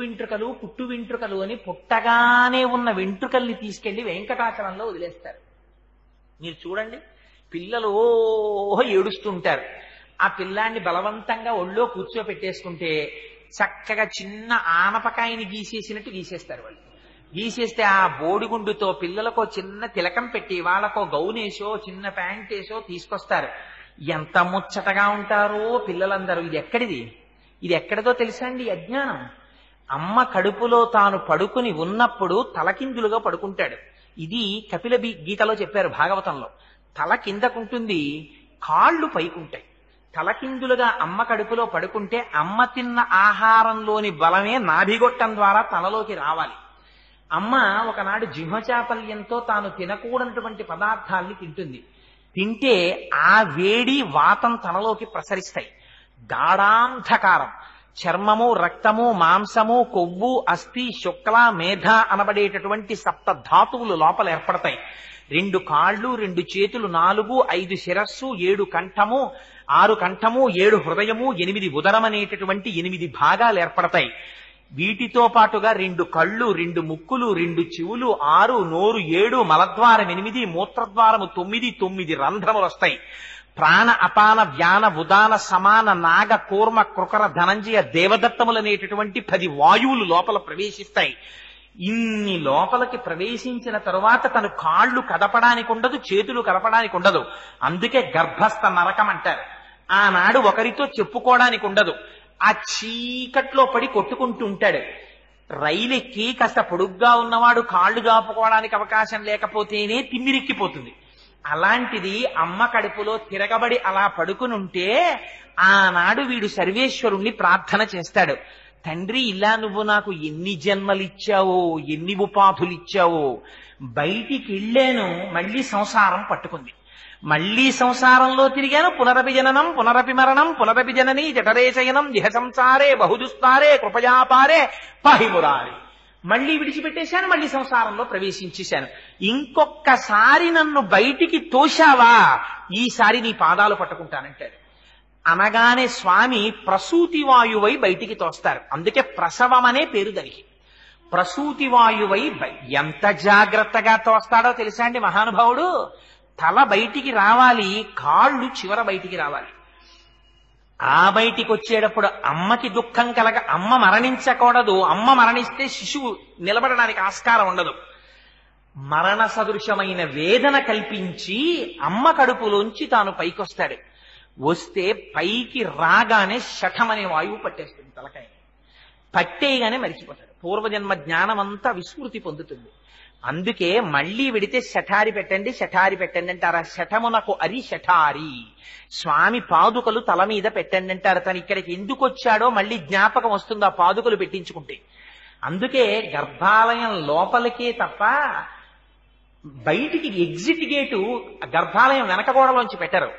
B: వెంట్రుకలు అని పుట్టగానే ఉన్న వెంట్రుకల్ని తీసుకెళ్లి వెంకటాచలంలో వదిలేస్తారు. మీరు చూడండి, పిల్లలు ఏడుస్తుంటారు. ఆ పిల్లాన్ని బలవంతంగా ఒళ్ళో కూర్చోపెట్టేసుకుంటే చక్కగా చిన్న ఆనపకాయని గీసేసినట్టు గీసేస్తారు వాళ్ళు. గీసేస్తే ఆ బోడిగుండుతో పిల్లలకో చిన్న తిలకం పెట్టి వాళ్ళకో గౌనేసో చిన్న ప్యాంటేసో తీసుకొస్తారు. ఎంత ముచ్చటగా ఉంటారో పిల్లలందరూ. ఇది ఎక్కడిదో తెలుసా అండి? అజ్ఞానం. అమ్మ కడుపులో తాను పడుకుని ఉన్నప్పుడు తలకిందులుగా పడుకుంటాడు. ఇది కపిల గీతలో చెప్పారు భాగవతంలో. తల కిందకుంటుంది, కాళ్ళు పైకుంటాయి. తలకిందులుగా అమ్మ కడుపులో పడుకుంటే అమ్మ తిన్న ఆహారంలోని బలమే నాభిగొట్టం ద్వారా తలలోకి రావాలి. అమ్మ ఒకనాడు జిహ్వచాపల్యంతో తాను తినకూడనటువంటి పదార్థాల్ని తింటుంది. తింటే ఆ వేడి వాతం తనలోకి ప్రసరిస్తాయి. గాఢాంధకారం, చర్మము, రక్తము, మాంసము, కొవ్వు, అస్థి, శుక్ల, మేధ అనబడేటటువంటి 7 ధాతువులు లోపల ఏర్పడతాయి. 2 కాళ్ళు, 2 చేతులు, 4, 5 శిరస్సు, 7 కంఠము, 6 కంఠము, 7 హృదయము, 8 ఉదరం అనేటటువంటి 8 భాగాలు ఏర్పడతాయి. వీటితో పాటుగా 2 కళ్ళు, 2 ముక్కులు, 2 చెవులు, 6 నోరు, 7 మలద్వారం, 8 మూత్రద్వారము, 9 రంధ్రములు వస్తాయి. ప్రాణ, అపాన, వ్యాన, ఉదాన, సమాన, నాగ, కూర్మ, కృకర, ధనంజయ, దేవదత్తములనేటటువంటి 10 వాయువులు లోపల ప్రవేశిస్తాయి. ఇన్ని లోపలికి ప్రవేశించిన తరువాత తను కాళ్ళు కదపడానికి ఉండదు, చేతులు కదపడానికి ఉండదు. అందుకే గర్భస్థ నరకం అంటారు. ఆనాడు ఒకరితో చెప్పుకోవడానికి ఉండదు. ఆ చీకట్లో పడి కొట్టుకుంటూ ఉంటాడు. రైలెక్కి కాస్త పొడుగ్గా ఉన్నవాడు కాళ్ళు కాపుకోవడానికి అవకాశం లేకపోతేనే తిమ్మిరెక్కిపోతుంది. అలాంటిది అమ్మ కడుపులో తిరగబడి అలా పడుకునుంటే ఆనాడు వీడు సర్వేశ్వరుణ్ణి ప్రార్థన చేస్తాడు. తండ్రి, ఇలా నువ్వు నాకు ఎన్ని జన్మలిచ్చావో, ఎన్ని ఉపాధులిచ్చావో. బయటికి వెళ్ళాను, మళ్ళీ సంసారం పట్టుకుంది. మళ్లీ సంసారంలో తిరిగాను. పునరపి జననం, పునరపి మరణం, పునరపి జనని జఠరేశయనం, జిహ సంసారే బహుదుస్తారే కృపయాపారే పాహిమురారి. మళ్లీ విడిచిపెట్టేశాను, మళ్లీ సంసారంలో ప్రవేశించేశాను. ఇంకొక్కసారి నన్ను బయటికి తోశావా, ఈసారి నీ పాదాలు పట్టుకుంటానంటాడు. అనగానే స్వామి ప్రసూతి వాయువై బయటికి తోస్తారు. అందుకే ప్రసవం అనే పేరు దానికి. ప్రసూతి వాయువై ఎంత జాగ్రత్తగా తోస్తాడో తెలుసా అండి మహానుభావుడు. తల బయటికి రావాలి, కాళ్ళు చివర బయటికి రావాలి. ఆ బయటికి వచ్చేటప్పుడు అమ్మకి దుఃఖం కలగ, అమ్మ మరణించకూడదు. అమ్మ మరణిస్తే శిశువు నిలబడడానికి ఆస్కారం ఉండదు. మరణ సదృశమైన వేదన కల్పించి అమ్మ కడుపులోంచి తాను పైకొస్తాడు. వస్తే పైకి రాగానే శఠమనే వాయువు పట్టేస్తుంది తలకాయ. పట్టేయగానే మరిచిపోతాడు. పూర్వజన్మ జ్ఞానం అంతా విస్మృతి పొందుతుంది. అందుకే మళ్లీ విడితే శఠారి పెట్టండి అంటారు. ఆ శఠమునకు అరి శఠారి. స్వామి పాదుకలు తల మీద పెట్టండి అంటారు. తను ఇక్కడికి ఎందుకు వచ్చాడో మళ్లీ జ్ఞాపకం వస్తుంది ఆ పాదుకలు పెట్టించుకుంటే. అందుకే గర్భాలయం లోపలికే తప్ప బయటికి ఎగ్జిట్ గేటు గర్భాలయం వెనక గోడలోంచి పెట్టరు.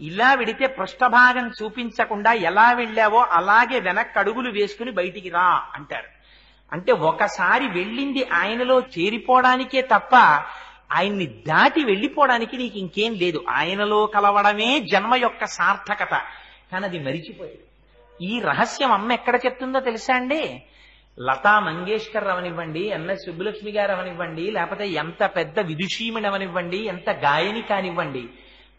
B: ఇలా విడితే పృష్ఠభాగం చూపించకుండా ఎలా వెళ్ళావో అలాగే వెనక్కి అడుగులు వేసుకుని బయటికి రా అంటారు. అంటే ఒకసారి వెళ్ళింది ఆయనలో చేరిపోవడానికే తప్ప ఆయన్ని దాటి వెళ్ళిపోవడానికి నీకు ఇంకేం లేదు. ఆయనలో కలవడమే జన్మ యొక్క సార్థకత. కానీ అది మరిచిపోయాడు. ఈ రహస్యం అమ్మ ఎక్కడ చెప్తుందో తెలుసా అండి? లతా మంగేష్కర్ అవనివ్వండి, ఎంఎస్ సుబ్బులక్ష్మి గారు అవనివ్వండి, లేకపోతే ఎంత పెద్ద విదుషీమణి అవనివ్వండి, ఎంత గాయని కానివ్వండి,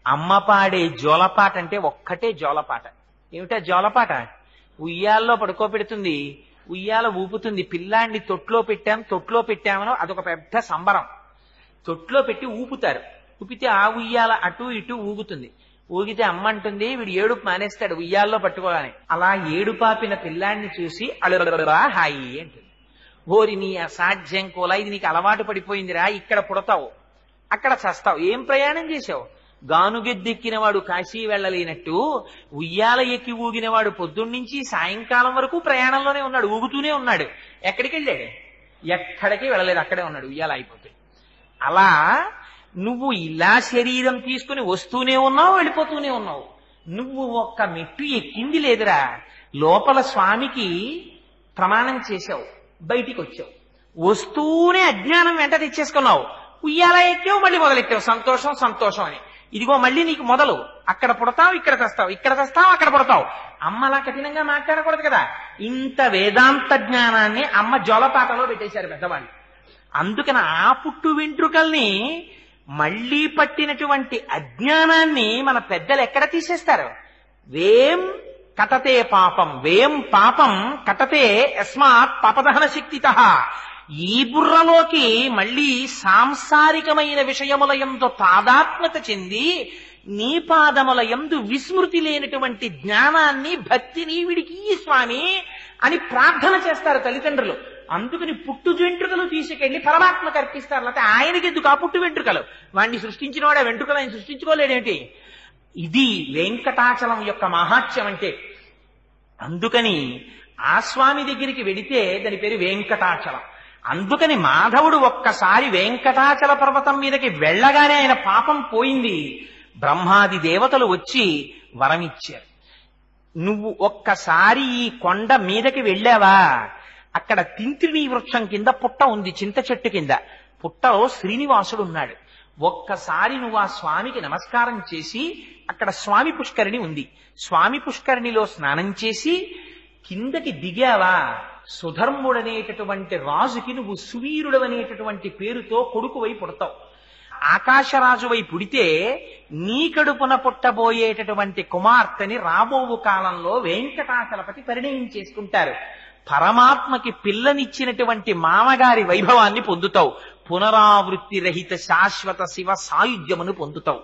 B: అమ్మ పాడే జోలపాట అంటే ఒక్కటే జోలపాట. ఏమిటా జోలపాట? ఉయ్యాల్లో పడుకోబెడుతుంది, ఉయ్యాల ఊపుతుంది. పిల్లాన్ని తొట్లో పెట్టామనో అదొక పెద్ద సంబరం. తొట్లో పెట్టి ఊపుతారు. ఊపితే ఆ ఉయ్యాల అటు ఇటు ఊగుతుంది. ఊగితే అమ్మ అంటుంది, వీడు ఏడుపు మానేస్తాడు ఉయ్యాల్లో పట్టుకోగానే. అలా ఏడుపాపిన పిల్లాన్ని చూసి అళరా హాయి అంటుంది. ఓరి నీ అసాధ్యం కోలా, ఇది నీకు అలవాటు పడిపోయిందిరా, ఇక్కడ పుడతావు అక్కడ చస్తావు, ఏం ప్రయాణం చేశావు? గానుగెద్దెక్కినవాడు కాశీ వెళ్ళలేనట్టు ఉయ్యాల ఎక్కి ఊగినవాడు పొద్దున్నుంచి సాయంకాలం వరకు ప్రయాణంలోనే ఉన్నాడు, ఊగుతూనే ఉన్నాడు. ఎక్కడికి వెళ్ళాడు? ఎక్కడికి వెళ్ళలేదు, అక్కడే ఉన్నాడు ఉయ్యాల అయిపోతే. అలా నువ్వు ఇలా శరీరం తీసుకుని వస్తూనే ఉన్నావు, వెళ్ళిపోతూనే ఉన్నావు. నువ్వు ఒక్క మెట్టు ఎక్కింది లేదురా. లోపల స్వామికి ప్రమాణం చేశావు, బయటికి వచ్చావు, వస్తూనే అజ్ఞానం వెంట తెచ్చేసుకున్నావు, ఉయ్యాల ఎక్కావు, మళ్ళీ మొదలెట్టావు, సంతోషం సంతోషం అని. ఇదిగో మళ్ళీ నీకు మొదలు, అక్కడ పుడతావు, ఇక్కడ తెస్తావు, ఇక్కడ తెస్తావు, అక్కడ పుడతావు. అమ్మలా కఠినంగా మాట్లాడకూడదు కదా. ఇంత వేదాంత జ్ఞానాన్ని అమ్మ జోలపాటలో పెట్టేశారు పెద్దవాళ్ళు. అందుకని ఆ పుట్టు వెంట్రుకల్ని మళ్లీ పట్టినటువంటి అజ్ఞానాన్ని మన పెద్దలు ఎక్కడ తీసేస్తారు? వేం కటతే పాపం, వేం పాపం కటతే యస్మాత్ పాపదహన శక్తితః. ఈ బుర్రలోకి మళ్లీ సాంసారికమైన విషయముల యందు తాదాత్మ్యత చెంది నీ పాదముల యందు విస్మృతి లేనటువంటి జ్ఞానాన్ని, భక్తిని వీడికి ఈ స్వామి అని ప్రార్థన చేస్తారు తల్లిదండ్రులు. అందుకని పుట్టు వెంట్రుకలు తీసుకెళ్లి పరమాత్మకు అర్పిస్తారు. లేకపోతే ఆయనకి ఎందుకు ఆ పుట్టు వెంట్రుకలు? వాడిని సృష్టించిన వాడే వెంట్రుకలు ఆయన సృష్టించుకోలేడేంటి? ఇది వెంకటాచలం యొక్క మహాత్యం అంటే. అందుకని ఆ స్వామి దగ్గరికి వెడితే దాని పేరు వెంకటాచలం. అందుకని మాధవుడు ఒక్కసారి వెంకటాచల పర్వతం మీదకి వెళ్ళగానే ఆయన పాపం పోయింది. బ్రహ్మాది దేవతలు వచ్చి వరమిచ్చారు. నువ్వు ఒక్కసారి ఈ కొండ మీదకి వెళ్ళావా, అక్కడ తింత్రిణీ వృక్షం కింద పుట్ట ఉంది, చింత చెట్టు కింద. పుట్టలో శ్రీనివాసుడు ఉన్నాడు. ఒక్కసారి నువ్వు ఆ స్వామికి నమస్కారం చేసి, అక్కడ స్వామి పుష్కరిణి ఉంది, స్వామి పుష్కరిణిలో స్నానం చేసి కిందకి దిగావా, సుధర్ముడనేటటువంటి రాజుకి నువ్వు సువీరుడు అనేటటువంటి పేరుతో కొడుకువై పుడతావు. ఆకాశరాజువై పుడితే నీ కడుపున పుట్టబోయేటటువంటి కుమార్తెని రాబోవు కాలంలో వెంకటాచలపతి పరిణయం చేసుకుంటారు. పరమాత్మకి పిల్లనిచ్చినటువంటి మామగారి వైభవాన్ని పొందుతావు. పునరావృత్తి రహిత శాశ్వత శివ సాయుధ్యమును పొందుతావు.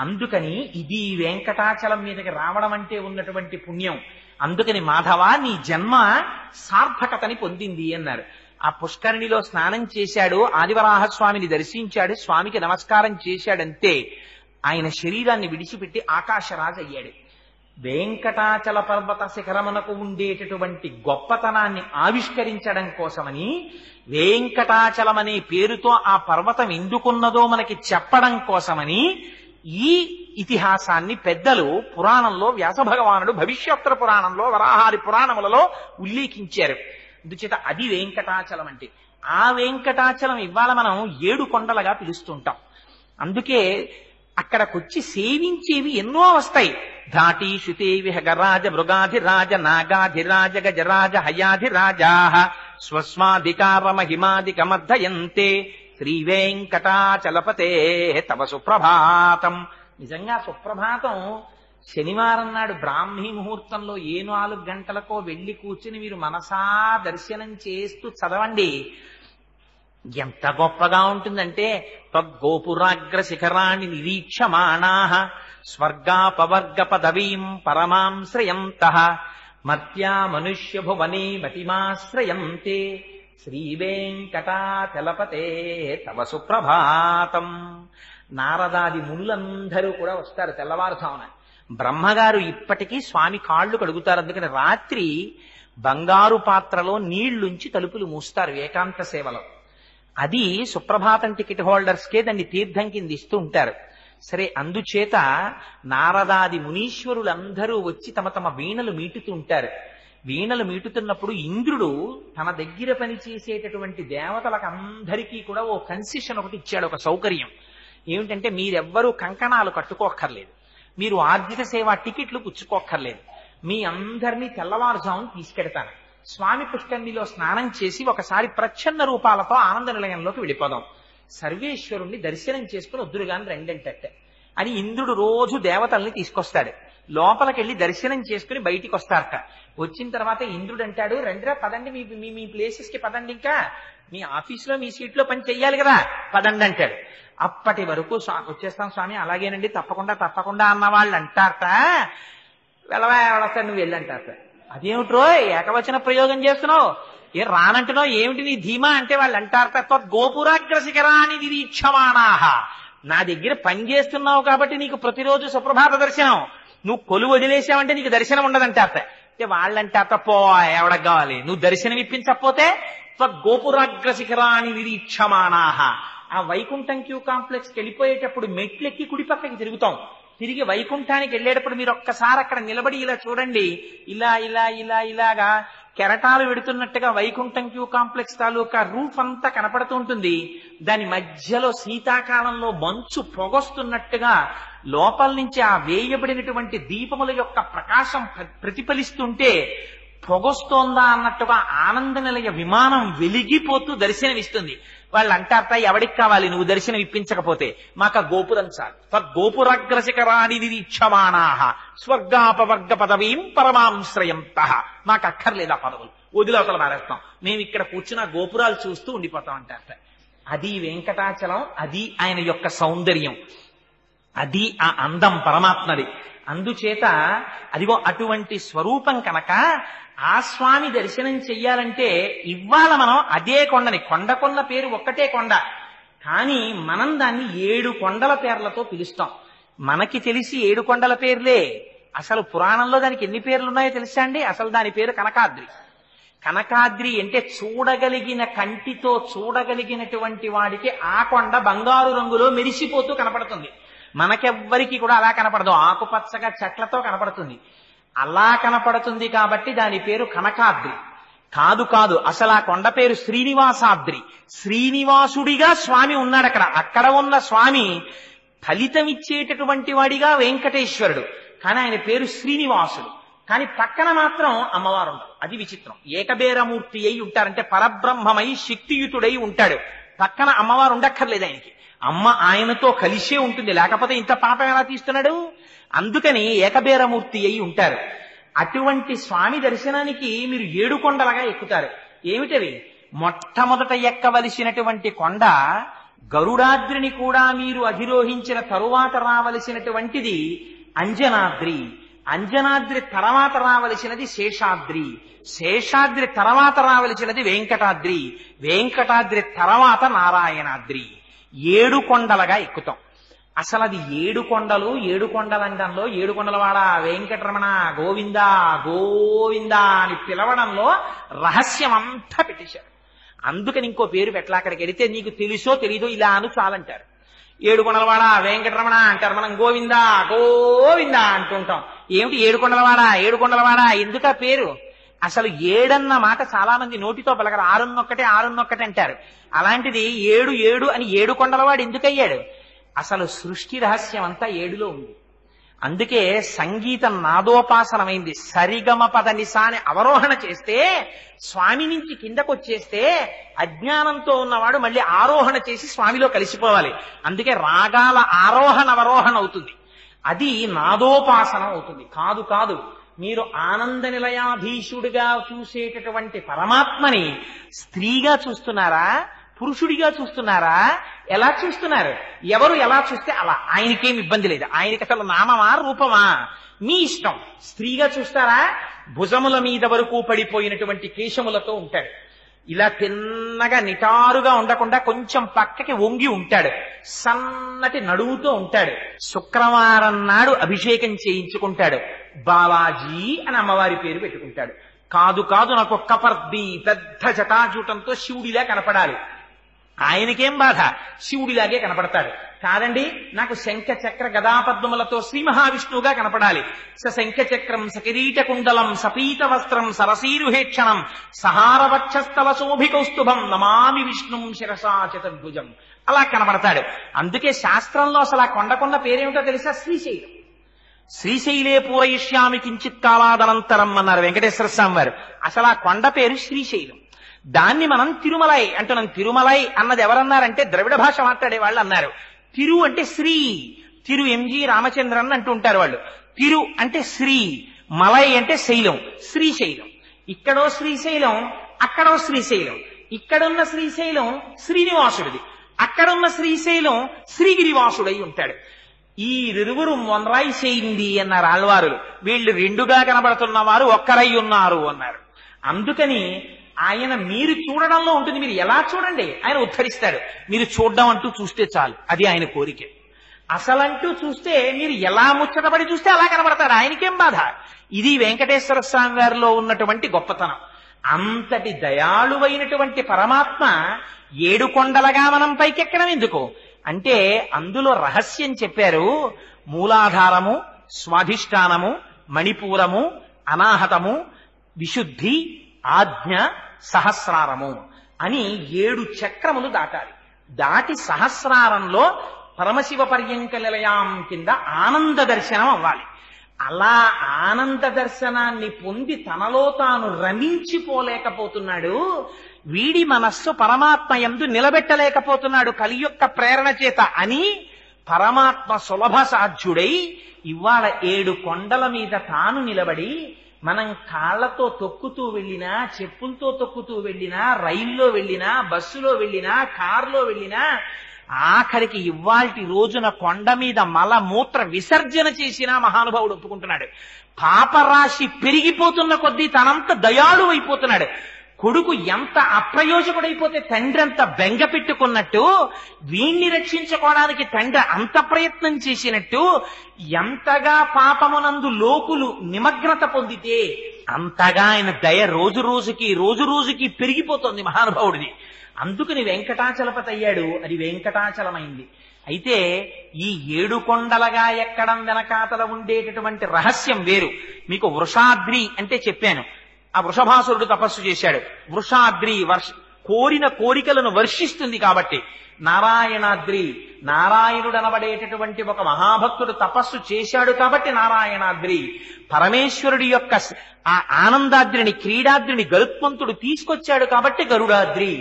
B: అందుకని ఇది వెంకటాచలం మీదకి రావడం అంటే ఉన్నటువంటి పుణ్యం. అందుకని మాధవ నీ జన్మ సార్థకతని పొందింది అన్నారు. ఆ పుష్కరిణిలో స్నానం చేశాడు, ఆదివరాహస్వామిని దర్శించాడు, స్వామికి నమస్కారం చేశాడంతే ఆయన శరీరాన్ని విడిచిపెట్టి ఆకాశరాజు అయ్యాడు. వెంకటాచల పర్వత శిఖరమునకు ఉండేటటువంటి గొప్పతనాన్ని ఆవిష్కరించడం కోసమని, వెంకటాచలం అనే పేరుతో ఆ పర్వతం ఎందుకున్నదో మనకి చెప్పడం కోసమని ఈ ఇతిహాసాన్ని పెద్దలు పురాణంలో వ్యాస భగవానుడు భవిష్యోత్తర పురాణంలో, వరాహాది పురాణములలో ఉల్లేఖించారు. అందుచేత అది వెంకటాచలం అంటే. ఆ వెంకటాచలం ఇవాళ మనం 7 కొండలుగా పిలుస్తుంటాం. అందుకే అక్కడికొచ్చి సేవించేవి ఎన్నో వస్తాయి. ధాటి శుతే విహగరాజ మృగాధిరాజ నాగాధిరాజ గజరాజ హయాధిరాజా స్వస్మాధికార మహిమాదికమర్ధయంతే శ్రీ వెంకటాచలపతే తవ సుప్రభాతం. నిజంగా సుప్రభాతం శనివారం నాడు బ్రాహ్మీ ముహూర్తంలో 4 గంటలకో వెళ్లి కూర్చుని మీరు మనసా దర్శనం చేస్తూ చదవండి. ఎంత గొప్పగా ఉంటుందంటే, తద్గోపురాగ్ర శిఖరాన్ని నిరీక్షమాణా స్వర్గాపవర్గ పదవీం పరమాం శ్రయంతః మర్త్యా మనుష్య భువనే మతిమాశ్రయంతే శ్రీ వెంకటాచలపతే తవ సుప్రభాతం. నారదాది మునులందరూ కూడా వస్తారు తెల్లవారుజామున. బ్రహ్మగారు ఇప్పటికీ స్వామి కాళ్ళు కడుగుతారు. అందుకని రాత్రి బంగారు పాత్రలో నీళ్లుంచి తలుపులు మూస్తారు ఏకాంత సేవలో. అది సుప్రభాతం టికెట్ హోల్డర్స్కే దాన్ని తీర్థం కింద ఇస్తూ ఉంటారు. సరే, అందుచేత నారదాది మునీశ్వరులందరూ వచ్చి తమ తమ వీణలు మీటుతూ ఉంటారు. వీణలు మీటుతున్నప్పుడు ఇంద్రుడు తన దగ్గర పనిచేసేటటువంటి దేవతలకు అందరికీ కూడా ఓ కన్సెషన్ ఒకటి ఇచ్చాడు, ఒక సౌకర్యం. ఏమిటంటే, మీరెవ్వరూ కంకణాలు కట్టుకోక్కర్లేదు, మీరు ఆర్జిత సేవ టికెట్లు పుచ్చుకోక్కర్లేదు, మీ అందరినీ తెల్లవారుజామున తీసుకెడతాను. స్వామి పుష్కరిణిలో స్నానం చేసి ఒకసారి ప్రచ్ఛన్న రూపాలతో ఆనంద నిలయంలోకి వెళ్ళిపోదాం, సర్వేశ్వరుణ్ణి దర్శనం చేసుకుని వద్దురుగాని రెండంటే అని ఇంద్రుడు రోజు దేవతల్ని తీసుకొస్తాడు. లోపలికెళ్ళి దర్శనం చేసుకుని బయటికి వస్తారట. వచ్చిన తర్వాత ఇంద్రుడు అంటాడు, రండిరా పదండి, మీ ప్లేసెస్ కి పదండి, ఇంకా మీ ఆఫీసులో మీ సీట్లో పని చెయ్యాలి కదా, పదండి అంటాడు. అప్పటి వరకు వచ్చేస్తాం స్వామి, అలాగేనండి, తప్పకుండా తప్పకుండా అన్న వాళ్ళు అంటారట. వెళ్ళవా నువ్వు వెళ్ళంటారట. అదేమిట్రో ఏకవచన ప్రయోగం చేస్తున్నావు, ఏ రానంటున్నావు ఏమిటి నీ ధీమా అంటే వాళ్ళు అంటారు గోపురాగ్ర శిఖరాన్ని నిరీక్షమాణాహ. నా దగ్గర పని చేస్తున్నావు కాబట్టి నీకు ప్రతిరోజు సుప్రభాత దర్శనం, నువ్వు కొలువు వదిలేసావంటే నీకు దర్శనం ఉండదంటారట. అంటే వాళ్ళంటారట పో ఎవడకు కావాలి, నువ్వు దర్శనం ఇప్పించకపోతే గోపురాగ్ర శిఖరాన్ని నిరీక్షమాణాహ. ఆ వైకుంఠం క్యూ కాంప్లెక్స్కి వెళ్ళిపోయేటప్పుడు మెట్లెక్కి కుడి పక్కకి తిరుగుతాం, తిరిగి వైకుంఠానికి వెళ్ళేటప్పుడు మీరు ఒక్కసారి అక్కడ నిలబడి ఇలా చూడండి, ఇలాగా కెరటాలు వెడుతున్నట్టుగా వైకుంఠం క్యూ కాంప్లెక్స్ తాలూకా రూఫ్ అంతా కనపడుతూ ఉంటుంది. దాని మధ్యలో శీతాకాలంలో మంచు పొగొస్తున్నట్టుగా లోపల నుంచి ఆ వేయబడినటువంటి దీపముల యొక్క ప్రకాశం ప్రతిఫలిస్తుంటే పొగొస్తోందా అన్నట్టుగా ఆనంద నిలయ విమానం వెలిగిపోతూ దర్శనమిస్తుంది. వాళ్ళు అంటారట ఎవడికి కావాలి నువ్వు దర్శనం ఇప్పించకపోతే, మాకు గోపురం చాలు. తద్గోపురాగ్రశిఖరాని నిరీక్షమాణాహ స్వర్గాపవర్గ పదవీం పరమాంశ్రయంత. మాకు అక్కర్లేదా పదవులు, వదిలవతల మారేస్తాం, మేము ఇక్కడ కూర్చున్న గోపురాలు చూస్తూ ఉండిపోతాం అంటారట. అది వెంకటాచలం, అది ఆయన యొక్క సౌందర్యం, అది ఆ అందం పరమాత్మది. అందుచేత అదిగో అటువంటి స్వరూపం కనుక ఆ స్వామి దర్శనం చెయ్యాలంటే ఇవాళ మనం అదే కొండని, కొండకొన్న పేరు ఒక్కటే కొండ, కానీ మనం దాన్ని 7 కొండల పేర్లతో పిలుస్తాం. మనకి తెలిసి 7 కొండల పేర్లే, అసలు పురాణంలో దానికి ఎన్ని పేర్లు ఉన్నాయో తెలుసా అండి? అసలు దాని పేరు కనకాద్రి. కనకాద్రి అంటే చూడగలిగిన కంటితో చూడగలిగినటువంటి వాడికి ఆ కొండ బంగారు రంగులో మెరిసిపోతూ కనపడుతుంది. మనకెవ్వరికి కూడా అలా కనపడదు, ఆకుపచ్చగా చెట్లతో కనపడుతుంది. అలా కనపడుతుంది కాబట్టి దాని పేరు కనకాద్రి. కాదు, అసలు ఆ కొండ పేరు శ్రీనివాసాద్రి. శ్రీనివాసుడిగా స్వామి ఉన్నాడు అక్కడ. అక్కడ ఉన్న స్వామి ఫలితం ఇచ్చేటటువంటి వాడిగా వెంకటేశ్వరుడు, కానీ ఆయన పేరు శ్రీనివాసుడు. కానీ పక్కన మాత్రం అమ్మవారు ఉంటారు. అది విచిత్రం. ఏకబేరమూర్తి అయి ఉంటారంటే పరబ్రహ్మమై శక్తియుతుడై ఉంటాడు. పక్కన అమ్మవారు ఉండక్కర్లేదు ఆయనకి, అమ్మ ఆయనతో కలిసే ఉంటుంది, లేకపోతే ఇంత పాపం ఎలా తీస్తున్నాడు? అందుకని ఏకబేరమూర్తి అయి ఉంటారు. అటువంటి స్వామి దర్శనానికి మీరు 7 కొండలుగా ఎక్కుతారు. ఏమిటవి? మొట్టమొదట ఎక్కవలసినటువంటి కొండ గరుడాద్రిని కూడా మీరు అధిరోహించిన తరువాత రావలసినటువంటిది అంజనాద్రి. అంజనాద్రి తర్వాత రావలసినది శేషాద్రి. శేషాద్రి తర్వాత రావలసినది వెంకటాద్రి. వెంకటాద్రి తర్వాత నారాయణాద్రి. 7 కొండలుగా ఎక్కుతాం. అసలు అది 7 కొండలు, 7 కొండలండంలో 7 కొండలవాడ వెంకటరమణ గోవిందా గోవిందా అని పిలవడంలో రహస్యం అంతా పెట్టేశారు. అందుకని ఇంకో పేరు పెట్టలా. అక్కడికి వెడితే నీకు తెలుసో తెలీదో ఇలా అను చాలంటారు. 7 కొండలవాడ వెంకటరమణ అంటారు, మనం గోవిందా గోవిందా అంటుంటాం. ఏమిటి 7 కొండలవాడ 7 కొండలవాడ ఎందుకు ఆ పేరు? అసలు 7 అన్న మాట చాలా మంది నోటితో పలకరు, 6 అంటారు. అలాంటిది 7 అని 7 కొండలవాడు ఎందుకయ్యాడు? అసలు సృష్టి రహస్యం అంతా 7లో ఉంది. అందుకే సంగీతం నాదోపాసనమైంది. సరిగమ పద నిసాని అవరోహణ చేస్తే, స్వామి నుంచి కిందకొచ్చేస్తే అజ్ఞానంతో ఉన్నవాడు మళ్ళీ ఆరోహణ చేసి స్వామిలో కలిసిపోవాలి. అందుకే రాగాల ఆరోహణ అవరోహణ అవుతుంది, అది నాదోపాసనం అవుతుంది. కాదు, మీరు ఆనంద నిలయాధీశుడిగా చూసేటటువంటి పరమాత్మని స్త్రీగా చూస్తున్నారా, పురుషుడిగా చూస్తున్నారా? ఎలా చూస్తున్నారు? ఎవరు ఎలా చూస్తే అలా. ఆయనకేం ఇబ్బంది లేదు. ఆయనకి అసలు నామమా రూపమా మీ ఇష్టం. స్త్రీగా చూస్తారా? భుజముల మీద వరకు పడిపోయినటువంటి కేశములతో ఉంటాడు. ఇలా తిన్నగా నిటారుగా ఉండకుండా కొంచెం పక్కకి వంగి ఉంటాడు. సన్నటి నడువుతో ఉంటాడు. శుక్రవారం నాడు అభిషేకం చేయించుకుంటాడు. బాలాజీ అని అమ్మవారి పేరు పెట్టుకుంటాడు. కాదు నాకు కపర్ది పెద్ద జటాజూటంతో శివుడిలా కనపడాలి. ఆయనకేం బాధ, శివుడిలాగే కనపడతాడు. కాదండి నాకు శంఖ చక్ర గదాపద్మములతో శ్రీ మహావిష్ణువుగా కనపడాలి. శంఖ చక్రం సకిరీట కుండలం సపీత వస్త్రం సరసీరుహేక్షణం సహారవక్షస్థల శోభికౌస్తుభం నమామి విష్ణుం శిరసా చతుర్భుజం అలా కనపడతాడు. అందుకే శాస్త్రంలో అసలు ఆ కొండకొన్న పేరేమిటో తెలుసా? శ్రీశైలం. శ్రీశైలే పూరయిష్యామి కించిత్ కాలాదనంతరం అన్నారు వెంకటేశ్వర స్వామి వారు. అసలు ఆ కొండ పేరు శ్రీశైలం. దాన్ని మనం తిరుమలై అంటున్నాం. తిరుమలై అన్నది ఎవరన్నారంటే ద్రవిడ భాష మాట్లాడే వాళ్ళు అన్నారు. తిరు అంటే శ్రీ, తిరు ఎంజి రామచంద్రన్ అంటూ ఉంటారు వాళ్ళు. తిరు అంటే శ్రీ, మలై అంటే శైలం, శ్రీశైలం. ఇక్కడో శ్రీశైలం, అక్కడో శ్రీశైలం. ఇక్కడున్న శ్రీశైలం శ్రీనివాసుడిది, అక్కడున్న శ్రీశైలం శ్రీగిరివాసుడై ఉంటాడు. వీరిరువురు మొనరాయి చేయింది అన్నారు ఆళ్వారులు. వీళ్ళు రెండుగా కనబడుతున్న వారు ఒక్కరై ఉన్నారు అన్నారు. అందుకని ఆయన మీరు చూడడంలో ఉంటుంది, మీరు ఎలా చూడండి ఆయన ఉద్ధరిస్తాడు. మీరు చూడడం అంటూ చూస్తే చాలు, అది ఆయన కోరిక. అసలంటూ చూస్తే మీరు ఎలా ముచ్చటపడి చూస్తే అలా కనబడతాడు, ఆయనకేం బాధ. ఇది వెంకటేశ్వర స్వామి వారిలో ఉన్నటువంటి గొప్పతనం. అంతటి దయాళువైనటువంటి పరమాత్మ 7 కొండలగా మనం పైకెక్కడం ఎందుకు అంటే అందులో రహస్యం చెప్పారు. మూలాధారము, స్వాధిష్టానము, మణిపూరము, అనాహతము, విశుద్ధి, ఆజ్ఞ, సహస్రారము అని 7 చక్రములు దాటాలి. దాటి సహస్రారంలో పరమశివ పర్యంక నిలయాం కింద ఆనంద దర్శనం అవ్వాలి. అలా ఆనంద దర్శనాన్ని పొంది తనలో తాను రమించిపోలేకపోతున్నాడు. వీడి మనస్సు పరమాత్మ యందు నిలబెట్టలేకపోతున్నాడు కలి యొక్క ప్రేరణ చేత అని పరమాత్మ సులభ సాధ్యుడై ఇవాళ 7 కొండల మీద తాను నిలబడి, మనం కాళ్లతో తొక్కుతూ వెళ్ళినా, చెప్పులతో తొక్కుతూ వెళ్ళినా, రైల్లో వెళ్ళినా, బస్సులో వెళ్ళినా, కారులో వెళ్ళినా, ఆఖరికి ఇవాల్టి రోజున కొండ మీద మలమూత్ర విసర్జన చేసినా మహానుభావుడు ఒప్పుకుంటున్నాడు. పాపరాశి పెరిగిపోతున్న కొద్దీ తనంత దయాళు అయిపోతున్నాడు. కొడుకు ఎంత అప్రయోజకుడైపోతే తండ్రి అంత బెంగ పెట్టుకున్నట్టు, వీణ్ణి రక్షించుకోవడానికి తండ్రి అంత ప్రయత్నం చేసినట్టు, ఎంతగా పాపమునందు లోకులు నిమగ్నత పొందితే అంతగా ఆయన దయ రోజు రోజుకి పెరిగిపోతుంది మహానుభావుడిది. అందుకని వెంకటాచలపతి అయ్యాడు, అది వెంకటాచలమైంది. అయితే ఈ 7 కొండలగా ఎక్కడం వెనకాతల ఉండేటటువంటి రహస్యం వేరు. మీకు వృషాద్రి అంటే చెప్పాను. ఆ వృషభాసురుడు తపస్సు చేశాడు. వృషాద్రి కోరిన కోరికలను వర్షిస్తుంది కాబట్టి. నారాయణాద్రి, నారాయణుడు అనబడేటటువంటి ఒక మహాభక్తుడు తపస్సు చేశాడు కాబట్టి నారాయణాద్రి. పరమేశ్వరుడి యొక్క ఆ ఆనందాద్రిని, క్రీడాద్రిని గరుత్మంతుడు తీసుకొచ్చాడు కాబట్టి గరుడాద్రి.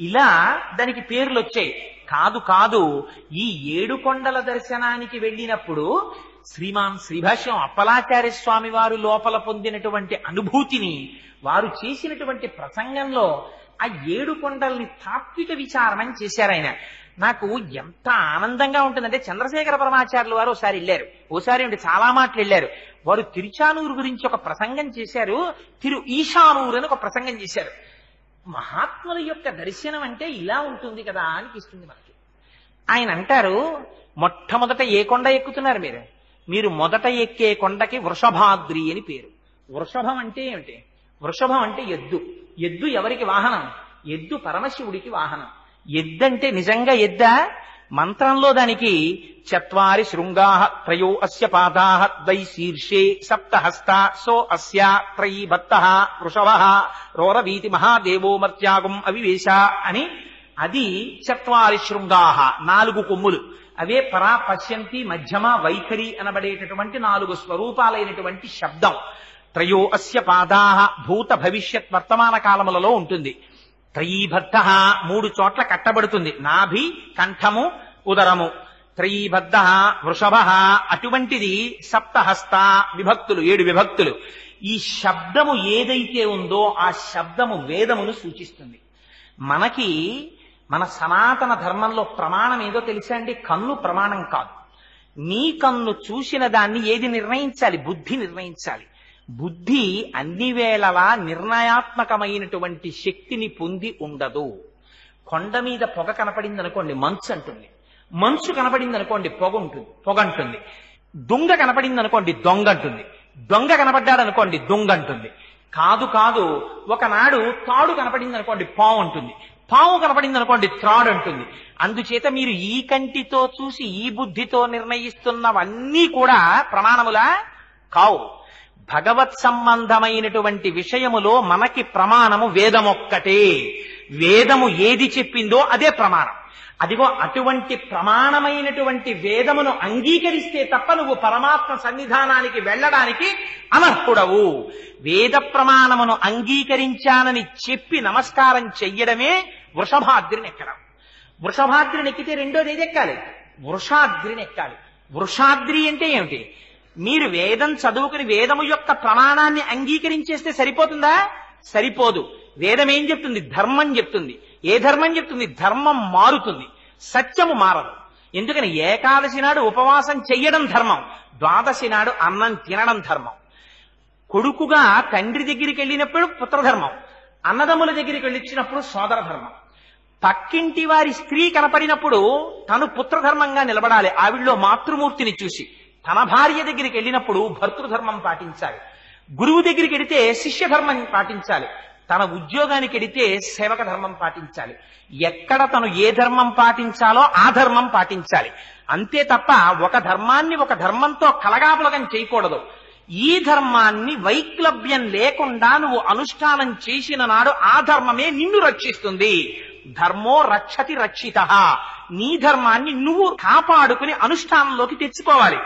B: ఇలా దానికి పేర్లు వచ్చాయి. కాదు ఈ 7 కొండల దర్శనానికి వెళ్ళినప్పుడు శ్రీమాన్ శ్రీభాష్యం అప్పలాచార్య స్వామి వారు లోపల పొందినటువంటి అనుభూతిని, వారు చేసినటువంటి ప్రసంగంలో ఆ 7 కొండల్ని తాత్విక విచారణం చేశారు ఆయన. నాకు ఎంత ఆనందంగా ఉంటుందంటే, చంద్రశేఖర పరమాచార్యులు వారు ఒకసారి వెళ్ళారు, ఓసారి చాలా మాటలు వెళ్ళారు. వారు తిరుచానూరు గురించి ఒక ప్రసంగం చేశారు, తిరు ఈశానూరు అని ఒక ప్రసంగం చేశారు. మహాత్ముల యొక్క దర్శనం అంటే ఇలా ఉంటుంది కదా అనిపిస్తుంది మనకి. ఆయన అంటారు, మొట్టమొదట ఏ కొండ ఎక్కుతున్నారు మీరు మొదట ఎక్కే కొండకి వృషభాద్రి అని పేరు. వృషభం అంటే ఏమిటి? వృషభం అంటే ఎద్దు. ఎద్దు ఎవరికి వాహనం? ఎద్దు పరమశివుడికి వాహనం. ఎద్దంటే నిజంగా ఎద్దా? మంత్రంలో దానికి 4 శృంగాః త్రయో అస్య పాదాః ద్వై శీర్షే సప్తహస్తా సో అస్య త్రయీ భక్తః వృషభః రోరవీతి మహాదేవో మర్త్యాగం అవివేశ అని. అది 4 శృంగాః, 4 కొమ్ములు. అవే పరా, పశ్యంతి, మధ్యమ, వైఖరి అనబడేటటువంటి 4 స్వరూపాలైనటువంటి శబ్దం. త్రయో అస్య పాదాః భూత భవిష్యత్ వర్తమాన కాలములలో ఉంటుంది. త్రయీబద్ధ 3 చోట్ల కట్టబడుతుంది, నాభి, కంఠము, ఉదరము. త్రయీబద్ధ వృషభ, అటువంటిది సప్తహస్త, విభక్తులు 7 విభక్తులు. ఈ శబ్దము ఏదైతే ఉందో ఆ శబ్దము వేదమును సూచిస్తుంది. మనకి మన సనాతన ధర్మంలో ప్రమాణం ఏదో తెలుసా అండి? కన్ను ప్రమాణం కాదు. నీ కన్ను చూసిన దాన్ని ఏది నిర్ణయించాలి? బుద్ధి నిర్ణయించాలి. బుద్ధి అన్ని వేళలా నిర్ణయాత్మకమైనటువంటి శక్తిని పొంది ఉండదు. కొండ మీద పొగ కనపడింది అనుకోండి, మంచు అంటుంది. మంచు కనపడింది అనుకోండి, పొగ అంటుంది. దొంగ కనపడింది అనుకోండి, దొంగ అంటుంది. దొంగ కనపడ్డాడు అనుకోండి, దొంగ అంటుంది. కాదు ఒకనాడు తాడు కనపడింది అనుకోండి, పావు అంటుంది. పావు కనపడింది అనుకోండి, త్రాడు అంటుంది. అందుచేత మీరు ఈ కంటితో చూసి ఈ బుద్ధితో నిర్ణయిస్తున్నవన్నీ కూడా ప్రమాణములా కావు. భగవత్ సంబంధమైనటువంటి విషయములో మనకి ప్రమాణము వేదమొక్కటే. వేదము ఏది చెప్పిందో అదే ప్రమాణం. అదిగో అటువంటి ప్రమాణమైనటువంటి వేదమును అంగీకరిస్తే తప్ప నువ్వు పరమాత్మ సన్నిధానానికి వెళ్ళడానికి అనర్హుడవు. వేద ప్రమాణమును అంగీకరించానని చెప్పి నమస్కారం చెయ్యడమే వృషభాద్రిని ఎక్కడం. వృషభాద్రిని ఎక్కితే రెండోది ఏది ఎక్కాలి? వృషాద్రిని ఎక్కాలి. వృషాద్రి అంటే ఏమిటి? మీరు వేదం చదువుకుని వేదము యొక్క ప్రమాణాన్ని అంగీకరించేస్తే సరిపోతుందా? సరిపోదు. వేదం ఏం చెప్తుంది? ధర్మం చెప్తుంది. ఏ ధర్మం చెప్తుంది? ధర్మం మారుతుంది, సత్యము మారదు. ఎందుకని ఏకాదశి నాడు ఉపవాసం చెయ్యడం ధర్మం, ద్వాదశి నాడు అన్నం తినడం ధర్మం. కొడుకుగా తండ్రి దగ్గరికి వెళ్ళినప్పుడు పుత్రధర్మం, అన్నదమ్ముల దగ్గరికి వెళ్ళిచ్చినప్పుడు సోదర ధర్మం. పక్కింటి వారి స్త్రీ కనపడినప్పుడు తను పుత్రధర్మంగా నిలబడాలి, ఆవిడలో మాతృమూర్తిని చూసి. తన భార్య దగ్గరికి వెళ్ళినప్పుడు భర్తృధర్మం పాటించాలి. గురువు దగ్గరికి వెడితే శిష్య ధర్మం పాటించాలి. తన ఉద్యోగానికి వెడితే సేవక ధర్మం పాటించాలి. ఎక్కడ తను ఏ ధర్మం పాటించాలో ఆ ధర్మం పాటించాలి. అంతే తప్ప ఒక ధర్మాన్ని ఒక ధర్మంతో కలగాపులగం చేయకూడదు. ఈ ధర్మాన్ని వైక్లభ్యం లేకుండా నువ్వు అనుష్ఠానం చేసిన నాడు ఆ ధర్మమే నిన్ను రక్షిస్తుంది. ధర్మో రక్షతి రక్షితః. నీ ధర్మాన్ని నువ్వు కాపాడుకుని అనుష్ఠానంలోకి తెచ్చుకోవాలి.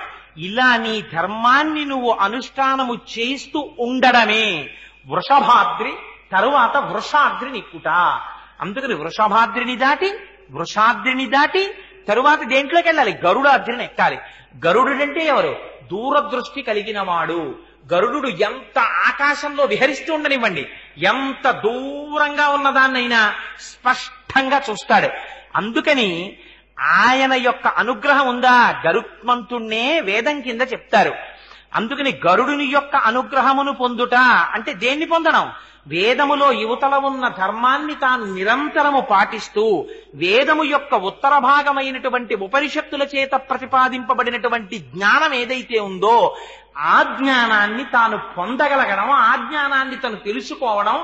B: ఇలా నీ ధర్మాన్ని నువ్వు అనుష్ఠానము చేస్తూ ఉండడమే వృషభాద్రి, తరువాత వృషాద్రి నిక్కుట. అందుకని వృషాద్రిని దాటి తరువాత దేంట్లోకి వెళ్ళాలి? గరుడాద్రిని ఎక్కాలి. గరుడుడంటే ఎవరు? దూరదృష్టి కలిగిన వాడు. గరుడు ఎంత ఆకాశంలో విహరిస్తూ ఉండనివ్వండి, ఎంత దూరంగా ఉన్నదాన్నైనా స్పష్టంగా చూస్తాడు. అందుకని ఆయన యొక్క అనుగ్రహం ఉందా? గరుత్మంతుణ్ణే వేదం కింద చెప్తారు. అందుకని గరుడుని యొక్క అనుగ్రహమును పొందుట అంటే దేన్ని పొందడం? వేదములో యువతల ఉన్న ధర్మాన్ని తాను నిరంతరము పాటిస్తూ వేదము యొక్క ఉత్తర భాగమైనటువంటి ఉపనిషత్తుల చేత ప్రతిపాదింపబడినటువంటి జ్ఞానం ఏదైతే ఉందో ఆ జ్ఞానాన్ని తాను పొందగలగడం, ఆ జ్ఞానాన్ని తను తెలుసుకోవడం,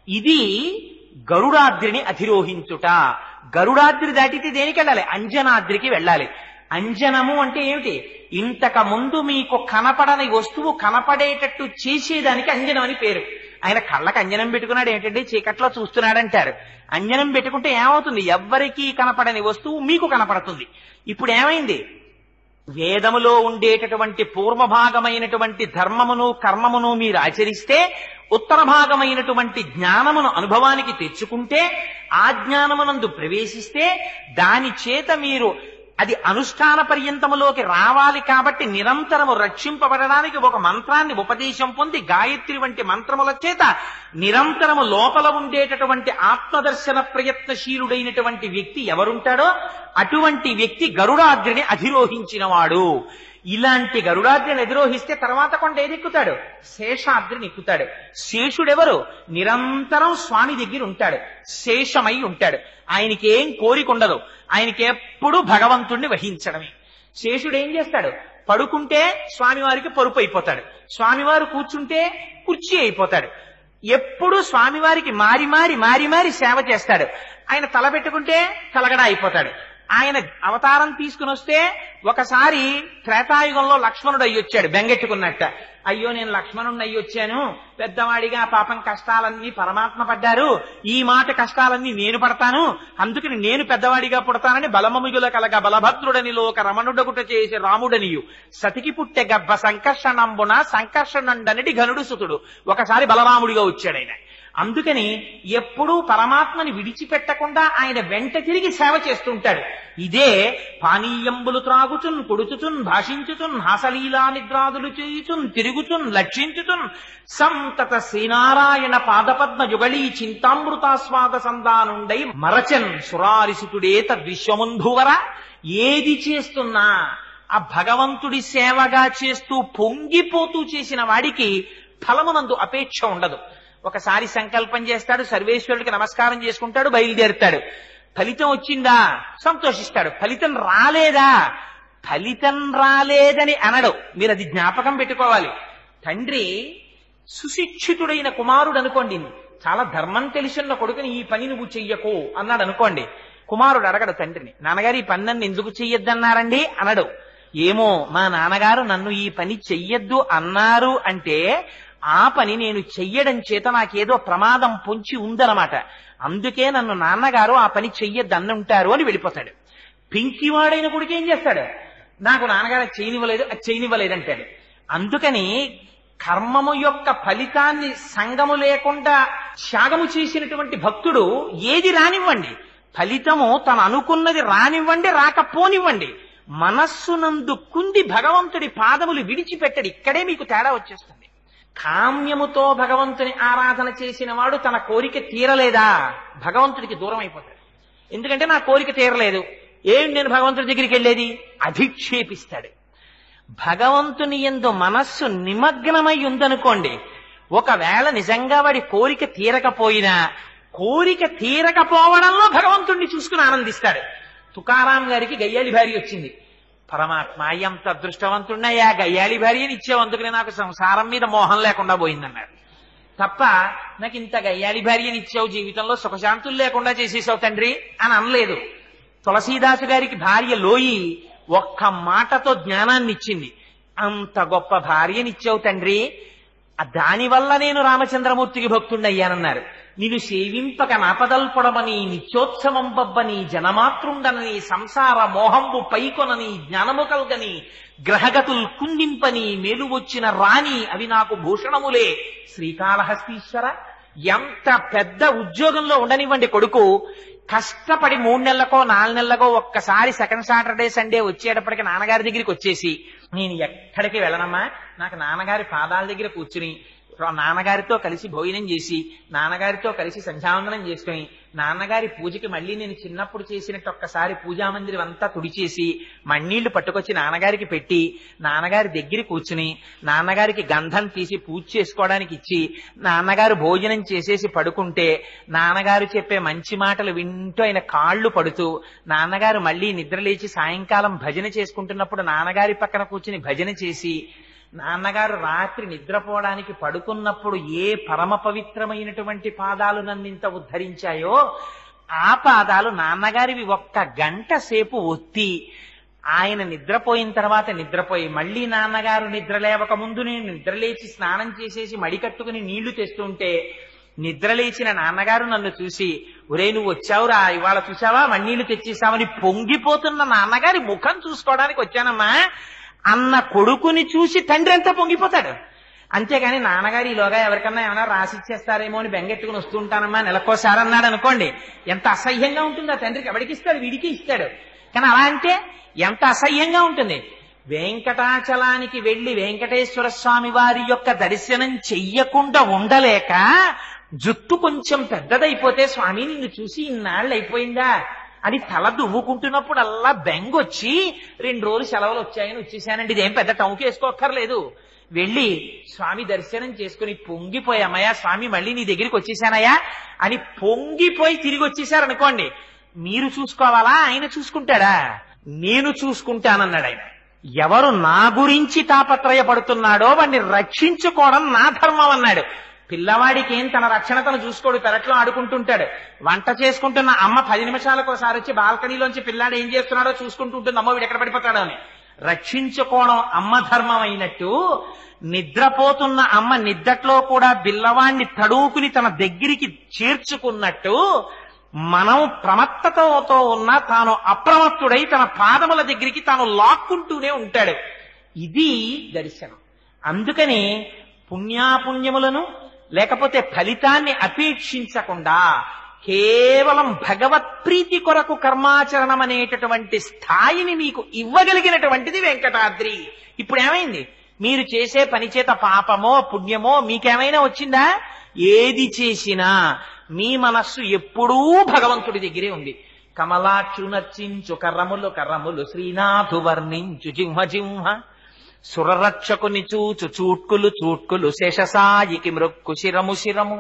B: ఇది గరుడాద్రిని అధిరోహించుట. గరుడాద్రి దాటితే దేనికి వెళ్ళాలి? అంజనాద్రికి వెళ్ళాలి. అంజనము అంటే ఏమిటి? ఇంతకు ముందు మీకు కనపడని వస్తువు కనపడేటట్టు చేసేదానికి అంజనం అని పేరు. ఆయన కళ్ళకి అంజనం పెట్టుకున్నాడు ఏంటంటే చీకట్లో చూస్తున్నాడంటారు. అంజనం పెట్టుకుంటే ఏమవుతుంది? ఎవ్వరికీ కనపడని వస్తువు మీకు కనపడుతుంది. ఇప్పుడు ఏమైంది? వేదములో ఉండేటటువంటి పూర్వభాగమైనటువంటి ధర్మమును కర్మమును మీరు ఆచరిస్తే, ఉత్తర భాగమైనటువంటి జ్ఞానమును అనుభవానికి తెచ్చుకుంటే, ఆ జ్ఞానమునందు ప్రవేశిస్తే దాని చేత మీరు అది అనుష్ఠాన పర్యంతములోకి రావాలి. కాబట్టి నిరంతరము రక్షింపబడడానికి ఒక మంత్రాన్ని ఉపదేశం పొంది గాయత్రి వంటి మంత్రముల చేత నిరంతరము లోపల ఉండేటటువంటి ఆత్మదర్శన ప్రయత్నశీలుడైనటువంటి వ్యక్తి ఎవరుంటాడో అటువంటి వ్యక్తి గరుడాద్రిని అధిరోహించినవాడు. ఇలాంటి గరుడాద్రిని అధిరోహిస్తే తర్వాత కొండ ఏదెక్కుతాడు? శేషాద్రిని ఎక్కుతాడు. శేషుడెవరు? నిరంతరం స్వామి దగ్గర ఉంటాడు, శేషమై ఉంటాడు. ఆయనకి ఏం కోరిక ఉండదు, ఆయనకి ఎప్పుడు భగవంతుణ్ణి వహించడమే. శేషుడు ఏం చేస్తాడు? పడుకుంటే స్వామివారికి పరుపు అయిపోతాడు, స్వామివారు కూర్చుంటే కుర్చీ అయిపోతాడు. ఎప్పుడు స్వామివారికి మారి మారి మారి మారి సేవ చేస్తాడు. ఆయన తల పెట్టుకుంటే తలగడ అయిపోతాడు. ఆయన అవతారం తీసుకుని వస్తే ఒకసారి త్రేతాయుగంలో లక్ష్మణుడు అయ్యొచ్చాడు బెంగెట్టుకున్నట్ట. అయ్యో నేను లక్ష్మణుడిని అయ్యొచ్చాను, పెద్దవాడిగా పాపం కష్టాలన్నీ పరమాత్మ పడ్డారు, ఈ మాట కష్టాలన్నీ నేను పడతాను, అందుకని నేను పెద్దవాడిగా పుడతానని బలమముగుల కలగ బలభద్రుడని లోక రమణుడగుట చేసి రాముడనియు సతికి పుట్టె గర్భ సంకర్షణంబున సంకర్షణుండనటి ఘనుడు సుతుడు. ఒకసారి బలరాముడిగా వచ్చాడు ఆయన. అందుకని ఎప్పుడూ పరమాత్మని విడిచిపెట్టకుండా ఆయన వెంట తిరిగి సేవ చేస్తుంటాడు. ఇదే పానీయంబులు త్రాగుచున్ పొడుచుచున్ భాషించుచున్ హాసలీలా నిద్రాదులు చేయుచున్ తిరుగుచున్ లక్షించుచున్ సంతత శ్రీనారాయణ పాదపద్మ యుగళీ చింతామృతాస్వాద సందానుండై మరచన్ సురారిసుతుడే తద్విశ్వముంధువర. ఏది చేస్తున్నా ఆ భగవంతుడి సేవగా చేస్తూ పొంగిపోతూ చేసిన వాడికి ఫలమునందు అపేక్ష ఉండదు. ఒకసారి సంకల్పం చేస్తాడు, సర్వేశ్వరుడికి నమస్కారం చేసుకుంటాడు, బయలుదేరుతాడు. ఫలితం వచ్చిందా? సంతోషిస్తాడు. ఫలితం రాలేదా? ఫలితం రాలేదని అనడు. మీరు అది జ్ఞాపకం పెట్టుకోవాలి. తండ్రి సుశిక్షితుడైన కుమారుడు అనుకోండి, చాలా ధర్మం తెలిసిన కొడుకుని ఈ పని నువ్వు చెయ్యకు అన్నాడు అనుకోండి. కుమారుడు అడగడు తండ్రిని, నాన్నగారు ఈ పని నన్ను ఎందుకు చెయ్యొద్దన్నారండి అనడు. ఏమో మా నాన్నగారు నన్ను ఈ పని చెయ్యొద్దు అన్నారు అంటే ఆ పని నేను చెయ్యడం చేత నాకేదో ప్రమాదం పొంచి ఉందన్నమాట, అందుకే నన్ను నాన్నగారు ఆ పని చెయ్యొద్దన్నుంటారు అని వెళ్ళిపోతాడు. పింకివాడైన కొడుకు ఏం చేస్తాడు? నాకు నాన్నగారు చేయనివ్వలేదు, అది చేయనివ్వలేదు అంటాడు. అందుకని కర్మము యొక్క ఫలితాన్ని సంగము లేకుండా త్యాగము చేసినటువంటి భక్తుడు ఏది రానివ్వండి, ఫలితము తను అనుకున్నది రానివ్వండి, రాకపోనివ్వండి, మనస్సునందు కుంది భగవంతుడి పాదములు విడిచిపెట్టడు. ఇక్కడే మీకు తేడా వచ్చేస్తుంది. కామ్యముతో భగవంతుని ఆరాధన చేసిన వాడు తన కోరిక తీరలేదా భగవంతుడికి దూరం అయిపోతాడు. ఎందుకంటే నా కోరిక తీరలేదు, ఏం నేను భగవంతుడి దగ్గరికి వెళ్ళేది? అధిక్షేపిస్తాడు. భగవంతుని యందు మనస్సు నిమగ్నమై ఉందనుకోండి, ఒకవేళ నిజంగా వాడి కోరిక తీరకపోయినా కోరిక తీరకపోవడంలో భగవంతుణ్ణి చూసుకుని ఆనందిస్తాడు. తుకారాం గారికి గయ్యాలి భార్య వచ్చింది. పరమాత్మ ఎంత అదృష్టవంతున్నయ్యా, గయ్యాలి భార్యని ఇచ్చావు, అందుకనే నాకు సంసారం మీద మోహం లేకుండా పోయిందన్నాడు. తప్ప నాకు ఇంత గయ్యాలి భార్యని ఇచ్చావు, జీవితంలో సుఖశాంతులు లేకుండా చేసేసావు తండ్రి అని అనలేదు. తులసీదాసు గారికి భార్య లోయి ఒక్క మాటతో జ్ఞానాన్ని ఇచ్చింది. అంత గొప్ప భార్యనిచ్చావు తండ్రి, దానివల్ల నేను రామచంద్రమూర్తికి భక్తుడయ్యానన్నారు. నిన్ను సేవింపక నాపదల్పొడమని, నిత్యోత్సవం బబ్బని, జనమాతృండనని, సంసార మోహంబు పైకొనని, జ్ఞానము కల్గని, గ్రహగతుల్ కుందింపని, మేలు వచ్చిన రాణి అవి నాకు భూషణములే. శ్రీకాళహస్తీశ్వర, ఎంత పెద్ద ఉద్యోగంలో ఉండనివ్వండి కొడుకు, కష్టపడి 3 నెలలకో 4 నెలలకో ఒక్కసారి సెకండ్ సాటర్డే సండే వచ్చేటప్పటికి నాన్నగారి దగ్గరికి వచ్చేసి, నేను ఎక్కడికి వెళ్ళనమ్మా, నాకు నాన్నగారి పాదాల దగ్గర కూర్చుని నాన్నగారితో కలిసి భోజనం చేసి, నాన్నగారితో కలిసి సంధ్యావందనం చేసుకుని, నాన్నగారి పూజకి మళ్ళీ నేను చిన్నప్పుడు చేసినట్టు ఒక్కసారి పూజామందిరం అంతా తుడిచేసి మಣ್ಣీళ్లు పట్టుకొచ్చి నాన్నగారికి పెట్టి, నాన్నగారి దగ్గర కూర్చుని నాన్నగారికి గంధం తీసి పూజ చేసుకోవడానికి ఇచ్చి, నాన్నగారు భోజనం చేసేసి పడుకుంటే నాన్నగారు చెప్పే మంచి మాటలు వింటూ ఆయన కాళ్ళు పడుతూ, నాన్నగారు మళ్ళీ నిద్రలేచి సాయంకాలం భజన చేసుకుంటున్నప్పుడు నాన్నగారి పక్కన కూర్చుని భజన చేసి, నాన్నగారు రాత్రి నిద్రపోవడానికి పడుకున్నప్పుడు ఏ పరమ పవిత్రమైనటువంటి పాదాలు నన్నింత ఉద్ధరించాయో ఆ పాదాలు నాన్నగారివి 1 గంట సేపు ఒత్తి, ఆయన నిద్రపోయిన తర్వాత నిద్రపోయి మళ్ళీ నాన్నగారు నిద్రలేవక ముందు నేను నిద్రలేచి స్నానం చేసేసి మడికట్టుకుని నీళ్లు తెస్తుంటే, నిద్రలేచిన నాన్నగారు నన్ను చూసి, ఒరే నువ్వు వచ్చావురా, ఇవాళ చూసావా మಣ್ಣీళ్లు తెచ్చేసావని పొంగిపోతున్న నాన్నగారి ముఖం చూసుకోవడానికి వచ్చానమ్మా అన్న కొడుకుని చూసి తండ్రి అంతా పొంగిపోతాడు. అంతేగాని నాన్నగారు ఈలోగా ఎవరికన్నా ఏమైనా రాసిచ్చేస్తారేమో అని బెంగెట్టుకుని వస్తుంటానమ్మా నెలకోసారి అన్నాడు అనుకోండి, ఎంత అసహ్యంగా ఉంటుంది. ఆ తండ్రికి ఎవరికి ఇస్తాడు? వీడికి ఇస్తాడు. కానీ అలా అంటే ఎంత అసహ్యంగా ఉంటుంది. వెంకటాచలానికి వెళ్లి వెంకటేశ్వర స్వామి వారి యొక్క దర్శనం చెయ్యకుండా ఉండలేక, జుట్టు కొంచెం పెద్దదైపోతే స్వామి నిన్ను చూసి ఇన్నాళ్ళు అయిపోయిందా అని తల దువ్వుకుంటున్నప్పుడల్లా బెంగొచ్చి 2 రోజులు సెలవులు వచ్చాయని వచ్చేసానండి, ఇదేం పెద్ద టౌకి వేసుకోక్కర్లేదు, వెళ్ళి స్వామి దర్శనం చేసుకుని పొంగిపోయి, అమ్మయ్యా స్వామి మళ్ళీ నీ దగ్గరికి వచ్చేసానయ్యా అని పొంగిపోయి తిరిగి వచ్చేసారనుకోండి, మీరు చూసుకోవాలా ఆయన చూసుకుంటాడా? నేను చూసుకుంటానన్నాడు ఆయన. ఎవరు నా గురించి తాపత్రయపడుతున్నాడో వాడిని రక్షించుకోవడం నా ధర్మం అన్నాడు. పిల్లవాడికి ఏం తన రక్షణ తను చూసుకోడు, పెరట్లో ఆడుకుంటుంటాడు. వంట చేసుకుంటున్న అమ్మ 10 నిమిషాలకు ఒకసారి వచ్చి బాల్కనీలోంచి పిల్లాడు ఏం చేస్తున్నాడో చూసుకుంటూ ఉంటుంది, అమ్మ వీడు ఎక్కడ పడిపోతాడో అని. రక్షించుకోవడం అమ్మ ధర్మం అయినట్టు, నిద్రపోతున్న అమ్మ నిద్దట్లో కూడా పిల్లవాడిని తడువుకుని తన దగ్గరికి చేర్చుకున్నట్టు, మనం ప్రమత్తతతో ఉన్నా తాను అప్రమత్తుడై తన పాదముల దగ్గరికి తాను లాక్కుంటూనే ఉంటాడు. ఇది దర్శనం. అందుకని పుణ్యాపుణ్యములను లేకపోతే ఫలితాన్ని అపేక్షించకుండా కేవలం భగవత్ప్రీతి కొరకు కర్మాచరణం అనేటటువంటి స్థాయిని మీకు ఇవ్వగలిగినటువంటిది వెంకటాద్రి. ఇప్పుడు ఏమైంది? మీరు చేసే పని చేత పాపమో పుణ్యమో మీకేమైనా వచ్చిందా? ఏది చేసినా మీ మనస్సు ఎప్పుడూ భగవంతుడి దగ్గరే ఉంది. కమలాక్షు నర్చించు కర్రములు కర్రములు శ్రీనాథు వర్ణించు జింహ జింహ, సురరక్షకుని చూచు చూట్కులు చూట్కులు శేషసాయికి మృక్కు శిరము శిరము,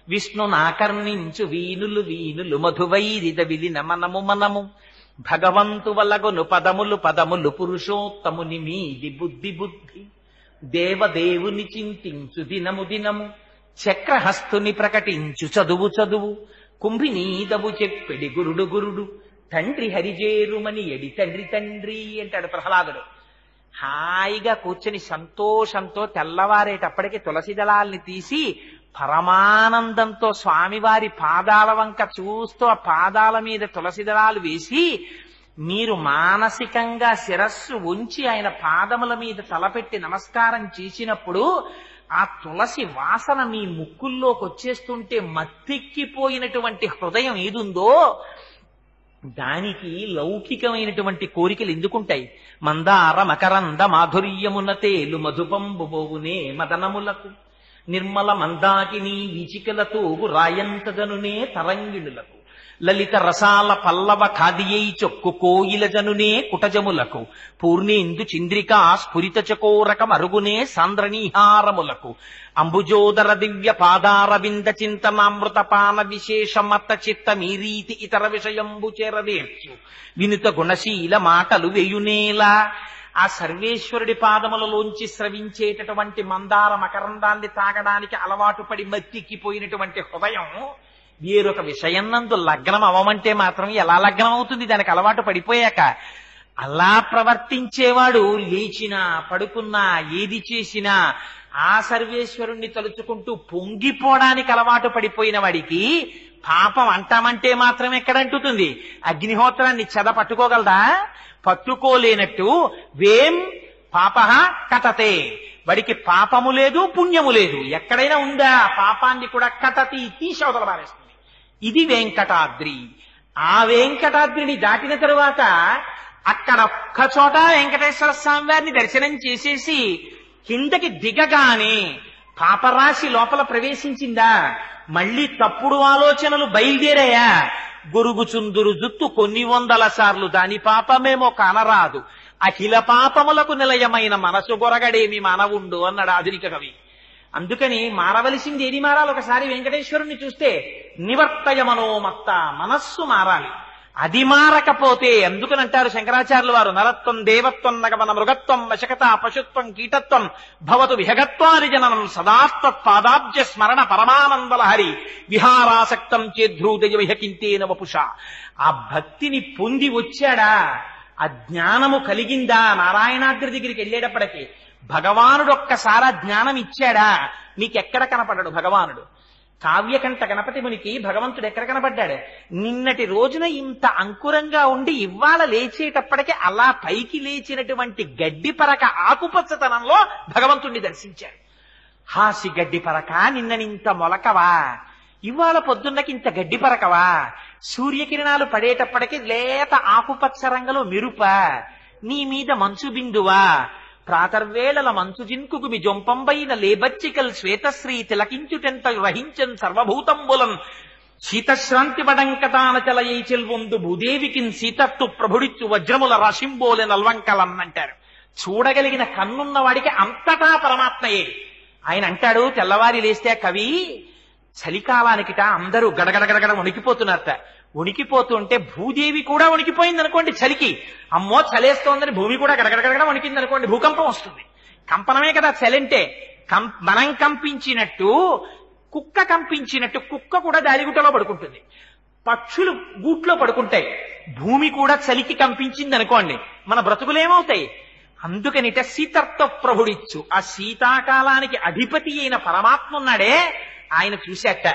B: విష్ణు నాకర్ణించు వీనులు వీనులు మధువైరిద విలిన మనము మనము, భగవంతు వలగొను పదములు పదములు పురుషోత్తముని మీది బుద్ధి బుద్ధి, దేవదేవుని చింతించు దినము దినము, చక్రహస్తుని ప్రకటించు చదువు చదువు, కుంభినీదవు చెప్పెడి గురుడు గురుడు, తండ్రి హరిజేరుమని ఎడి తండ్రి తండ్రి అంటాడు ప్రహ్లాదుడు. హాయిగా కూర్చొని సంతోషంతో తెల్లవారేటప్పటికి తులసి దళాల్ని తీసి పరమానందంతో స్వామివారి పాదాల వంక చూస్తూ ఆ పాదాల మీద తులసి దళాలు వేసి మీరు మానసికంగా శిరస్సు ఉంచి ఆయన పాదముల మీద తలపెట్టి నమస్కారం చేసినప్పుడు ఆ తులసి వాసన మీ ముక్కుల్లోకి వచ్చేస్తుంటే మత్తెక్కిపోయినటువంటి హృదయం ఏదుందో దానికి లౌకికమైనటువంటి కోరికలు ఎందుకుంటాయి? మందార మకరంద మాధుర్యమున తేలు మధుపంబుబోవునే మదనములకు, నిర్మల మందాకిని వీచికలతో రాయంతదనునే తరంగిణులకు, లలిత రసాల పల్లవ ఖాదియై చొక్కు కోయిల జనునే కుటజములకు పూర్ణేందు చింద్రికా స్ఫురిత చకోరక మరుగునే సాంద్రనీహారములకు అంబుజోదర దివ్య పాదారవింద చింతనామృత పాన విశేషమత్త చిత్త మీరీతి ఇతర విషయంబు చేరవేర్చు వినుత గుణశీల మాటలు వేయునేలా. ఆ సర్వేశ్వరుడి పాదములలోంచి స్రవించేటటువంటి మందార మకరందాన్ని తాగడానికి అలవాటు పడి మత్తిక్కిపోయినటువంటి హృదయం వేరొక విషయం నందు లగ్నం అవ్వమంటే మాత్రం ఎలా లగ్నం అవుతుంది దానికి అలవాటు పడిపోయాక? అలా ప్రవర్తించేవాడు లేచినా పడుకున్నా ఏది చేసినా ఆ సర్వేశ్వరుణ్ణి తలుచుకుంటూ పొంగిపోవడానికి అలవాటు పడిపోయిన వాడికి పాపం అంటామంటే మాత్రం ఎక్కడంటుతుంది? అగ్నిహోత్రాన్ని చెద పట్టుకోగలదా? పట్టుకోలేనట్టు వేం పాపః కటతే, వాడికి పాపము లేదు పుణ్యము లేదు. ఎక్కడైనా ఉందా? పాపాన్ని కూడా కటతి తీసి అవతల పారేస్తుంది. ఇది వెంకటాద్రి. ఆ వెంకటాద్రిని దాటిన తరువాత అక్కడ ఒక్క చోట వెంకటేశ్వర స్వామి వారిని దర్శనం చేసేసి కిందకి దిగగానే పాపరాశి లోపల ప్రవేశించిందా? మళ్ళీ తప్పుడు ఆలోచనలు బయలుదేరాయా? గొరుగుచుందురు జుత్తు కొన్ని వందల సార్లు దాని పాపమేమో కానరాదు, అఖిల పాపములకు నిలయమైన మనసు గొరగడేమి మానవుండు అన్నాడు ఆధునిక కవి. అందుకని మారవలసింది ఏది మారాలి? ఒకసారి వెంకటేశ్వరుణ్ణి చూస్తే నివర్తయ మనోమత్త, మనస్సు మారాలి. అది మారకపోతే అందుకనంటారు శంకరాచార్యుల వారు, నరత్వం దేవత్వం నగమన మృగత్వం వశకత పశుత్వం కీటత్వం భవతు విహగత్వాని జననం సదాస్తత్ పాదాబ్జ స్మరణ పరమానందలహరి విహారాసక్తం చేద్రూదయ విహకింతేన వపుష. ఆ భక్తిని పొంది వచ్చాడా? ఆ జ్ఞానము కలిగిందా? నారాయణాద్రి దగ్గరికి వెళ్ళేటప్పటికి భగవానుడు ఒక్కసారి ఆ జ్ఞానం ఇచ్చాడా? నీకెక్కడ కనపడ్డాడు భగవానుడు? కావ్యకంఠ గణపతి మునికి భగవంతుడు ఎక్కడ కనపడ్డాడు? నిన్నటి రోజున ఇంత అంకురంగా ఉండి ఇవాళ లేచేటప్పటికి అలా పైకి లేచినటువంటి గడ్డి పరక ఆకుపచ్చతనంలో భగవంతుణ్ణి దర్శించాడు. హాసి గడ్డి పరక, నిన్ననింత మొలకవా, ఇవాళ పొద్దున్నకి ఇంత గడ్డి పరకవా, సూర్యకిరణాలు పడేటప్పటికి లేత ఆకుపచ్చ రంగులో మెరుప, నీ మీద మంచు బిందువా, ప్రాతర్వేళల మంచు జిన్కుగుమి జొంపంబైన లేబచ్చికల్ శ్వేతశ్రీ తిలకించుటెంత వహించన్ సర్వభూతంబులం శీతశ్రాంతి బడంకటానచలయై చెల్వొందు భూదేవికిన్ సీతత్తు ప్రభుడిచ్చు వజ్రముల రాశింబోలె నల్వంకలన్నంటారు. చూడగలిగిన కన్నున్న వాడికి అంతటా పరమాత్మయే. ఆయన అంటాడు, తెల్లవారి లేస్తే కవి, చలికాలానికిట అందరూ గడగడగడగడ వణికిపోతున్నారట. వణికిపోతుంటే భూదేవి కూడా వణికిపోయింది అనుకోండి చలికి, అమ్మో చలేస్తోందని భూమి కూడా గడగడగడ వణికింది అనుకోండి, భూకంపం వస్తుంది. కంపనమే కదా చలంటే. మనం కంపించినట్టు కుక్క కంపించినట్టు కుక్క కూడా దారిగుట్టలో పడుకుంటుంది, పక్షులు గూట్లో పడుకుంటాయి. భూమి కూడా చలికి కంపించింది అనుకోండి, మన బ్రతుకులేమవుతాయి? అందుకనిట సీతత్వ ప్రభుడిచ్చు, ఆ శీతాకాలానికి అధిపతి అయిన పరమాత్మ ఉన్నాడే, ఆయన చూశాట,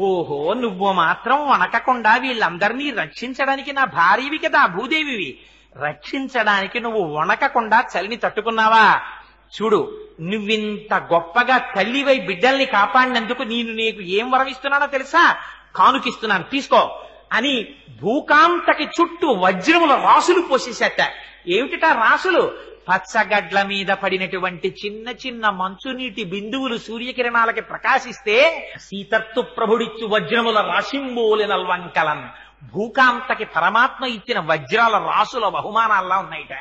B: ఓహో నువ్వు మాత్రం వణకకుండా వీళ్ళందరినీ రక్షించడానికి నా భార్యవి కదా భూదేవివి, రక్షించడానికి నువ్వు వణకకుండా చలిని తట్టుకున్నావా? చూడు, నువ్వింత గొప్పగా తల్లివై బిడ్డల్ని కాపాడినందుకు నీకు ఏం వరమిస్తున్నానో తెలుసా? కానుకిస్తున్నాను, తీసుకో అని భూకాంతకి చుట్టూ వజ్రముల రాసులు పోసేసేట. ఏమిటిటా రాసులు? పచ్చగడ్ల మీద పడినటువంటి చిన్న చిన్న మంచునీటి బిందువులు సూర్యకిరణాలకి ప్రకాశిస్తే సీతత్తు ప్రభుడిచ్చు వజ్రముల రాశింబోలె నల్వంకలన్, భూకాంతకి పరమాత్మ ఇచ్చిన వజ్రాల రాసుల బహుమానాల్లా ఉన్నాయిట.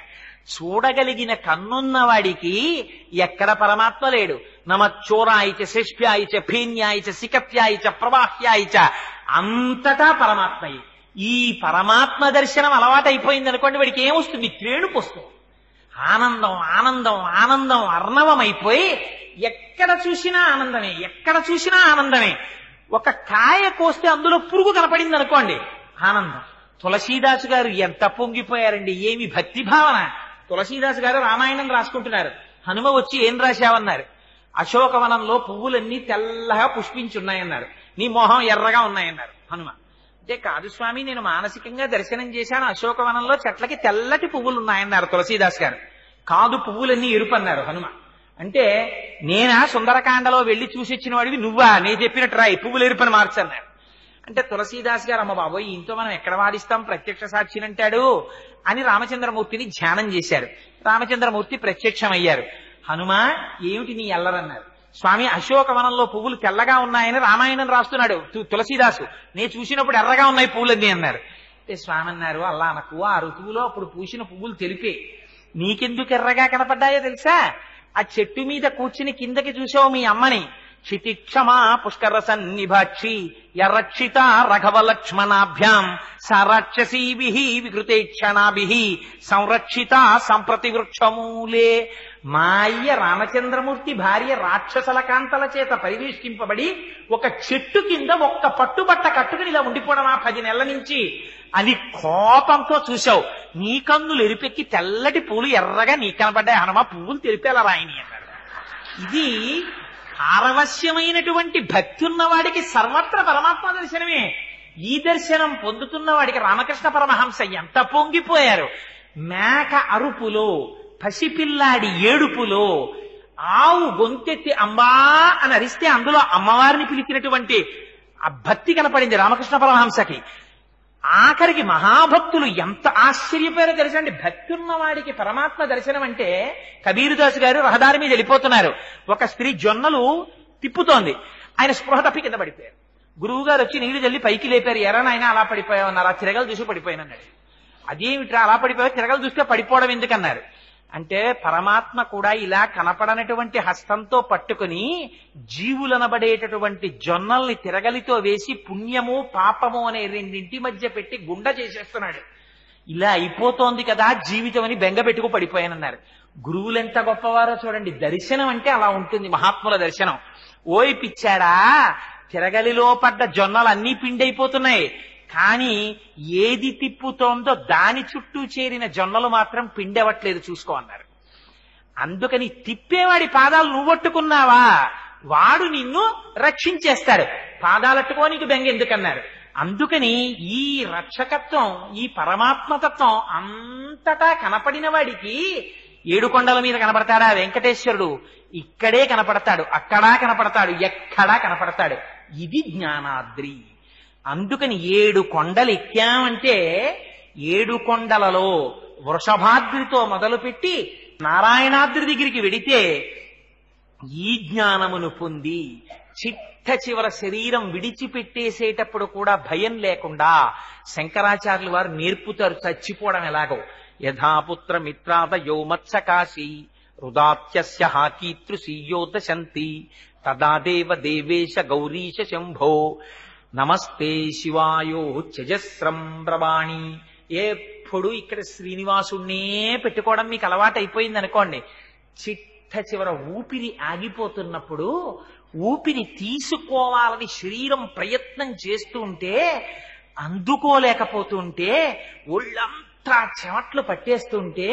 B: చూడగలిగిన కన్నున్న వాడికి ఎక్కడ పరమాత్మ లేడు. నమచ్చోరాయిచ శిష్ప్యాయిచ ఫేన్యాయిచ సికప్యాయిచ ప్రవాహ్యాయిచ, అంతటా పరమాత్మయే. ఈ పరమాత్మ దర్శనం అలవాటైపోయింది అనుకోండి, వాడికి ఏమొస్తుంది? త్రేణుపు వస్తుంది. ఆనందం ఆనందం ఆనందం అర్ణవమైపోయి ఎక్కడ చూసినా ఆనందమే, ఎక్కడ చూసినా ఆనందమే. ఒక కాయ కోస్తే అందులో పురుగు కనపడింది అనుకోండి, ఆనందం. తులసీదాసు గారు ఎంత పొంగిపోయారండి, ఏమి భక్తి భావన. తులసీదాసు గారు రామాయణం రాసుకుంటున్నారు. హనుమ వచ్చి ఏం రాశావన్నారు? అశోకవనంలో పువ్వులన్నీ తెల్లగా పుష్పించున్నాయన్నారు, నీ మొహం ఎర్రగా ఉన్నాయన్నారు హనుమ. అంటే కాదు స్వామి, నేను మానసికంగా దర్శనం చేశాను, అశోకవనంలో చెట్లకి తెల్లటి పువ్వులు ఉన్నాయన్నారు తులసీదాస్ గారు. కాదు, పువ్వులన్నీ ఎరుపు అన్నారు హనుమ. అంటే నేనా సుందరకాండలో వెళ్లి చూసి వచ్చిన వాడివి నువ్వా? నేను చెప్పినట్టు రాయి, పువ్వులు ఎరుపని మార్చన్నారు. అంటే తులసీదాస్ గారు, అమ్మ బాబోయ్ ఇంతో మనం ఎక్కడ వాదిస్తాం, ప్రత్యక్ష సాక్షినంటాడు అని రామచంద్రమూర్తిని ధ్యానం చేశారు. రామచంద్రమూర్తి ప్రత్యక్షమయ్యారు. హనుమ ఏమిటి నీ అల్లరన్నారు. స్వామి అశోకవనంలో పువ్వులు తెల్లగా ఉన్నాయని రామాయణం రాస్తున్నాడు తులసీదాసు. నేను చూసినప్పుడు ఎర్రగా ఉన్నాయి పువ్వులన్నీ అన్నారు. స్వామి అన్నారు, అలా అనకు, ఆ ఋతువులో అప్పుడు పూసిన పువ్వులు తెలిపే. నీకెందుకు ఎర్రగా కనపడ్డాయో తెలుసా? ఆ చెట్టు మీద కూర్చుని కిందకి చూసావు మీ అమ్మని. క్షితిక్షమా పుష్కర సన్నిభాక్షి యరక్షిత రఘవ లక్ష్మణాభ్యాం సారాక్షసీభి వికృతేక్షణాభి సంరక్షిత సంప్రతి వృక్షమూలే. మా అయ్య రామచంద్రమూర్తి భార్య రాక్షసల కాంతల చేత పరివేష్టింపబడి ఒక చెట్టు కింద ఒక్క పట్టుబట్ట కట్టుకుని ఇలా ఉండిపోవడం 10 నెలల నుంచి అని కోపంతో చూశావు. నీ కన్నులు ఎరిపెక్కి తెల్లటి పూలు ఎర్రగా నీ కనబడ్డాయి హనుమ, పువ్వులు తెలిపేలా రాయని అన్నాడు. ఇది పారవశ్యమైనటువంటి భక్తి ఉన్నవాడికి సర్వత్ర పరమాత్మ దర్శనమే. ఈ దర్శనం పొందుతున్న వాడికి రామకృష్ణ పరమహంస ఎంత పొంగిపోయారు. మేక అరుపులో, పసిపిల్లాడి ఏడుపులో, ఆవు గొంతెత్తి అంబా అని అరిస్తే అందులో అమ్మవారిని పిలిచినటువంటి ఆ భక్తి కనపడింది రామకృష్ణ పరమహంసకి. ఆఖరికి మహాభక్తులు ఎంత ఆశ్చర్యపోయారో తెలుసండి. భక్తి ఉన్నవాడికి పరమాత్మ దర్శనం అంటే, కబీరుదాసు గారు రహదారి మీద వెళ్ళిపోతున్నారు. ఒక స్త్రీ జొన్నలు తిప్పుతోంది. ఆయన స్పృహ తప్పి కింద పడిపోయారు. గురువు గారు వచ్చి నీళ్లు చల్లి పైకి లేపారు. ఎరానాయన అలా పడిపోయావు అన్నారు. ఆ తిరగలు చూసి పడిపోయానన్నాడు. అదేమిట్రా అలా పడిపోయావు, తిరగలు చూస్తే పడిపోవడం ఎందుకన్నారు. అంటే పరమాత్మ కూడా ఇలా కనపడనటువంటి హస్తంతో పట్టుకుని జీవులనబడేటటువంటి జొన్నల్ని తిరగలితో వేసి పుణ్యము పాపము అనే రెండింటి మధ్య పెట్టి గుండ చేసేస్తున్నాడు. ఇలా అయిపోతోంది కదా జీవితం అని బెంగ పెట్టుకు పడిపోయానన్నారు. గురువులెంత గొప్పవారో చూడండి. దర్శనం అంటే అలా ఉంటుంది, మహాత్ముల దర్శనం. ఓయ్ పిచ్చాడా, తిరగలిలో పడ్డ జొన్నలు అన్నీ పిండైపోతున్నాయి, కానీ ఏది తిప్పుతోందో దాని చుట్టూ చేరిన జొన్నలు మాత్రం పిండవట్లేదు, చూసుకో అన్నారు. అందుకని తిప్పేవాడి పాదాలు నువ్వొట్టుకున్నావా వాడు నిన్ను రక్షించేస్తాడు. పాదాలట్టుకో నీకు బెంగ ఎందుకన్నారు. అందుకని ఈ రక్షకత్వం, ఈ పరమాత్మతత్వం అంతటా కనపడిన వాడికి 7 కొండల మీద కనపడతాడా వెంకటేశ్వరుడు? ఇక్కడే కనపడతాడు, అక్కడా కనపడతాడు, ఎక్కడా కనపడతాడు. ఇది జ్ఞానాద్రి. అందుకని 7 కొండలు ఎక్కామంటే 7 కొండలలో వృషభాద్రితో మొదలుపెట్టి నారాయణాద్రి దగ్గరికి వెడితే ఈ జ్ఞానమును పొంది చిట్ట చివర శరీరం విడిచిపెట్టేసేటప్పుడు కూడా భయం లేకుండా శంకరాచార్యులు వారు నేర్పుతారు చచ్చిపోవడం ఎలాగో. యథాపుత్ర మిత్రాద యోమత్సకాశి హృదాత్యస్య హాకీతృశీయోదశంతి తదా దేవ దేవేశ గౌరీశ శంభో నమస్తే శివాయో త్యజస్రం బ్రవాణి. ఎప్పుడు ఇక్కడ శ్రీనివాసుణ్ణే పెట్టుకోవడం మీకు అలవాటు అయిపోయింది అనుకోండి. చిట్ట చివర ఊపిరి ఆగిపోతున్నప్పుడు ఊపిరి తీసుకోవాలని శరీరం ప్రయత్నం చేస్తూ ఉంటే అందుకోలేకపోతుంటే ఒళ్ళంతా చెమట్లు పట్టేస్తుంటే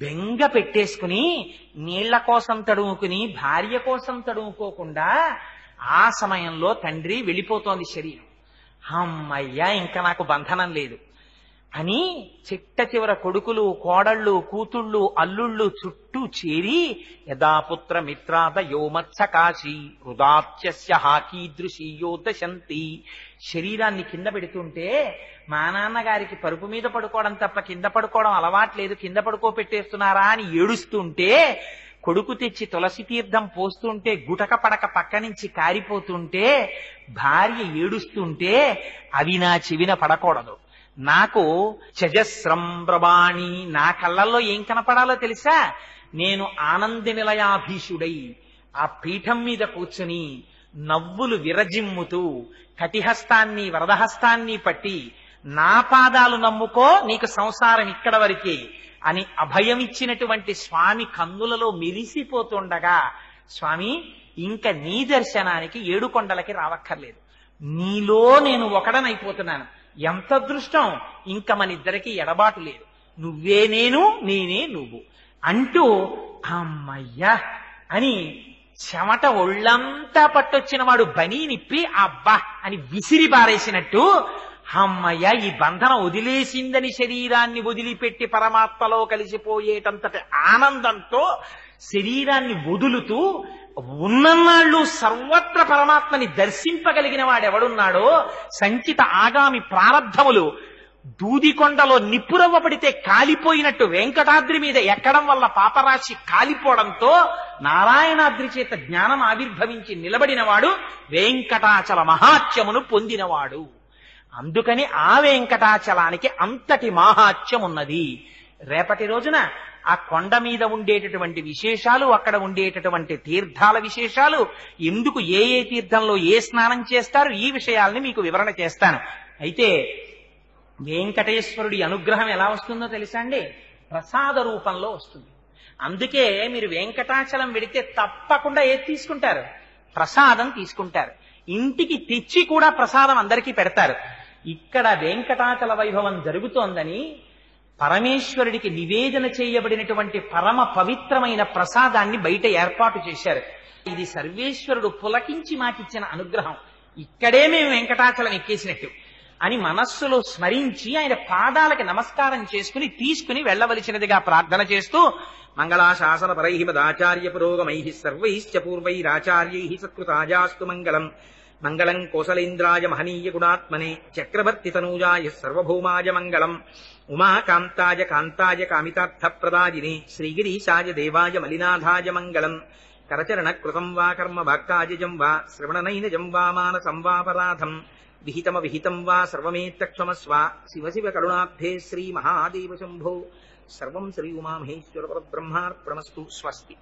B: బెంగ పెట్టేసుకుని నీళ్ల కోసం తడుముకుని భార్య కోసం తడుముకోకుండా ఆ సమయంలో తండ్రి వెళ్ళిపోతోంది శరీరం. అమ్మయ్యా ఇంకా నాకు బంధనం లేదు అని చిట్ట చివర కొడుకులు, కోడళ్ళు, కూతుళ్ళు, అల్లుళ్ళు చుట్టూ చేరి యథాపుత్ర మిత్రాద యోమత్సకాశి హృదాత్యస్య హాకీదృశీయోదశంతి. శరీరాన్ని కింద పెడుతుంటే మా నాన్నగారికి పరుపు మీద పడుకోవడం తప్ప కింద పడుకోవడం అలవాట్లేదు, కింద పడుకోపెట్టేస్తున్నారా అని ఏడుస్తుంటే కొడుకు తెచ్చి తులసి తీర్థం పోస్తుంటే గుటక పడక పక్క నుంచి కారిపోతుంటే భార్య ఏడుస్తుంటే అవి నా చెవిన పడకూడదు. నాకు చజస్రం బ్రవాణి, నా కళ్ళల్లో ఏం కనపడాలో తెలుసా? నేను ఆనంద నిలయాధీశుడై ఆ పీఠం మీద కూర్చుని నవ్వులు విరజిమ్ముతూ కటిహస్తాన్ని వరదహస్తాన్ని పట్టి నా పాదాలు నమ్ముకో నీకు సంసారం ఇక్కడ వరకే అని అభయమిచ్చినటువంటి స్వామి కన్నులలో మెరిసిపోతుండగా, స్వామి ఇంక నీ దర్శనానికి 7 కొండలకి రావక్కర్లేదు, నీలో నేను ఒకడనైపోతున్నాను. ఎంత అదృష్టం! ఇంక మనిద్దరికి ఎడబాటు లేదు, నువ్వే నేను నేనే నువ్వు అంటూ అమ్మయ్యా అని చెమట ఒళ్ళంతా పట్టొచ్చిన వాడు బనీ నిప్పి అబ్బా అని విసిరి పారేసినట్టు అమ్మయ్య ఈ బంధన వదిలేసిందని శరీరాన్ని వదిలిపెట్టి పరమాత్మలో కలిసిపోయేటంతటి ఆనందంతో శరీరాన్ని వదులుతూ ఉన్నన్నాళ్ళు సర్వత్ర పరమాత్మని దర్శింపగలిగిన వాడెవడున్నాడో సంచిత ఆగామి ప్రారబ్ధములు దూదికొండలో నిప్పురవ్వ పడితే కాలిపోయినట్టు వెంకటాద్రి మీద ఎక్కడం వల్ల పాపరాశి కాలిపోవడంతో నారాయణాద్రి చేత జ్ఞానం ఆవిర్భవించి నిలబడినవాడు వెంకటాచల మహాత్యమును పొందినవాడు. అందుకని ఆ వెంకటాచలానికి అంతటి మాహాత్యం ఉన్నది. రేపటి రోజున ఆ కొండ మీద ఉండేటటువంటి విశేషాలు, అక్కడ ఉండేటటువంటి తీర్థాల విశేషాలు, ఎందుకు ఏ ఏ తీర్థంలో ఏ స్నానం చేస్తారు, ఈ విషయాల్ని మీకు వివరణ చేస్తాను. అయితే వెంకటేశ్వరుడి అనుగ్రహం ఎలా వస్తుందో తెలుసా అండి? ప్రసాద రూపంలో వస్తుంది. అందుకే మీరు వెంకటాచలం వెడితే తప్పకుండా ఏది తీసుకుంటారు? ప్రసాదం తీసుకుంటారు. ఇంటికి తెచ్చి కూడా ప్రసాదం అందరికీ పెడతారు. ఇక్కడ వెంకటాచల వైభవం జరుగుతోందని పరమేశ్వరుడికి నివేదన చేయబడినటువంటి పరమ పవిత్రమైన ప్రసాదాన్ని బయట ఏర్పాటు చేశారు. ఇది సర్వేశ్వరుడు పులకించి మాకిచ్చిన అనుగ్రహం, ఇక్కడే మేము వెంకటాచలం ఎక్కేసినట్టు అని మనస్సులో స్మరించి ఆయన పాదాలకి నమస్కారం చేసుకుని తీసుకుని వెళ్లవలసినదిగా ప్రార్థన చేస్తూ మంగళాశాసన పరై మదాచార్య పురోగమై సర్వైశ్చ పూర్వైరాచార్యై సత్కృతాజాస్తు మంగళం. మంగళం కోసలేంద్రాయ మహనీయ గుణాత్మనే చక్రవర్తి తనూజాయ సర్వభౌమాయ మంగళం. ఉమాకాంతాయ కాంతాయ కామితార్థప్రదాయినే శ్రీగిరీశాయ దేవాయ మలినాథాయ మంగళం. కరచరణ కృతం వా కర్మ వాక్కాజం వా శ్రవణనైనజం వా మానసం వాపరాధం విహితం వా సర్వమేత్తక్షమస్వ. శివ శివ కరుణాబ్ధే శ్రీ మహాదేవ శంభో. సర్వం శ్రీ ఉమామహేశ్వర పరబ్రహ్మార్పణమస్తు. స్వస్తి.